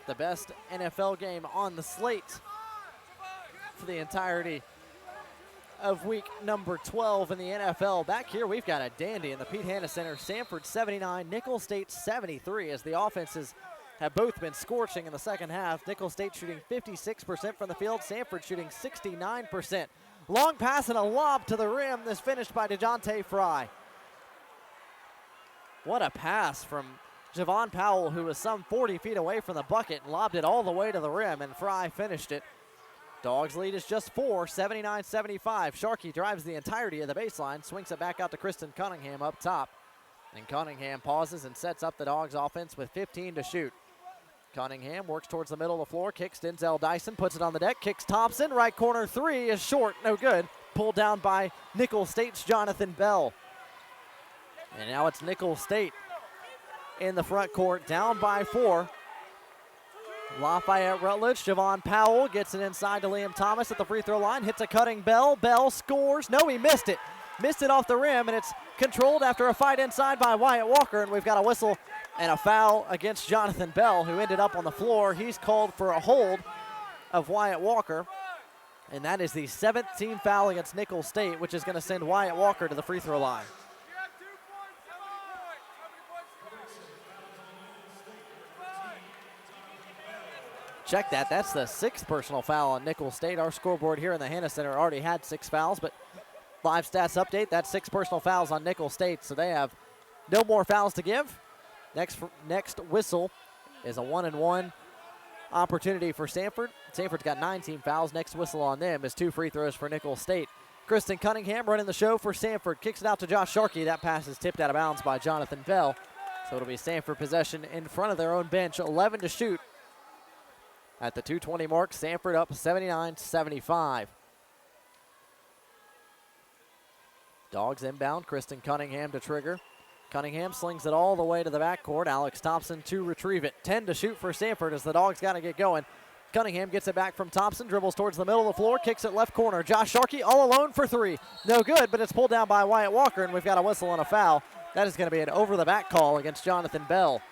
the best NFL game on the slate for the entirety of week number 12 in the NFL. Back here, we've got a dandy in the Pete Hanna Center. Samford 79, Nicholls State 73, as the offenses have both been scorching in the second half. Nicholls State shooting 56% from the field, Samford shooting 69%. Long pass and a lob to the rim. This finished by DeJounte Fry. What a pass from Javon Powell, who was some 40 feet away from the bucket and lobbed it all the way to the rim, and Fry finished it. Dogs lead is just 4, 79-75. Sharkey drives the entirety of the baseline, swings it back out to Kristen Cunningham up top. And Cunningham pauses and sets up the Dogs offense with 15 to shoot. Cunningham works towards the middle of the floor, kicks Denzel Dyson, puts it on the deck, kicks Thompson, right corner three is short, no good. Pulled down by Nicholls State's Jonathan Bell. And now it's Nicholls State in the front court, down by 4. Lafayette Rutledge, Javon Powell gets it inside to Liam Thomas at the free throw line, hits a cutting Bell. Bell scores. No, he missed it. Missed it off the rim, and it's controlled after a fight inside by Wyatt Walker, and we've got a whistle and a foul against Jonathan Bell, who ended up on the floor. He's called for a hold of Wyatt Walker, and that is the 7th team foul against Nicholls State, which is going to send Wyatt Walker to the free throw line. Check that. That's the 6th personal foul on Nicholls State. Our scoreboard here in the Hanna Center already had 6 fouls, but live stats update, that's 6 personal fouls on Nicholls State, so they have no more fouls to give. Next whistle is a 1-and-1 opportunity for Samford. Samford's got 9 team fouls. Next whistle on them is 2 free throws for Nicholls State. Kristen Cunningham running the show for Samford. Kicks it out to Josh Sharkey. That pass is tipped out of bounds by Jonathan Bell. So it'll be Samford possession in front of their own bench. 11 to shoot. At the 2:20 mark, Samford up 79-75. Dogs inbound. Kristen Cunningham to trigger. Cunningham slings it all the way to the backcourt. Alex Thompson to retrieve it. 10 to shoot for Samford as the Dogs got to get going. Cunningham gets it back from Thompson, dribbles towards the middle of the floor, kicks it left corner. Josh Sharkey all alone for 3. No good, but it's pulled down by Wyatt Walker, and we've got a whistle and a foul. That is going to be an over-the-back call against Jonathan Bell.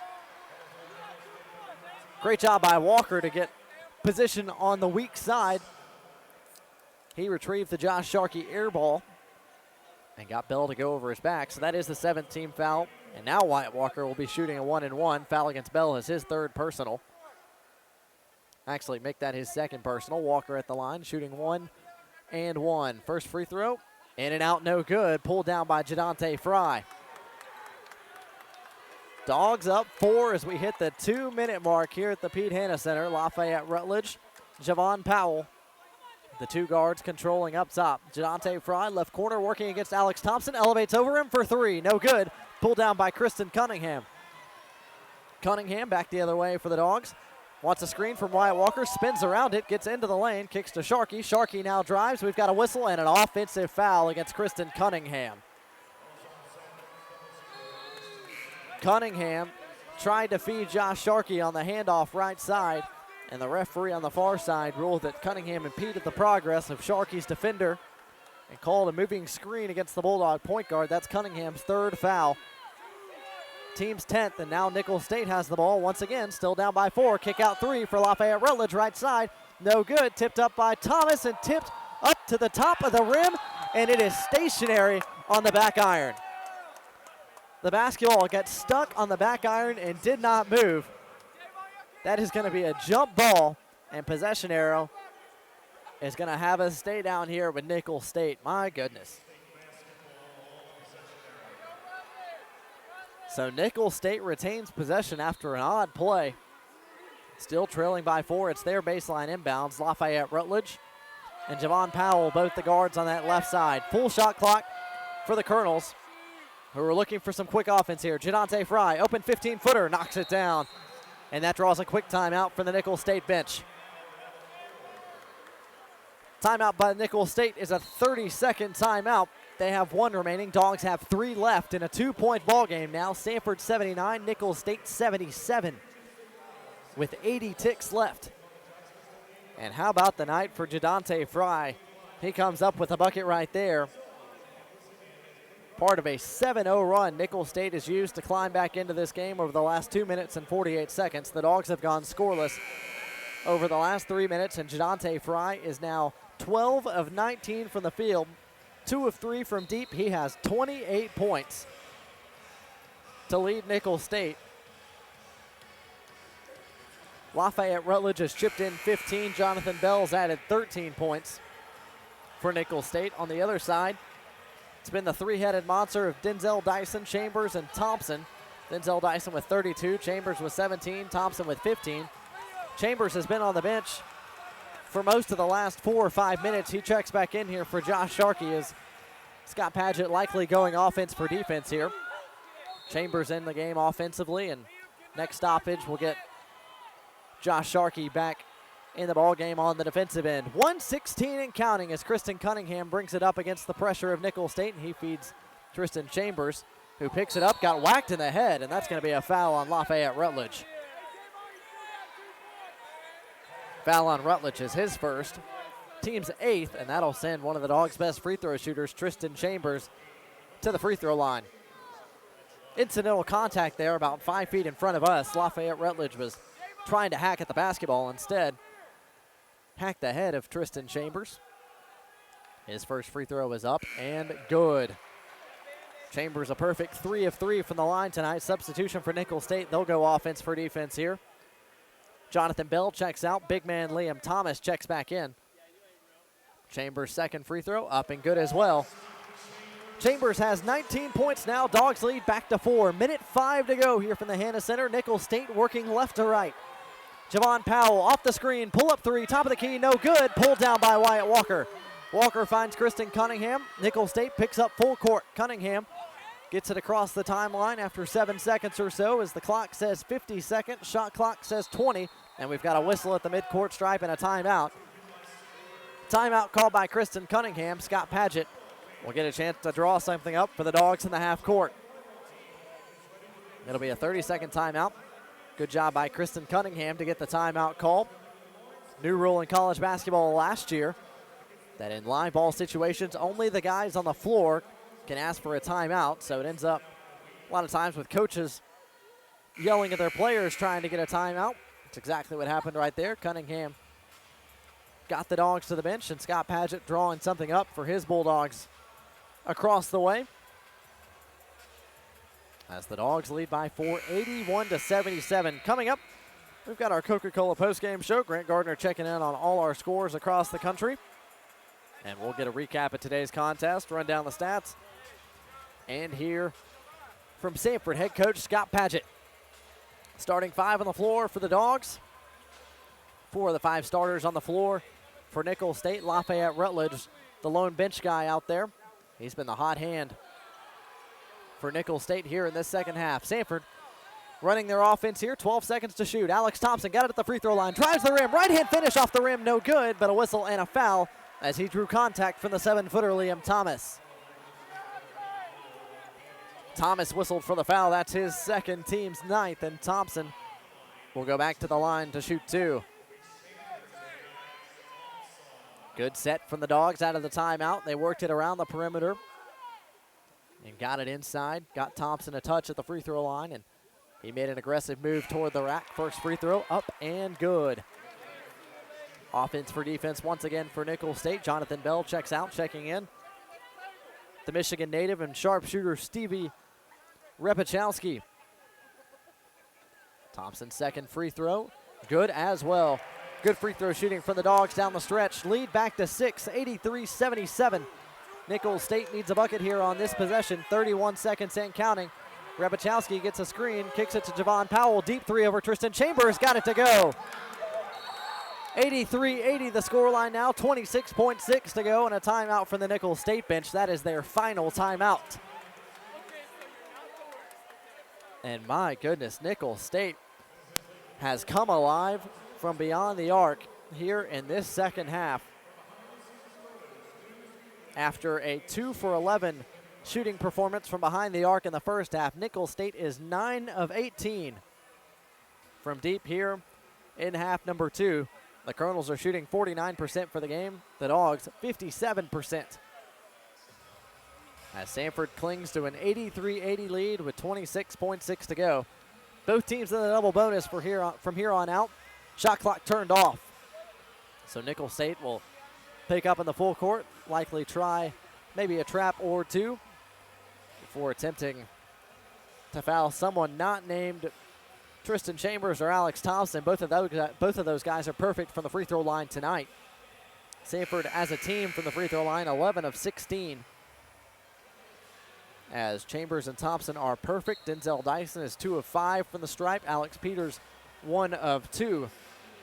Great job by Walker to get position on the weak side. He retrieved the Josh Sharkey air ball and got Bell to go over his back. So that is the 7th team foul. And now Wyatt Walker will be shooting a 1-and-1. Foul against Bell is his 3rd personal. Actually, make that his 2nd personal. Walker at the line, shooting 1-and-1. First free throw, in and out, no good. Pulled down by Jadante Fry. Dogs up 4 as we hit the 2-minute mark here at the Pete Hanna Center. Lafayette Rutledge, Javon Powell, the 2 guards controlling up top. Jadante Fry, left corner, working against Alex Thompson, elevates over him for 3, no good. Pulled down by Kristen Cunningham. Cunningham back the other way for the Dogs. Wants a screen from Wyatt Walker, spins around it, gets into the lane, kicks to Sharkey. Sharkey now drives. We've got a whistle and an offensive foul against Kristen Cunningham. Cunningham tried to feed Josh Sharkey on the handoff right side, And the referee on the far side ruled that Cunningham impeded the progress of Sharkey's defender and called a moving screen against the Bulldog point guard. That's Cunningham's third foul. Team's 10th, and now Nicholls State has the ball once again, still down by 4. Kick out 3 for Lafayette Rutledge, right side. No good. Tipped up by Thomas and tipped up to the top of the rim, and it is stationary on the back iron. The basketball got stuck on the back iron and did not move. That is going to be a jump ball, and possession arrow is going to have us stay down here with Nicholls State. My goodness. So Nicholls State retains possession after an odd play. Still trailing by 4. It's their baseline inbounds. Lafayette Rutledge and Javon Powell, both the guards on that left side. Full shot clock for the Colonels, who are looking for some quick offense here. Jadante Fry, open 15-footer, knocks it down. And that draws a quick timeout from the Nicholls State bench. Timeout by Nicholls State is a 30-second timeout. They have 1 remaining. Dogs have 3 left in a 2-point ball game now. Samford 79, Nicholls State 77 with 80 ticks left. And how about the night for Jadante Fry? He comes up with a bucket right there. Part of a 7-0 run Nicholls State has used to climb back into this game over the last 2 minutes and 48 seconds. The Dogs have gone scoreless over the last 3 minutes, and Jadante Fry is now 12 of 19 from the field, 2 of 3 from deep. He has 28 points to lead Nicholls State. Lafayette Rutledge has chipped in 15. Jonathan Bell's added 13 points for Nicholls State. On the other side, it's been the 3-headed monster of Denzel Dyson, Chambers, and Thompson. Denzel Dyson with 32, Chambers with 17, Thompson with 15. Chambers has been on the bench for most of the last 4 or 5 minutes. He checks back in here for Josh Sharkey as Scott Padgett likely going offense for defense here. Chambers in the game offensively, and next stoppage will get Josh Sharkey back in the ball game on the defensive end. 1:16 and counting as Kristen Cunningham brings it up against the pressure of Nicholls State, and he feeds Tristan Chambers, who picks it up, got whacked in the head, and that's going to be a foul on Lafayette Rutledge. Foul on Rutledge is his first, team's 8th, and that'll send one of the Dogs' best free throw shooters, Tristan Chambers, to the free throw line. Incidental contact there about 5 feet in front of us. Lafayette Rutledge was trying to hack at the basketball, instead hacked the head of Tristan Chambers. His first free throw is up and good. Chambers a perfect 3 of 3 from the line tonight. Substitution for Nicholls State. They'll go offense for defense here. Jonathan Bell checks out. Big man Liam Thomas checks back in. Chambers' second free throw up and good as well. Chambers has 19 points now. Dogs lead back to 4. Minute 5 to go here from the Hannah Center. Nicholls State working left to right. Javon Powell off the screen, pull up 3, top of the key, no good. Pulled down by Wyatt Walker. Walker finds Kristen Cunningham. Nicholls State picks up full court. Cunningham gets it across the timeline after 7 seconds or so as the clock says 50 seconds, shot clock says 20, and we've got a whistle at the midcourt stripe and a timeout. Timeout called by Kristen Cunningham. Scott Padgett will get a chance to draw something up for the Dogs in the half court. It'll be a 30-second timeout. Good job by Kristen Cunningham to get the timeout call. New rule in college basketball last year that in live ball situations, only the guys on the floor can ask for a timeout. So it ends up a lot of times with coaches yelling at their players trying to get a timeout. That's exactly what happened right there. Cunningham got the Dogs to the bench, and Scott Padgett drawing something up for his Bulldogs across the way. As the Dogs lead by 4, 81-77. Coming up, we've got our Coca-Cola postgame show. Grant Gardner checking in on all our scores across the country. And we'll get a recap of today's contest, run down the stats, and hear from Samford head coach Scott Padgett. Starting 5 on the floor for the Dogs. 4 of the 5 starters on the floor for Nicholls State. Lafayette Rutledge, the lone bench guy out there. He's been the hot hand for Nicholls State here in this second half. Samford running their offense here. 12 seconds to shoot. Alex Thompson got it at the free throw line. Drives the rim. Right-hand finish off the rim. No good, but a whistle and a foul as he drew contact from the 7-footer Liam Thomas. Thomas whistled for the foul. That's his second, team's 9th, and Thompson will go back to the line to shoot 2. Good set from the Dogs out of the timeout. They worked it around the perimeter and got it inside. Got Thompson a touch at the free throw line, and he made an aggressive move toward the rack. First free throw up and good. Offense for defense once again for Nicholls State. Jonathan Bell checks out, checking in. The Michigan native and sharpshooter Stevie Repachowski. Thompson's second free throw, good as well. Good free throw shooting from the Dogs down the stretch. Lead back to 6, 83-77. Nicholls State needs a bucket here on this possession. 31 seconds and counting. Repachowski gets a screen, kicks it to Javon Powell. Deep three over Tristan Chambers, got it to go. 83-80 the scoreline now, 26.6 to go, and a timeout from the Nicholls State bench. That is their final timeout. And my goodness, Nicholls State has come alive from beyond the arc here in this second half. After a 2 for 11 shooting performance from behind the arc in the first half, Nicholls State is 9 of 18 from deep here in half number 2. The Colonels are shooting 49% for the game. The Dogs, 57%. As Samford clings to an 83-80 lead with 26.6 to go. Both teams in the double bonus from here on out. Shot clock turned off. So Nicholls State will pick up in the full court, likely try maybe a trap or two before attempting to foul someone not named Tristan Chambers or Alex Thompson. Both of those guys are perfect from the free throw line tonight. Samford as a team from the free throw line, 11 of 16. As Chambers and Thompson are perfect. Denzel Dyson is 2 of 5 from the stripe. Alex Peters, 1 of 2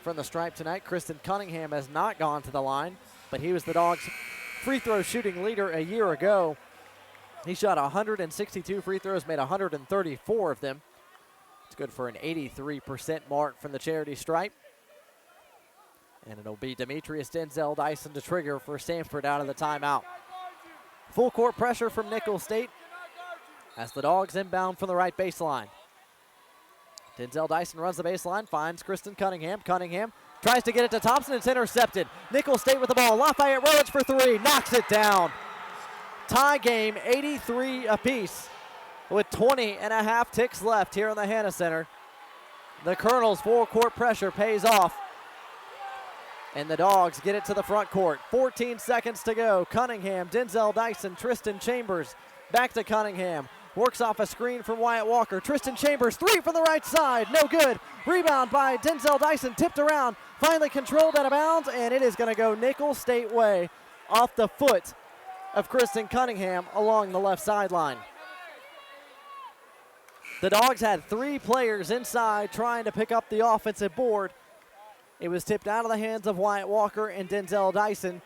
from the stripe tonight. Kristen Cunningham has not gone to the line, but he was the Dogs' free throw shooting leader a year ago. He shot 162 free throws, made 134 of them. It's good for an 83% mark from the charity stripe. And it'll be Demetrius Denzel Dyson to trigger for Samford out of the timeout. Full court pressure from Nicholls State as the Dogs inbound from the right baseline. Denzel Dyson runs the baseline, finds Kristen Cunningham. Cunningham tries to get it to Thompson. It's intercepted. Nicholls State with the ball. Lafayette Roach for 3, knocks it down. Tie game, 83 apiece with 20 and a half ticks left here in the Hanna Center. The Colonels' full court pressure pays off, and the Dogs get it to the front court. 14 seconds to go. Cunningham, Denzel Dyson, Tristan Chambers. Back to Cunningham. Works off a screen from Wyatt Walker. Tristan Chambers, 3 from the right side. No good. Rebound by Denzel Dyson. Tipped around. Finally controlled out of bounds, and it is going to go Nicholls State way off the foot of Kristen Cunningham along the left sideline. The Dogs had 3 players inside trying to pick up the offensive board. It was tipped out of the hands of Wyatt Walker and Denzel Dyson.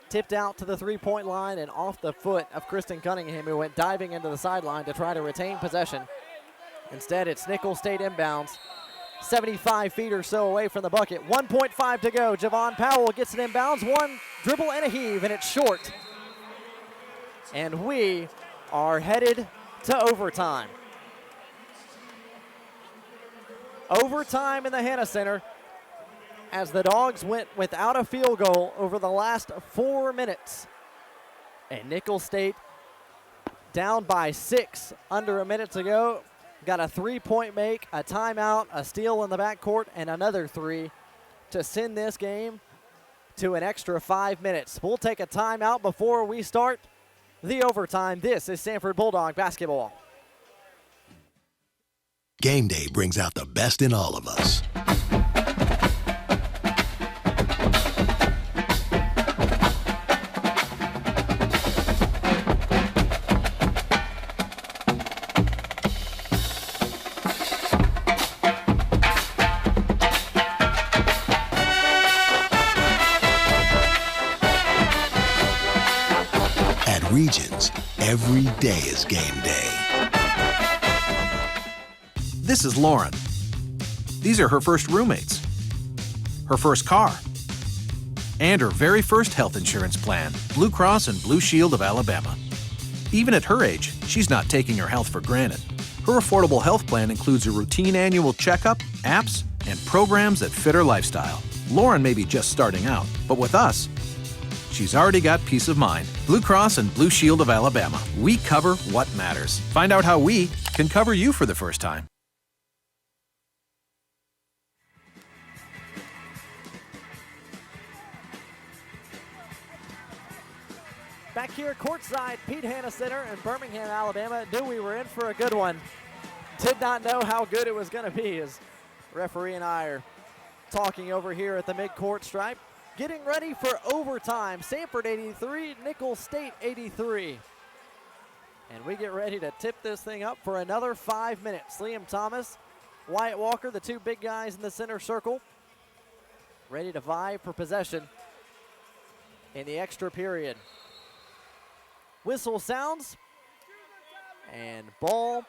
Tipped out to the three-point line and off the foot of Kristen Cunningham, who went diving into the sideline to try to retain possession. Instead, it's Nicholls State inbounds. 75 feet or so away from the bucket. 1.5 to go. Javon Powell gets it inbounds. 1 dribble and a heave, and it's short. And we are headed to overtime. Overtime in the Hanna Center as the Dogs went without a field goal over the last 4 minutes. And Nicholls State down by 6 under a minute to go. Got a 3-point make, a timeout, a steal in the backcourt, and another 3 to send this game to an extra 5 minutes. We'll take a timeout before we start the overtime. This is Samford Bulldog basketball. Game day brings out the best in all of us. At Regions, every day is game day. This is Lauren. These are her first roommates, her first car, and her very first health insurance plan, Blue Cross and Blue Shield of Alabama. Even at her age, she's not taking her health for granted. Her affordable health plan includes a routine annual checkup, apps, and programs that fit her lifestyle. Lauren may be just starting out, but with us, she's already got peace of mind. Blue Cross and Blue Shield of Alabama. We cover what matters. Find out how we can cover you for the first time. Back here courtside, Pete Hanna Center in Birmingham, Alabama, knew we were in for a good one. Did not know how good it was going to be, as referee and I are talking over here at the midcourt stripe. Getting ready for overtime. Samford 83, Nicholls State 83. And we get ready to tip this thing up for another 5 minutes. Liam Thomas, Wyatt Walker, the two big guys in the center circle, ready to vie for possession in the extra period. Whistle sounds, and ball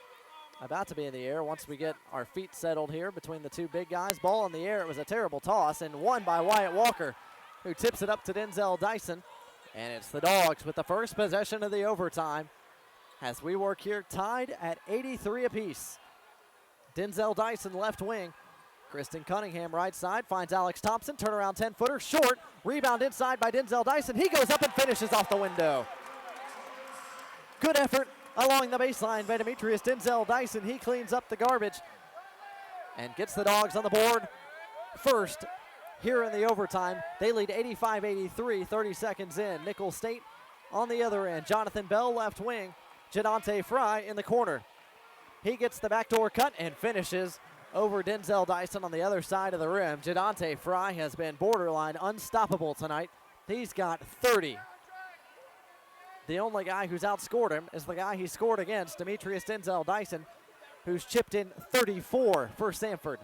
about to be in the air once we get our feet settled here between the two big guys. Ball in the air. It was a terrible toss, and won by Wyatt Walker, who tips it up to Denzel Dyson. And it's the Dogs with the first possession of the overtime as we work here tied at 83 apiece. Denzel Dyson left wing. Kristen Cunningham right side finds Alex Thompson. Turnaround 10-footer, short. Rebound inside by Denzel Dyson. He goes up and finishes off the window. Good effort along the baseline by Demetrius Denzel Dyson. He cleans up the garbage and gets the Dogs on the board first here in the overtime. They lead 85-83, 30 seconds in. Nicholls State on the other end. Jonathan Bell left wing. Jadante Fry in the corner. He gets the backdoor cut and finishes over Denzel Dyson on the other side of the rim. Jadante Fry has been borderline unstoppable tonight. He's got 30. The only guy who's outscored him is the guy he scored against, Demetrius Denzel Dyson, who's chipped in 34 for Samford.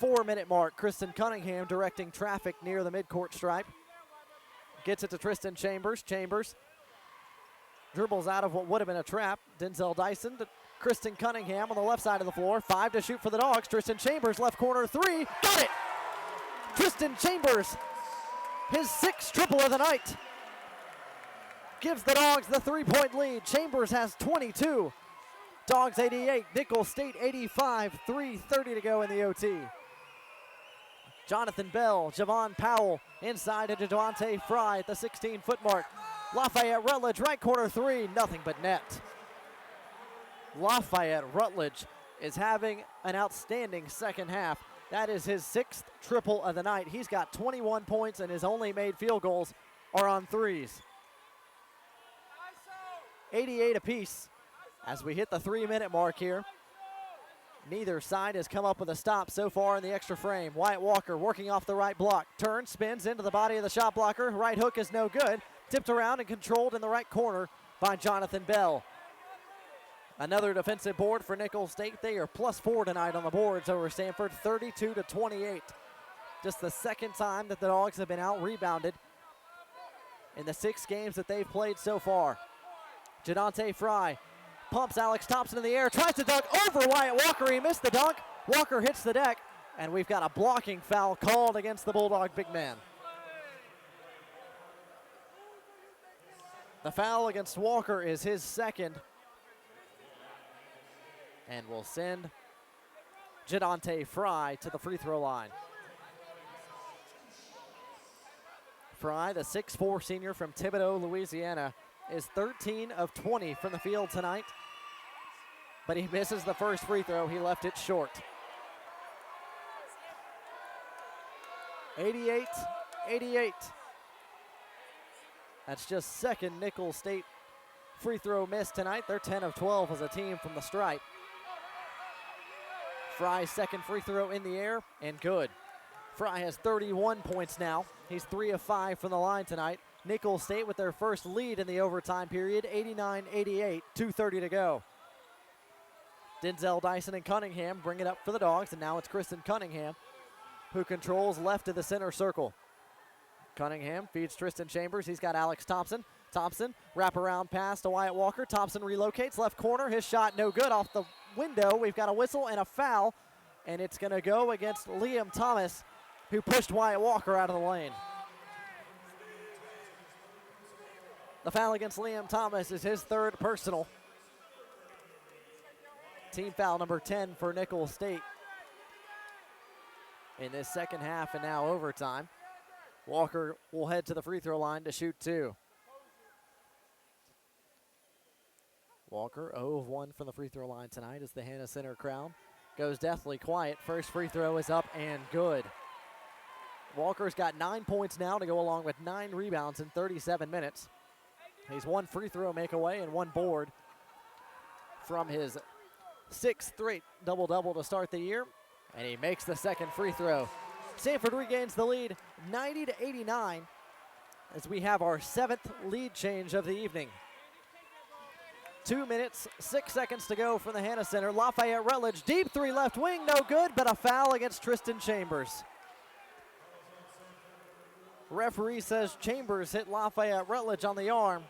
4-minute mark. Kristen Cunningham directing traffic near the midcourt stripe. Gets it to Tristan Chambers. Chambers dribbles out of what would have been a trap. Denzel Dyson to Kristen Cunningham on the left side of the floor. 5 to shoot for the Dogs. Tristan Chambers, left corner, 3. Got it! Tristan Chambers, his 6th triple of the night, gives the Dogs the 3-point lead. Chambers has 22. Dogs 88, Nicholls State 85, 3:30 to go in the OT. Jonathan Bell, Javon Powell inside into Devontae Fry at the 16-foot mark. Lafayette Rutledge, right corner, 3, nothing but net. Lafayette Rutledge is having an outstanding second half. That is his 6th triple of the night. He's got 21 points, and his only made field goals are on threes. 88 apiece as we hit the 3-minute mark here. Neither side has come up with a stop so far in the extra frame. Wyatt Walker working off the right block. Turns, spins into the body of the shot blocker. Right hook is no good. Tipped around and controlled in the right corner by Jonathan Bell. Another defensive board for Nicholls State. They are +4 tonight on the boards over Samford, 32-28. Just the second time that the Dogs have been out-rebounded in the 6 games that they've played so far. Jadante Fry pumps Alex Thompson in the air, tries to dunk over Wyatt Walker. He missed the dunk. Walker hits the deck, and we've got a blocking foul called against the Bulldog big man. The foul against Walker is his 2nd, and will send Jadante Fry to the free throw line. Fry, the 6'4 senior from Thibodaux, Louisiana, is 13 of 20 from the field tonight, but he misses the first free throw. He left it short. 88-88. That's just 2nd Nicholls State free throw miss tonight. They're 10 of 12 as a team from the stripe. Fry's 2nd free throw in the air and good. Fry has 31 points now. He's 3 of 5 from the line tonight. Nicholls State with their first lead in the overtime period, 89-88, 2:30 to go. Denzel Dyson and Cunningham bring it up for the Dogs, and now it's Kristen Cunningham who controls left of the center circle. Cunningham feeds Tristan Chambers. He's got Alex Thompson. Thompson, wraparound pass to Wyatt Walker. Thompson relocates, left corner. His shot no good off the window. We've got a whistle and a foul, and it's going to go against Liam Thomas, who pushed Wyatt Walker out of the lane. The foul against Liam Thomas is his 3rd personal. Team foul number 10 for Nicholls State in this second half and now overtime. Walker will head to the free throw line to shoot 2. Walker 0 of 1 from the free throw line tonight as the Hannah Center crowd goes deathly quiet. First free throw is up and good. Walker's got 9 points now to go along with 9 rebounds in 37 minutes. He's 1 free throw make away and 1 board from his 6th straight double-double to start the year, and he makes the second free throw. Samford regains the lead 90-89 as we have our 7th lead change of the evening. 2 minutes, 6 seconds to go from the Hannah Center. Lafayette Rutledge, deep 3 left wing, no good, but a foul against Tristan Chambers. Referee says Chambers hit Lafayette Rutledge on the arm.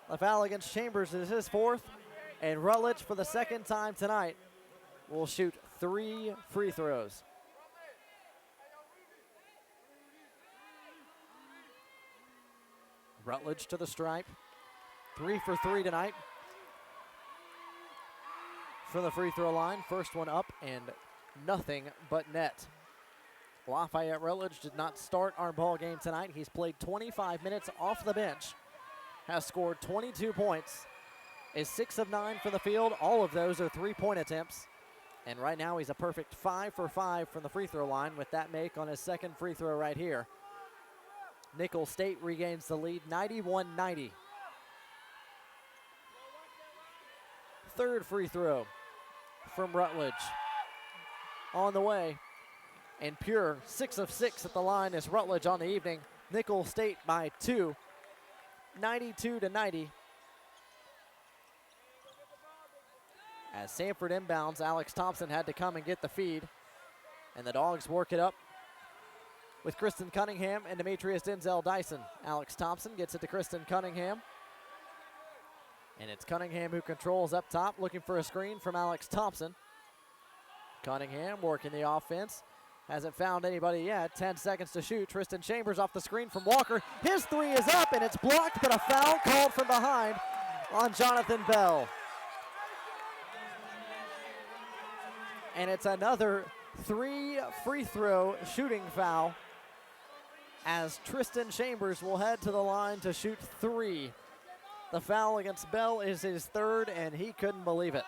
The foul against Chambers is his 4th, and Rutledge for the 2nd time tonight will shoot 3 free throws. Rutledge to the stripe. 3 for 3 tonight from the free throw line. First one up and nothing but net. Lafayette Rutledge did not start our ball game tonight. He's played 25 minutes off the bench, has scored 22 points, is 6 of 9 from the field. All of those are 3-point attempts. And right now he's a perfect 5 for 5 from the free throw line with that make on his second free throw right here. Nicholls State regains the lead 91-90. Third free throw from Rutledge on the way. And pure 6 of 6 at the line is Rutledge on the evening. Nicholls State by 2, 92-90. As Samford inbounds, Alex Thompson had to come and get the feed. And the Dogs work it up with Kristen Cunningham and Demetrius Denzel Dyson. Alex Thompson gets it to Kristen Cunningham. And it's Cunningham who controls up top, looking for a screen from Alex Thompson. Cunningham working the offense. Hasn't found anybody yet. 10 seconds to shoot. Tristan Chambers off the screen from Walker. His 3 is up and it's blocked, but a foul called from behind on Jonathan Bell. And it's another 3 free throw shooting foul as Tristan Chambers will head to the line to shoot 3. The foul against Bell is his 3rd, and he couldn't believe it.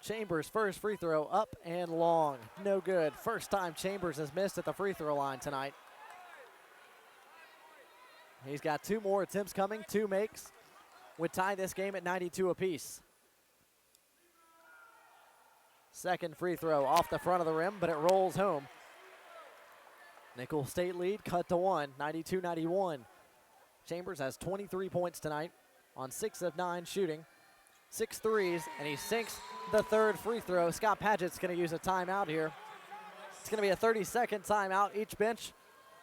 Chambers' first free throw up and long. No good. First time Chambers has missed at the free throw line tonight. He's got 2 more attempts coming, 2 makes. Would tie this game at 92 apiece. Second free throw off the front of the rim, but it rolls home. Nicholls State lead cut to 1, 92-91. Chambers has 23 points tonight on 6 of 9 shooting. 6 threes, and he sinks the 3rd free throw. Scott Padgett's going to use a timeout here. It's going to be a 30-second timeout. Each bench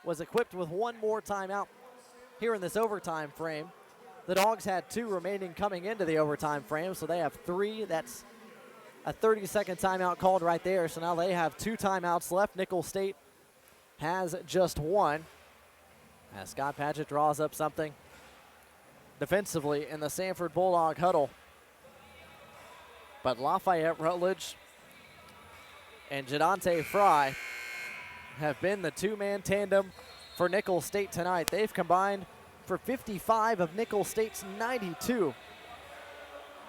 was equipped with 1 more timeout here in this overtime frame. The Dogs had 2 remaining coming into the overtime frame, so they have 3. That's a 30-second timeout called right there, so now they have 2 timeouts left. Nicholls State has just 1. As Scott Padgett draws up something defensively in the Samford Bulldog huddle. But Lafayette Rutledge and Jadante Fry have been the 2-man tandem for Nicholls State tonight. They've combined for 55 of Nicholls State's 92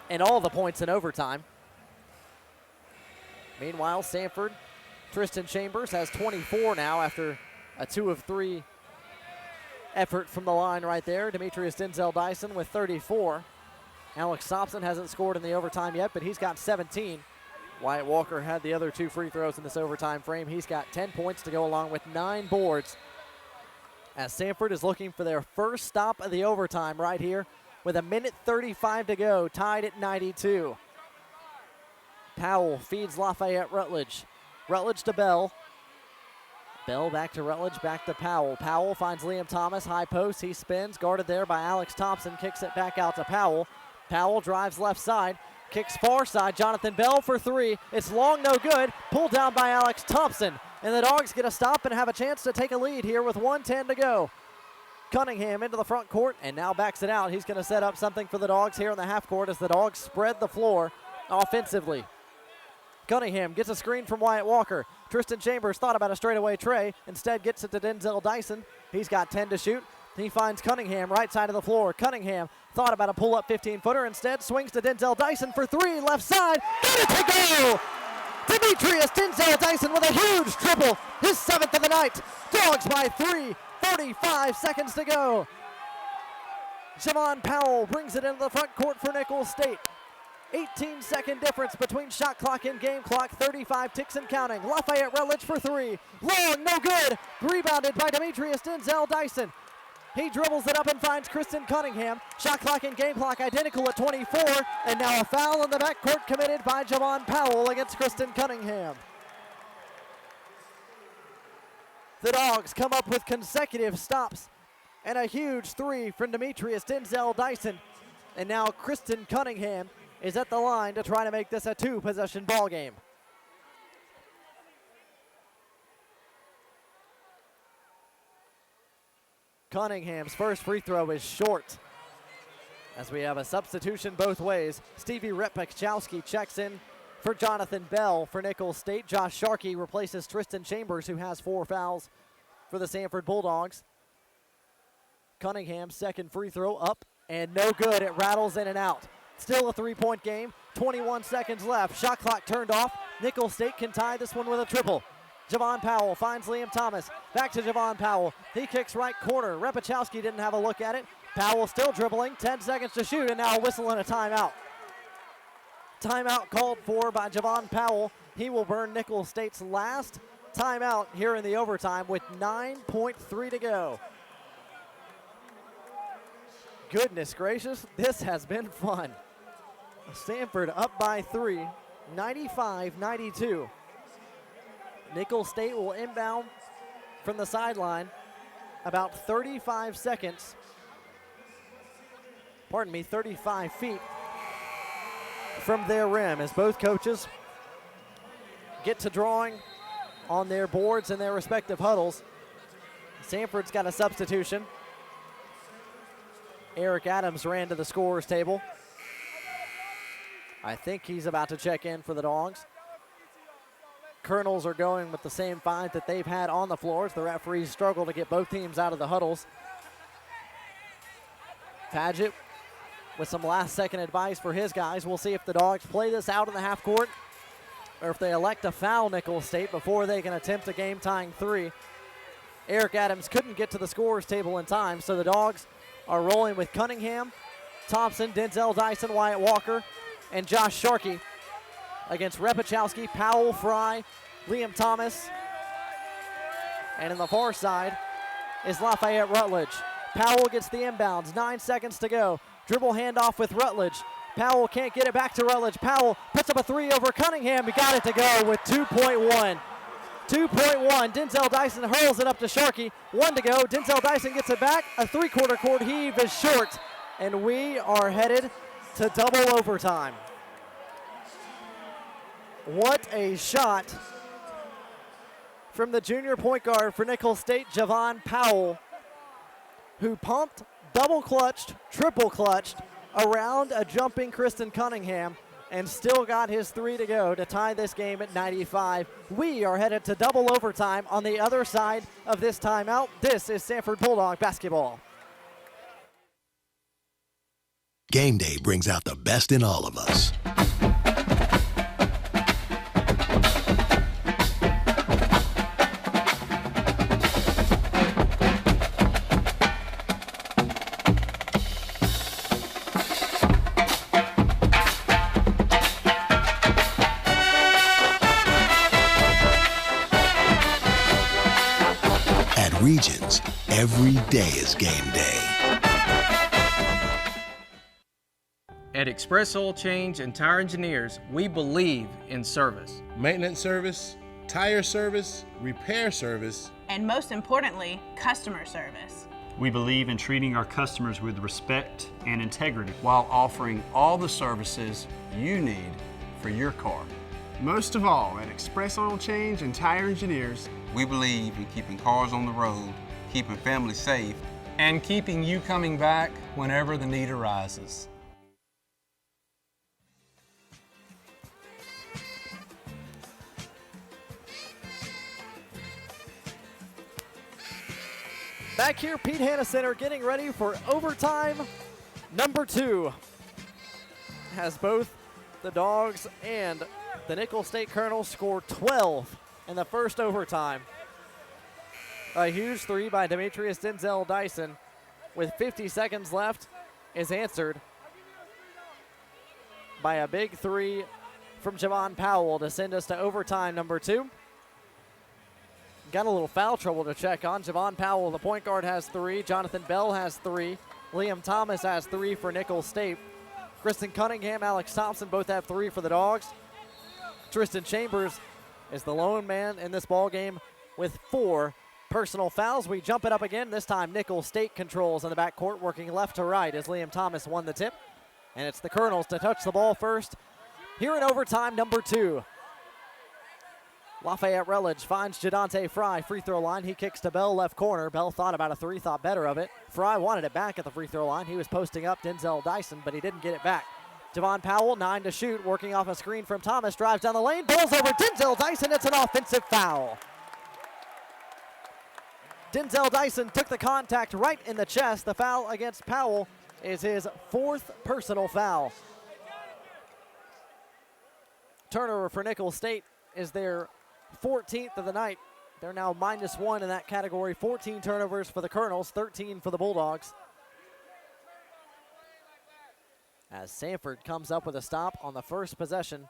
and all the points in overtime. Meanwhile, Samford, Tristan Chambers has 24 now after a 2 of 3 effort from the line right there. Demetrius Denzel Dyson with 34. Alex Thompson hasn't scored in the overtime yet, but he's got 17. Wyatt Walker had the other 2 free throws in this overtime frame. He's got 10 points to go along with 9 boards. As Samford is looking for their first stop of the overtime right here with 1:35 to go, tied at 92. Powell feeds Lafayette Rutledge. Rutledge to Bell. Bell back to Rutledge, back to Powell. Powell finds Liam Thomas, high post. He spins, guarded there by Alex Thompson, kicks it back out to Powell. Powell drives left side, kicks far side. Jonathan Bell for 3. It's long, no good. Pulled down by Alex Thompson. And the Dogs get a stop and have a chance to take a lead here with 1:10 to go. Cunningham into the front court and now backs it out. He's going to set up something for the Dogs here in the half court as the Dogs spread the floor offensively. Cunningham gets a screen from Wyatt Walker. Tristan Chambers thought about a straightaway tray. Instead gets it to Denzel Dyson. He's got 10 to shoot. He finds Cunningham right side of the floor. Cunningham thought about a pull-up 15-footer. Instead swings to Denzel Dyson for three. Left side. Got it to go! Demetrius Denzel Dyson with a huge triple. His 7th of the night. Dogs by 3. 45 seconds to go. Javon Powell brings it into the front court for Nicholls State. 18-second difference between shot clock and game clock. 35 ticks and counting. Lafayette Rutledge for three. Long, no good. Rebounded by Demetrius Denzel Dyson. He dribbles it up and finds Kristen Cunningham. Shot clock and game clock identical at 24. And now a foul in the backcourt committed by Javon Powell against Kristen Cunningham. The Dogs come up with consecutive stops and a huge three from Demetrius Denzel Dyson. And now Kristen Cunningham is at the line to try to make this a two-possession ball game. Cunningham's first free throw is short. As we have a substitution both ways, Stevie Repechowski checks in for Jonathan Bell for Nicholls State. Josh Sharkey replaces Tristan Chambers, who has 4 fouls for the Samford Bulldogs. Cunningham's second free throw up and no good. It rattles in and out. Still a three-point game. 21 seconds left. Shot clock turned off. Nicholls State can tie this one with a triple. Javon Powell finds Liam Thomas. Back to Javon Powell. He kicks right corner. Repechowski didn't have a look at it. Powell still dribbling. 10 seconds to shoot, and now a whistle and a timeout. Timeout called for by Javon Powell. He will burn Nicholls State's last timeout here in the overtime with 9.3 to go. Goodness gracious, this has been fun. Samford up by 3, 95-92. Nicholls State will inbound from the sideline about 35 seconds. 35 feet from their rim as both coaches get to drawing on their boards in their respective huddles. Samford's got a substitution. Eric Adams ran to the scorer's table. I think he's about to check in for the Dogs. Colonels are going with the same 5 that they've had on the floors. The referees struggle to get both teams out of the huddles. Padgett with some last-second advice for his guys. We'll see if the Dogs play this out in the half court or if they elect to foul Nicholls State before they can attempt a game-tying 3. Eric Adams couldn't get to the scorer's table in time, so the Dogs are rolling with Cunningham, Thompson, Denzel Dyson, Wyatt Walker, and Josh Sharkey against Repechowski, Powell, Fry, Liam Thomas. And in the far side is Lafayette Rutledge. Powell gets the inbounds, 9 seconds to go. Dribble handoff with Rutledge. Powell can't get it back to Rutledge. Powell puts up a 3 over Cunningham. He got it to go with 2.1. 2.1. Denzel Dyson hurls it up to Sharkey. 1 to go. Denzel Dyson gets it back. A three-quarter court heave is short. And we are headed to double overtime. What a shot from the junior point guard for Nicholls State, Javon Powell, who pumped, double clutched, triple clutched around a jumping Kristen Cunningham and still got his 3 to go to tie this game at 95. We are headed to double overtime on the other side of this timeout. This is Samford Bulldog basketball. Game day brings out the best in all of us. Regions, every day is game day. At Express Oil Change and Tire Engineers, we believe in service. Maintenance service, tire service, repair service, and most importantly, customer service. We believe in treating our customers with respect and integrity while offering all the services you need for your car. Most of all, at Express Oil Change and Tire Engineers, we believe in keeping cars on the road, keeping families safe, and keeping you coming back whenever the need arises. Back here, Pete Hanna Center getting ready for overtime number 2. As both the Dogs and the Nicholls State Colonels score 12 in the first overtime. A huge three by Demetrius Denzel Dyson with 50 seconds left is answered by a big three from Javon Powell to send us to overtime number 2. Got a little foul trouble to check on. Javon Powell, the point guard, has 3. Jonathan Bell has 3. Liam Thomas has 3 for Nicholls State. Kristen Cunningham, Alex Thompson both have 3 for the Dogs. Tristan Chambers is the lone man in this ball game with 4 personal fouls. We jump it up again. This time Nicholls State controls in the backcourt, working left to right as Liam Thomas won the tip. And it's the Colonels to touch the ball first here in overtime number 2. Lafayette Rutledge finds Jadante Fry, free throw line. He kicks to Bell, left corner. Bell thought about a 3, thought better of it. Fry wanted it back at the free throw line. He was posting up Denzel Dyson, but he didn't get it back. Javon Powell, 9 to shoot, working off a screen from Thomas, drives down the lane, balls over Denzel Dyson. It's an offensive foul. Denzel Dyson took the contact right in the chest. The foul against Powell is his 4th personal foul. Turnover for Nicholls State is their 14th of the night. They're now -1 in that category. 14 turnovers for the Colonels, 13 for the Bulldogs. As Samford comes up with a stop on the first possession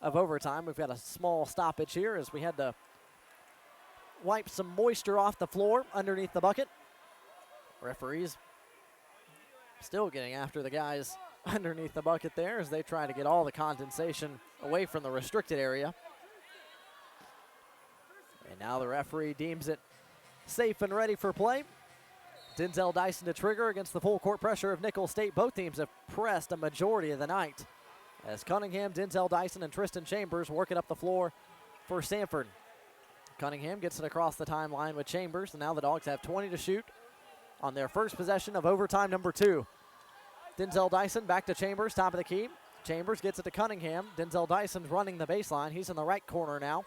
of overtime. We've got a small stoppage here as we had to wipe some moisture off the floor underneath the bucket. Referees still getting after the guys underneath the bucket there as they try to get all the condensation away from the restricted area. And now the referee deems it safe and ready for play. Denzel Dyson to trigger against the full court pressure of Nicholls State. Both teams have pressed a majority of the night as Cunningham, Denzel Dyson, and Tristan Chambers working up the floor for Samford. Cunningham gets it across the timeline with Chambers, and now the Dogs have 20 to shoot on their first possession of overtime number 2. Denzel Dyson back to Chambers, top of the key. Chambers gets it to Cunningham. Denzel Dyson's running the baseline. He's in the right corner now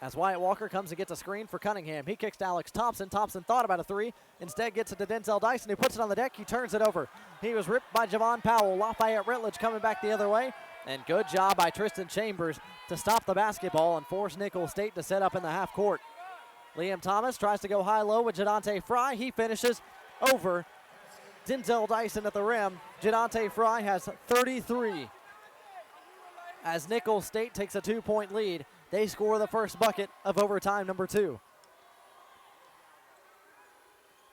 as Wyatt Walker comes and gets a screen for Cunningham. He kicks to Alex Thompson. Thompson thought about a 3. Instead gets it to Denzel Dyson, who puts it on the deck. He turns it over. He was ripped by Javon Powell. Lafayette Rutledge coming back the other way. And good job by Tristan Chambers to stop the basketball and force Nicholls State to set up in the half court. Liam Thomas tries to go high-low with Jadante Fry. He finishes over Denzel Dyson at the rim. Jadante Fry has 33. As Nicholls State takes a 2-point lead, they score the first bucket of overtime number 2.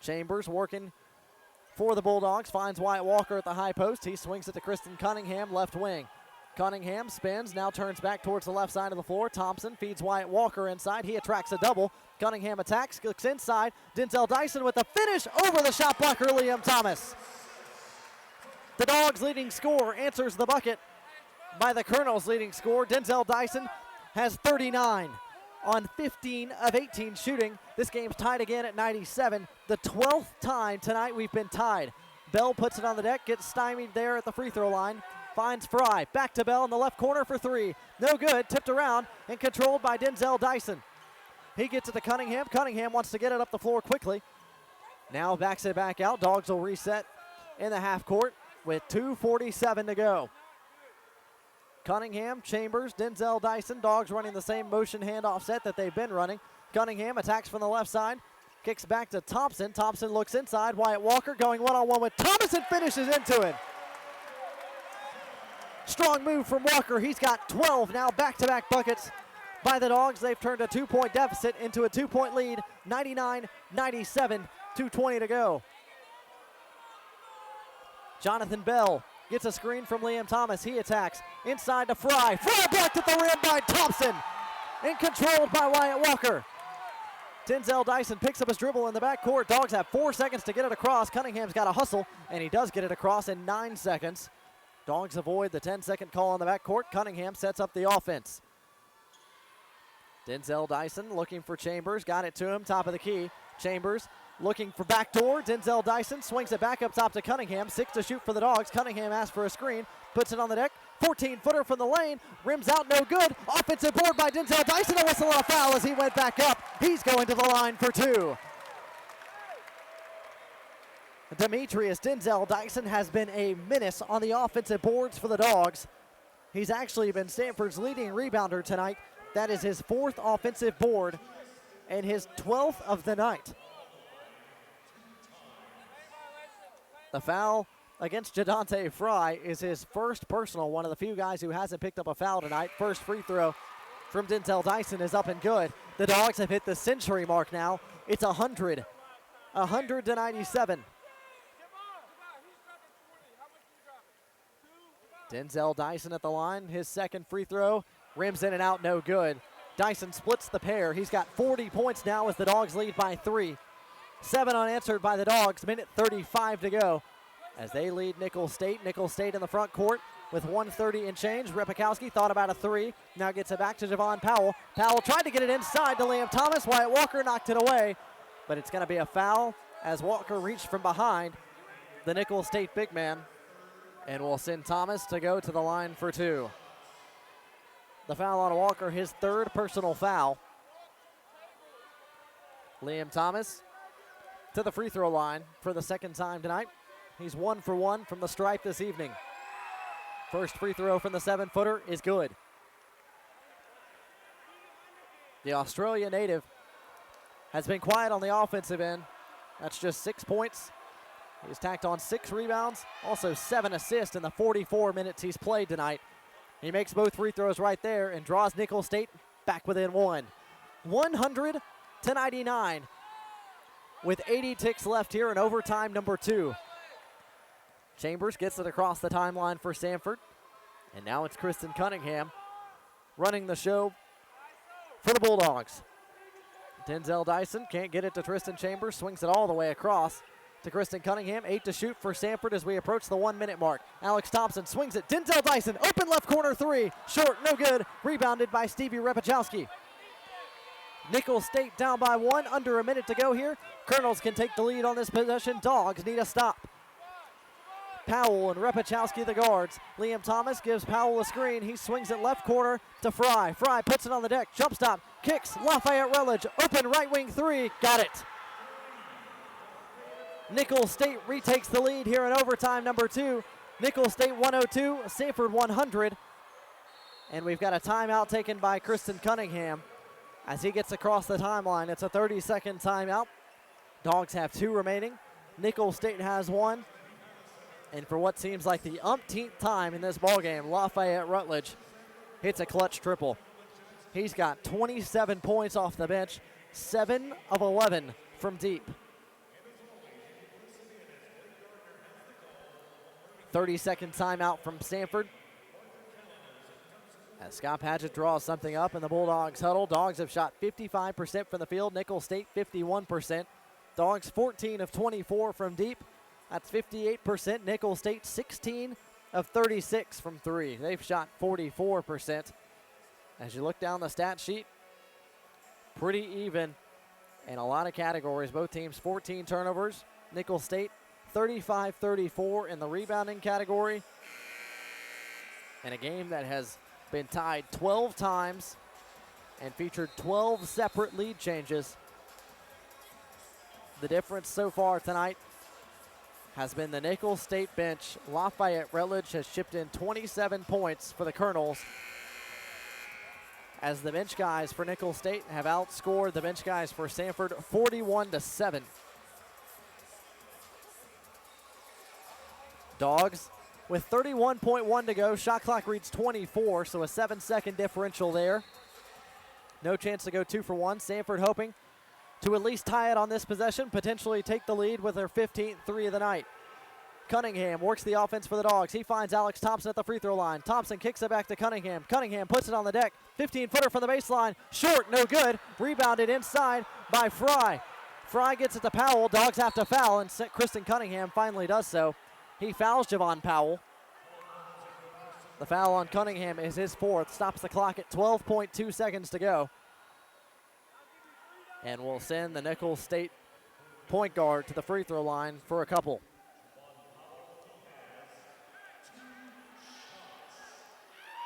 Chambers working for the Bulldogs, finds Wyatt Walker at the high post. He swings it to Kristen Cunningham, left wing. Cunningham spins, now turns back towards the left side of the floor. Thompson feeds Wyatt Walker inside. He attracts a double. Cunningham attacks, looks inside. Denzel Dyson with the finish over the shot blocker, Liam Thomas. The Dogs' leading scorer answers the bucket by the Colonels' leading scorer. Denzel Dyson has 39 on 15 of 18 shooting. This game's tied again at 97. The 12th time tonight we've been tied. Bell puts it on the deck, gets stymied there at the free throw line. Finds Fry, back to Bell in the left corner for 3. No good, tipped around and controlled by Denzel Dyson. He gets it to Cunningham. Cunningham wants to get it up the floor quickly. Now backs it back out. Dogs will reset in the half court with 2:47 to go. Cunningham, Chambers, Denzel Dyson. Dogs running the same motion handoff set that they've been running. Cunningham attacks from the left side. Kicks back to Thompson. Thompson looks inside. Wyatt Walker going one-on-one with Thomas and finishes into it. Strong move from Walker. He's got 12 now, back-to-back buckets by the Dogs. They've turned a 2-point deficit into a 2-point lead. 99-97, 2:20 to go. Jonathan Bell gets a screen from Liam Thomas. He attacks inside to Fry. Fry blocked at the rim by Thompson and controlled by Wyatt Walker. Denzel Dyson picks up his dribble in the backcourt. Dogs have 4 seconds to get it across. Cunningham's got a hustle, and he does get it across in 9 seconds. Dogs avoid the 10-second call on the backcourt. Cunningham sets up the offense. Denzel Dyson looking for Chambers. Got it to him, top of the key. Chambers looking for backdoor. Denzel Dyson swings it back up top to Cunningham. 6 to shoot for the Dogs. Cunningham asks for a screen. Puts it on the deck. 14-footer from the lane. Rims out, no good. Offensive board by Denzel Dyson. A whistle and a foul as he went back up. He's going to the line for 2. Demetrius Denzel Dyson has been a menace on the offensive boards for the Dogs. He's actually been Samford's leading rebounder tonight. That is his 4th offensive board and his 12th of the night. The foul against Jadante Fry is his first personal, one of the few guys who hasn't picked up a foul tonight. First free throw from Denzel Dyson is up and good. The Dogs have hit the century mark now. It's 100 to 97. Denzel Dyson at the line. His second free throw rims in and out, no good. Dyson splits the pair. He's got 40 points now as the Dogs lead by 3. 7 unanswered by the Dogs. Minute 35 to go as they lead Nicholls State. Nicholls State in the front court with 1:30 and change. Repikowski thought about a 3. Now gets it back to Javon Powell. Powell tried to get it inside to Liam Thomas. Wyatt Walker knocked it away, but it's going to be a foul as Walker reached from behind the Nicholls State big man, and will send Thomas to go to the line for 2. The foul on Walker, his 3rd personal foul. Liam Thomas to the free throw line for the 2nd time tonight. He's 1 for 1 from the stripe this evening. First free throw from the 7-footer is good. The Australia native has been quiet on the offensive end. That's just 6 points. He's tacked on 6 rebounds, also 7 assists in the 44 minutes he's played tonight. He makes both free throws right there and draws Nicholls State back within 1. 100 to 99 with 80 ticks left here in overtime number 2. Chambers gets it across the timeline for Samford. And now it's Kristen Cunningham running the show for the Bulldogs. Denzel Dyson can't get it to Tristan Chambers, swings it all the way across to Kristen Cunningham. 8 to shoot for Samford as we approach the 1-minute mark. Alex Thompson swings it. Denzel Dyson, open left corner 3. Short, no good. Rebounded by Stevie Repachowski. Nicholls State down by 1, under a minute to go here. Colonels can take the lead on this possession. Dogs need a stop. Powell and Repachowski the guards. Liam Thomas gives Powell a screen. He swings it left corner to Fry. Fry puts it on the deck. Jump stop. Kicks. Lafayette Rutledge. Open right wing 3. Got it. Nicholls State retakes the lead here in overtime number 2. Nicholls State 102, Samford 100. And we've got a timeout taken by Kristen Cunningham as he gets across the timeline. It's a 30-second timeout. Dogs have 2 remaining. Nicholls State has 1. And for what seems like the umpteenth time in this ballgame, Lafayette Rutledge hits a clutch triple. He's got 27 points off the bench, 7 of 11 from deep. 30-second timeout from Samford. As Scott Padgett draws something up in the Bulldogs huddle. Dogs have shot 55% from the field. Nicholls State 51%. Dogs 14 of 24 from deep. That's 58%. Nicholls State 16 of 36 from 3. They've shot 44%. As you look down the stat sheet, pretty even in a lot of categories. Both teams 14 turnovers. Nicholls State 35-34 in the rebounding category. And a game that has been tied 12 times and featured 12 separate lead changes. The difference so far tonight has been the Nicholls State bench. Lafayette Rutledge has chipped in 27 points for the Colonels, as the bench guys for Nicholls State have outscored the bench guys for Samford 41-7. Dogs with 31.1 to go. Shot clock reads 24, so a 7-second differential there. No chance to go 2 for 1. Samford hoping to at least tie it on this possession, potentially take the lead with their 15th 3 of the night. Cunningham works the offense for the Dogs. He finds Alex Thompson at the free throw line. Thompson kicks it back to Cunningham. Cunningham puts it on the deck. 15-footer from the baseline. Short, no good. Rebounded inside by Fry. Fry gets it to Powell. Dogs have to foul, and Kristen Cunningham finally does so. He fouls Javon Powell. The foul on Cunningham is his 4th. Stops the clock at 12.2 seconds to go. And will send the Nicholls State point guard to the free throw line for a couple.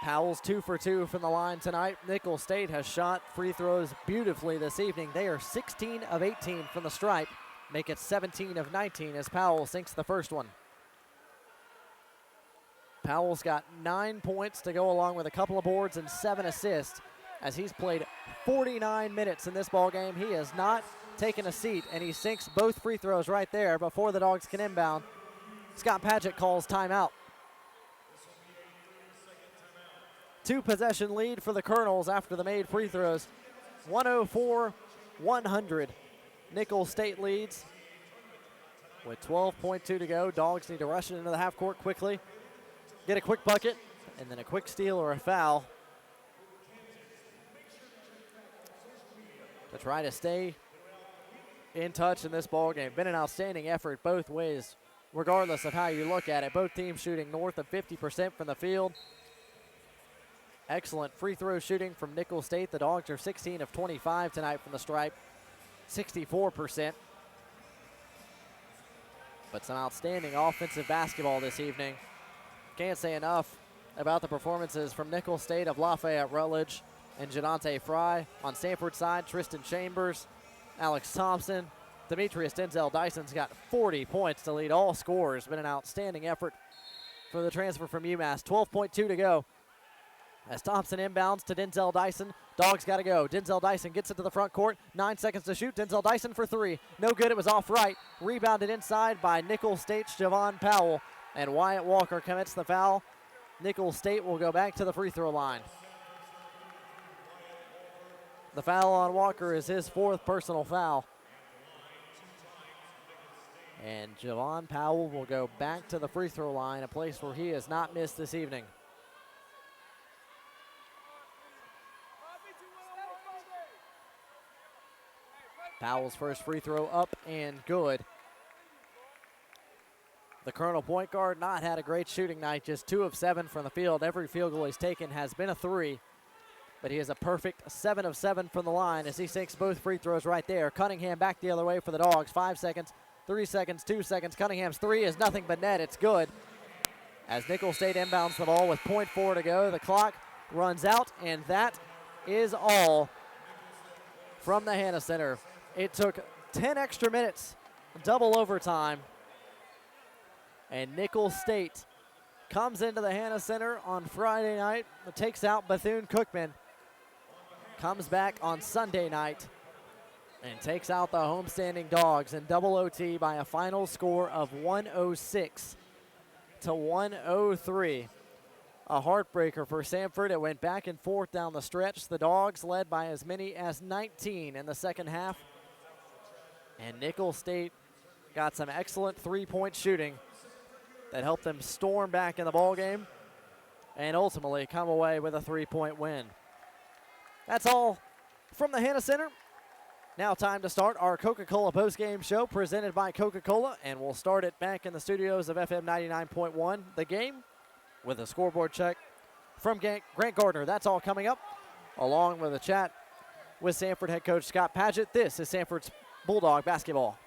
Powell's 2 for 2 from the line tonight. Nicholls State has shot free throws beautifully this evening. They are 16 of 18 from the stripe. make it 17 of 19 as Powell sinks the first one. Powell's got 9 points to go along with a couple of boards and 7 assists as he's played 49 minutes in this ball game. He has not taken a seat, and he sinks both free throws right there before the Dogs can inbound. Scott Padgett calls timeout. 2-possession lead for the Colonels after the made free throws. 104-100. Nicholls State leads with 12.2 to go. Dogs need to rush it into the half court quickly, get a quick bucket, and then a quick steal or a foul to try to stay in touch in this ball game. Been an outstanding effort both ways, regardless of how you look at it. Both teams shooting north of 50% from the field. Excellent free throw shooting from Nicholls State. The Dogs are 16 of 25 tonight from the stripe, 64%. But some outstanding offensive basketball this evening. Can't say enough about the performances from Nicholls State of Lafayette Rutledge and Jadante Fry. On Samford's side, Tristan Chambers, Alex Thompson, Demetrius Denzel Dyson's got 40 points to lead all scorers. Been an outstanding effort for the transfer from UMass. 12.2 to go as Thompson inbounds to Denzel Dyson. Dogs got to go. Denzel Dyson gets it to the front court. 9 seconds to shoot. Denzel Dyson for three. No good. It was off right. Rebounded inside by Nicholls State's Javon Powell. And Wyatt Walker commits the foul. Nicholls State will go back to the free throw line. The foul on Walker is his 4th personal foul. And Javon Powell will go back to the free throw line, a place where he has not missed this evening. Powell's first free throw up and good. The Colonel point guard not had a great shooting night, just 2 of 7 from the field. Every field goal he's taken has been a 3, but he has a perfect 7 of 7 from the line as he sinks both free throws right there. Cunningham back the other way for the Dogs. 5 seconds, 3 seconds, 2 seconds. Cunningham's 3 is nothing but net. It's good. As Nicholls State inbounds the ball with 0.4 to go, the clock runs out, and that is all from the Hannah Center. It took 10 extra minutes, double overtime, and Nicholls State comes into the Hannah Center on Friday night, takes out Bethune-Cookman, comes back on Sunday night, and takes out the homestanding Dogs in double OT by a final score of 106-103. A heartbreaker for Samford. It went back and forth down the stretch. The Dogs led by as many as 19 in the second half. And Nicholls State got some excellent three-point shooting that helped them storm back in the ballgame and ultimately come away with a 3-point win. That's all from the Hannah Center. Now time to start our Coca-Cola postgame show presented by Coca-Cola, and we'll start it back in the studios of FM 99.1. The game with a scoreboard check from Grant Gardner. That's all coming up, along with a chat with Samford head coach Scott Padgett. This is Samford's Bulldog basketball.